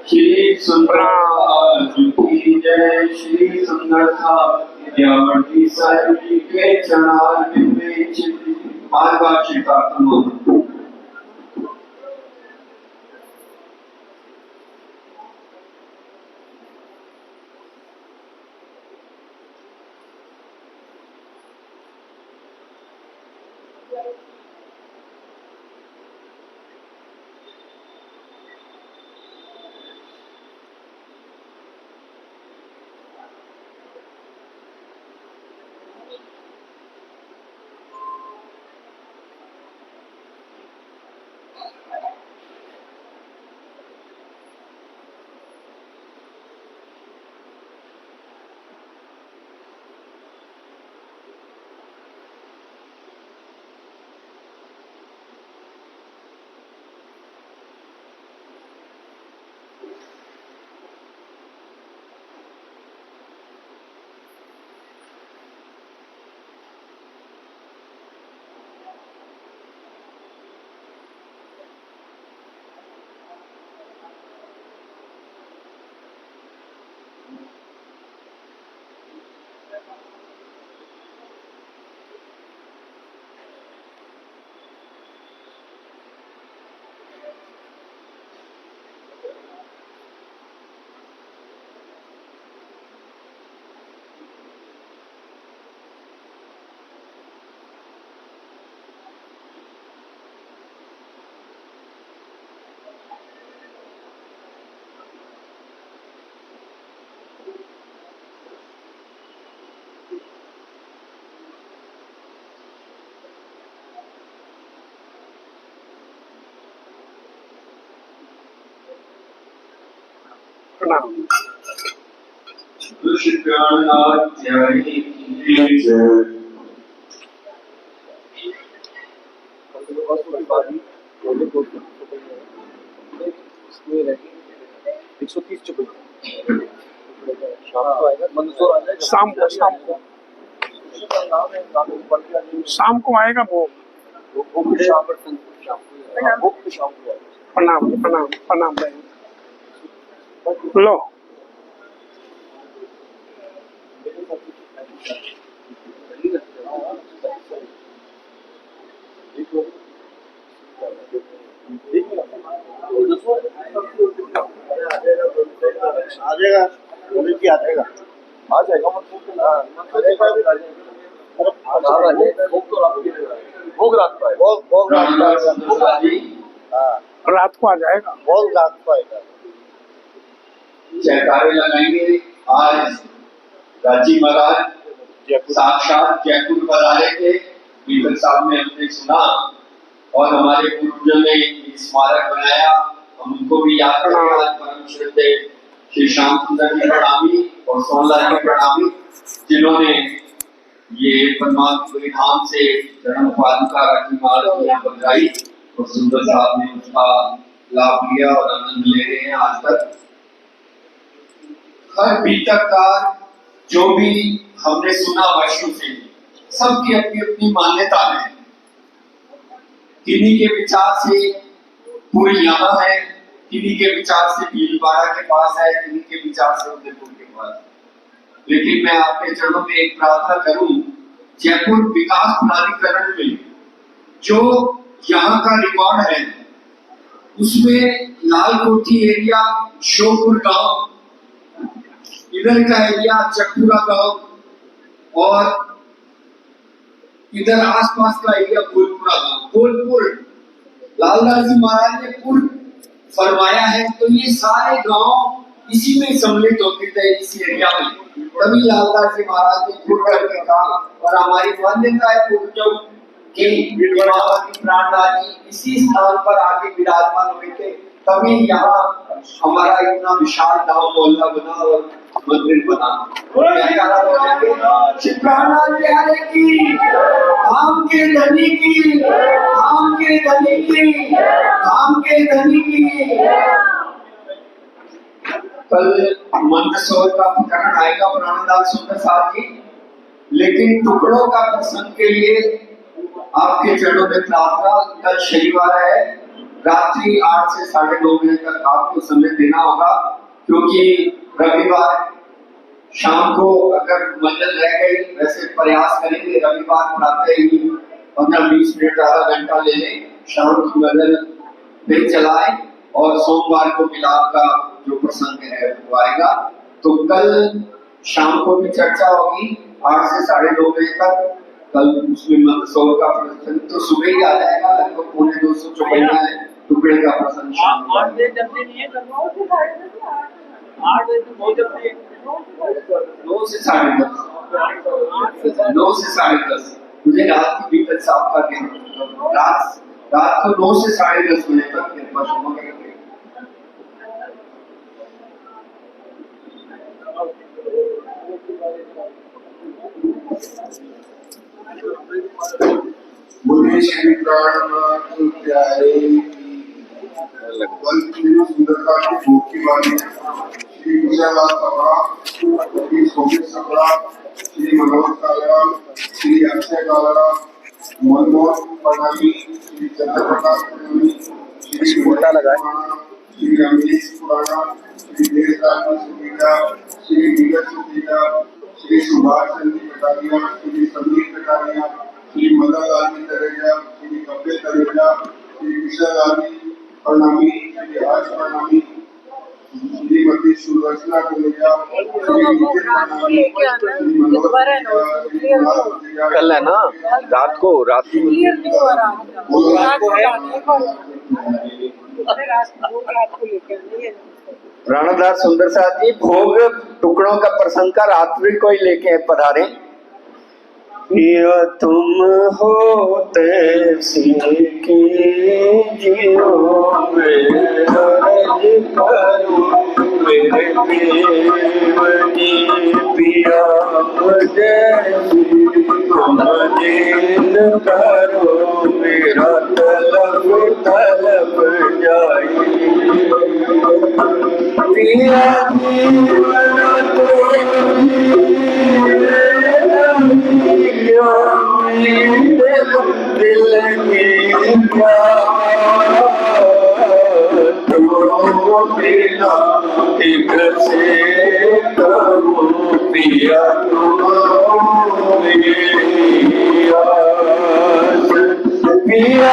श्री सुंदर श्री सुंदर विद्यावती साहिब जी के चरण में बार बार शिकायत हो प्रणाम। शाम को आएगा वो। प्रणाम प्रणाम प्रणाम बहन। लो आ जाएगा आ जाएगा भोग रात को रात को आ जाएगा। भोग रात को आएगा। जयकारे लगाएंगे। आज राजी महाराज साक्षात जयपुर पर आए थे। बीबल साहब ने हमने सुना और हमारे पूर्वजों ने स्मारक बनाया। हम उनको भी याद करें। आज परम श्रद्धेय श्री श्याम सुंदर की प्रणामी और सोनलाल की प्रणामी, जिन्होंने ये परमात्मा धाम से जन्म पादुका राजी महाराज की यहाँ बनाई और सुंदर साहब ने उसका लाभ लिया और आनंद ले रहे हैं आज तक। हर बीतक का जो भी हमने सुना वर्षों से, सबकी अपनी अपनी मान्यता है। किन्हीं के विचार से पूरी यहाँ है, किन्हीं के विचार से भीलवाड़ा के पास है, किन्हीं के विचार से उदयपुर के पास। लेकिन मैं आपके चरणों में एक प्रार्थना करूं, जयपुर विकास प्राधिकरण में जो यहाँ का रिकॉर्ड है उसमें लाल कोठी एरिया, श्योपुर गांव, इधर का एरिया चकपुरा गांव और इधर आसपास का एरिया बोलपुरा गांव। बोलपुर लालदास जी महाराज ने पुर फरमाया है, तो ये सारे गांव इसी में सम्मिलित होते थे, इस एरिया में। तभी लालदास जी महाराज ने पुर करके कहा, और हमारी मान्यता है पूर्वजों के प्राणनाथ जी इसी स्थान पर आके विराजमान हुए थे, तभी यहाँ हमारा इतना विशाल गांव मोहल्ला बना और मंदिर बना। प्राणनाथ प्यारे की, धाम के धनी की, धाम के धनी की, धाम के धनी की। कल मंदसौर का प्रकरण आएगा प्राणनाथ सुंदर साहब जी, लेकिन टुकड़ों का प्रसंग के लिए आपके चरणों में प्रार्थना। कल शनिवार है, रात्रि 8 से 9:30 बजे तक आपको समय देना होगा, क्योंकि रविवार शाम को अगर मंडल रह गई, वैसे प्रयास करेंगे रविवार प्रातः ही 15-20 मिनट आधा घंटा ले लें, शाम की मंडल नहीं चलाएं, और सोमवार को मिलाप का जो प्रसंग है वो आएगा। तो कल शाम को भी चर्चा होगी 8 से 9:30 बजे तक। कल उसमें मंदसौर का प्रसंग तो सुबह ही आ जाएगा, लगभग 250 चौपैया है टुकड़े का प्रसंग। 8 बजे जल्दी नहीं है, 8 बजे तो बहुत जल्दी है। 9 से 10:30, 9 से 10:30। मुझे रात की विकट साहब का कहना, रात को 9 से 10:30 बजे तक कृपा क्षमा करेंगे। बोले श्री प्राणनाथ प्यारे सुंदरता की भूख की वाणी, श्री विजयलाल सभा, श्री सोमित सभा, श्री मनोज कालरा, श्री अक्षय कालरा, मनमोहन प्रणामी, श्री चंद्रप्रकाश प्रणामी, श्री मोटा लगा, श्री अमरीश पुराना, श्री देशराज सुपीजा, श्री नीरज सुपीजा, श्री सुभाष चंद्र कटारिया, श्री संदीप कटारिया, श्री मदन लाल जी तरेजा, श्री कपिल तरेजा, श्री विशाल लाल जी प्रणामी, श्री हर्ष प्रणामी, श्रीमती सुदर्शना तरेजा, श्री विजय प्रणामी, श्री मनोज कल है ना, रात को प्राणनाथ सुंदर साहब जी भोग टुकड़ों का प्रसंग का रात्रि को ही लेके पधारे। या तुम होते सीखी जियो मेरा रज करो मेरे देवनी पिया मुझे तुम जीन करो मेरा तलब तलब जाई पिया जीवन दिल की पिया एक से करो पिया पिया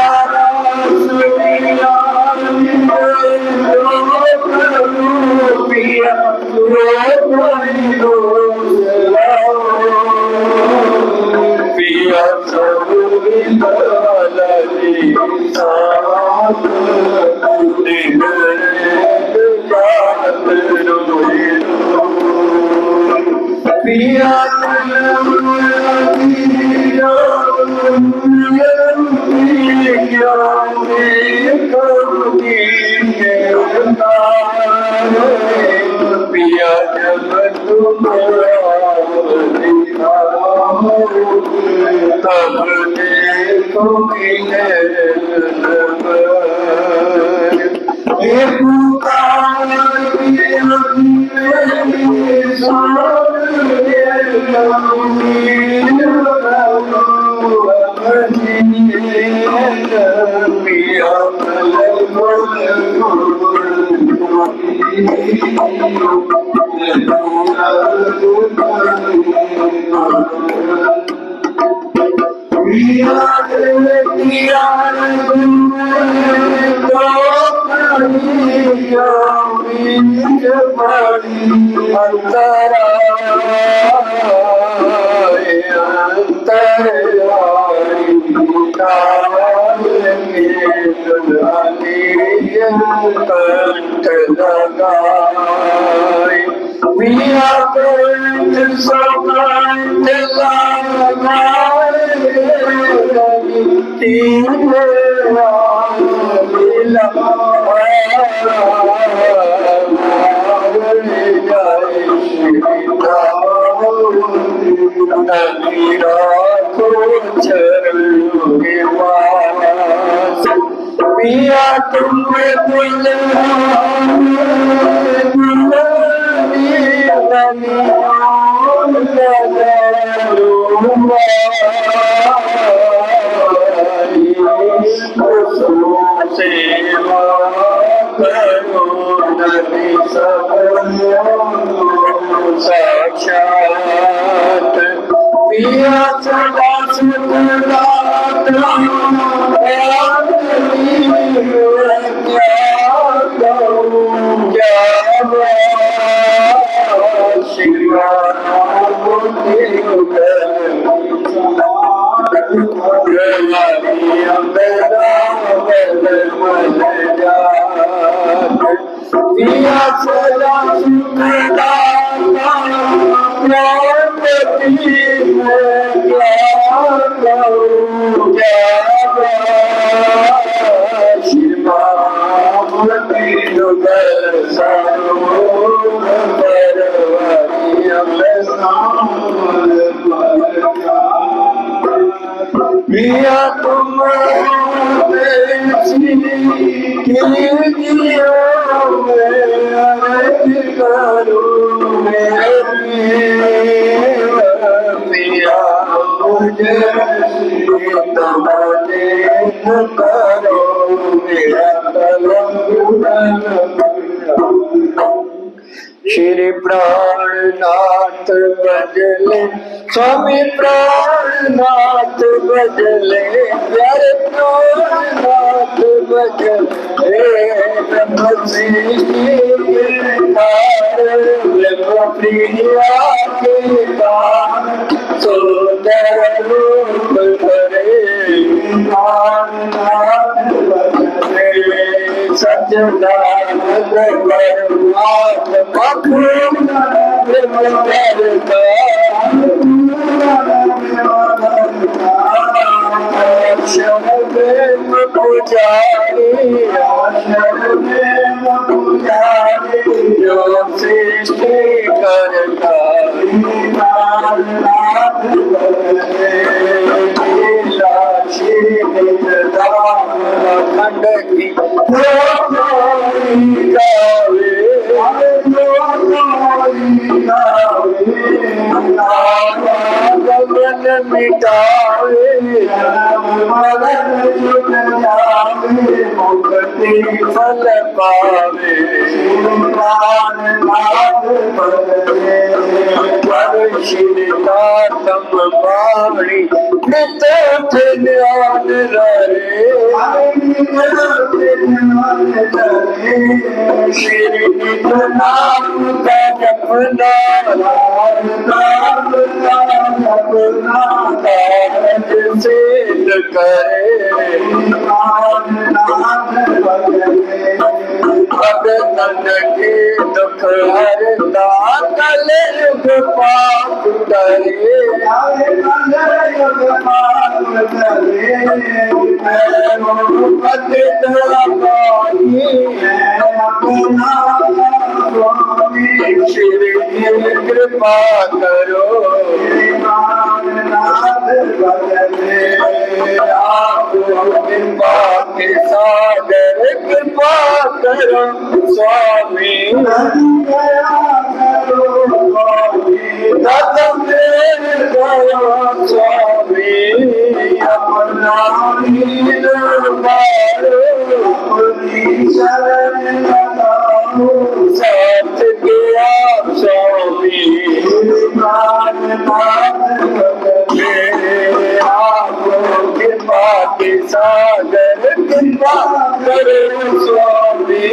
पिया तुम्हें साक्षात पिया सदा पिया तुम पिया मुझे करो मेरा श्री प्राणनाथ बजले स्वामी प्राणनाथ बजले प्यारे प्राणनाथ बजले प्रिया के सुंदर रूप धरे प्राणनाथ बजले सजना जो सृष्टि करता खंड की मिटावे मुक्ति फल पावे शिरता तम बाणी नित ध्यान रहे श्री नित नाम का जपना कारज सिद्ध करे भगतन के दुख हरता कलयुग पाप करे श्री कृपा करो कृपा के सागर कृपा करो स्वामी स्वामी अपना साथ गया स्वामी कृपा के सागर कृपा करो स्वामी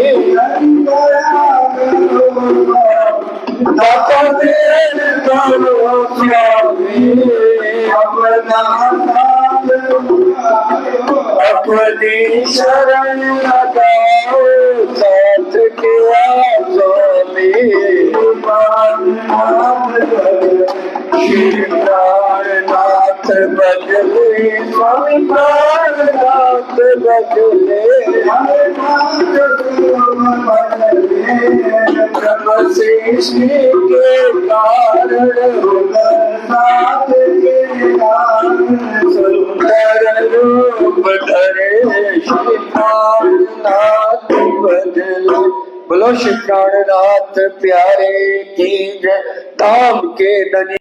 दाता देर करो स्वामी अपनी शरण लगाओ साथ किया स्वामी श्री प्राणनाथ बदले स्वामी प्राणनाथ बदले ब्रह्म सृष्टि के कारण सुंदर रूप धरे श्री प्राणनाथ बदले। बोलो श्री प्राणनाथ प्यारे की जय। धाम के धनी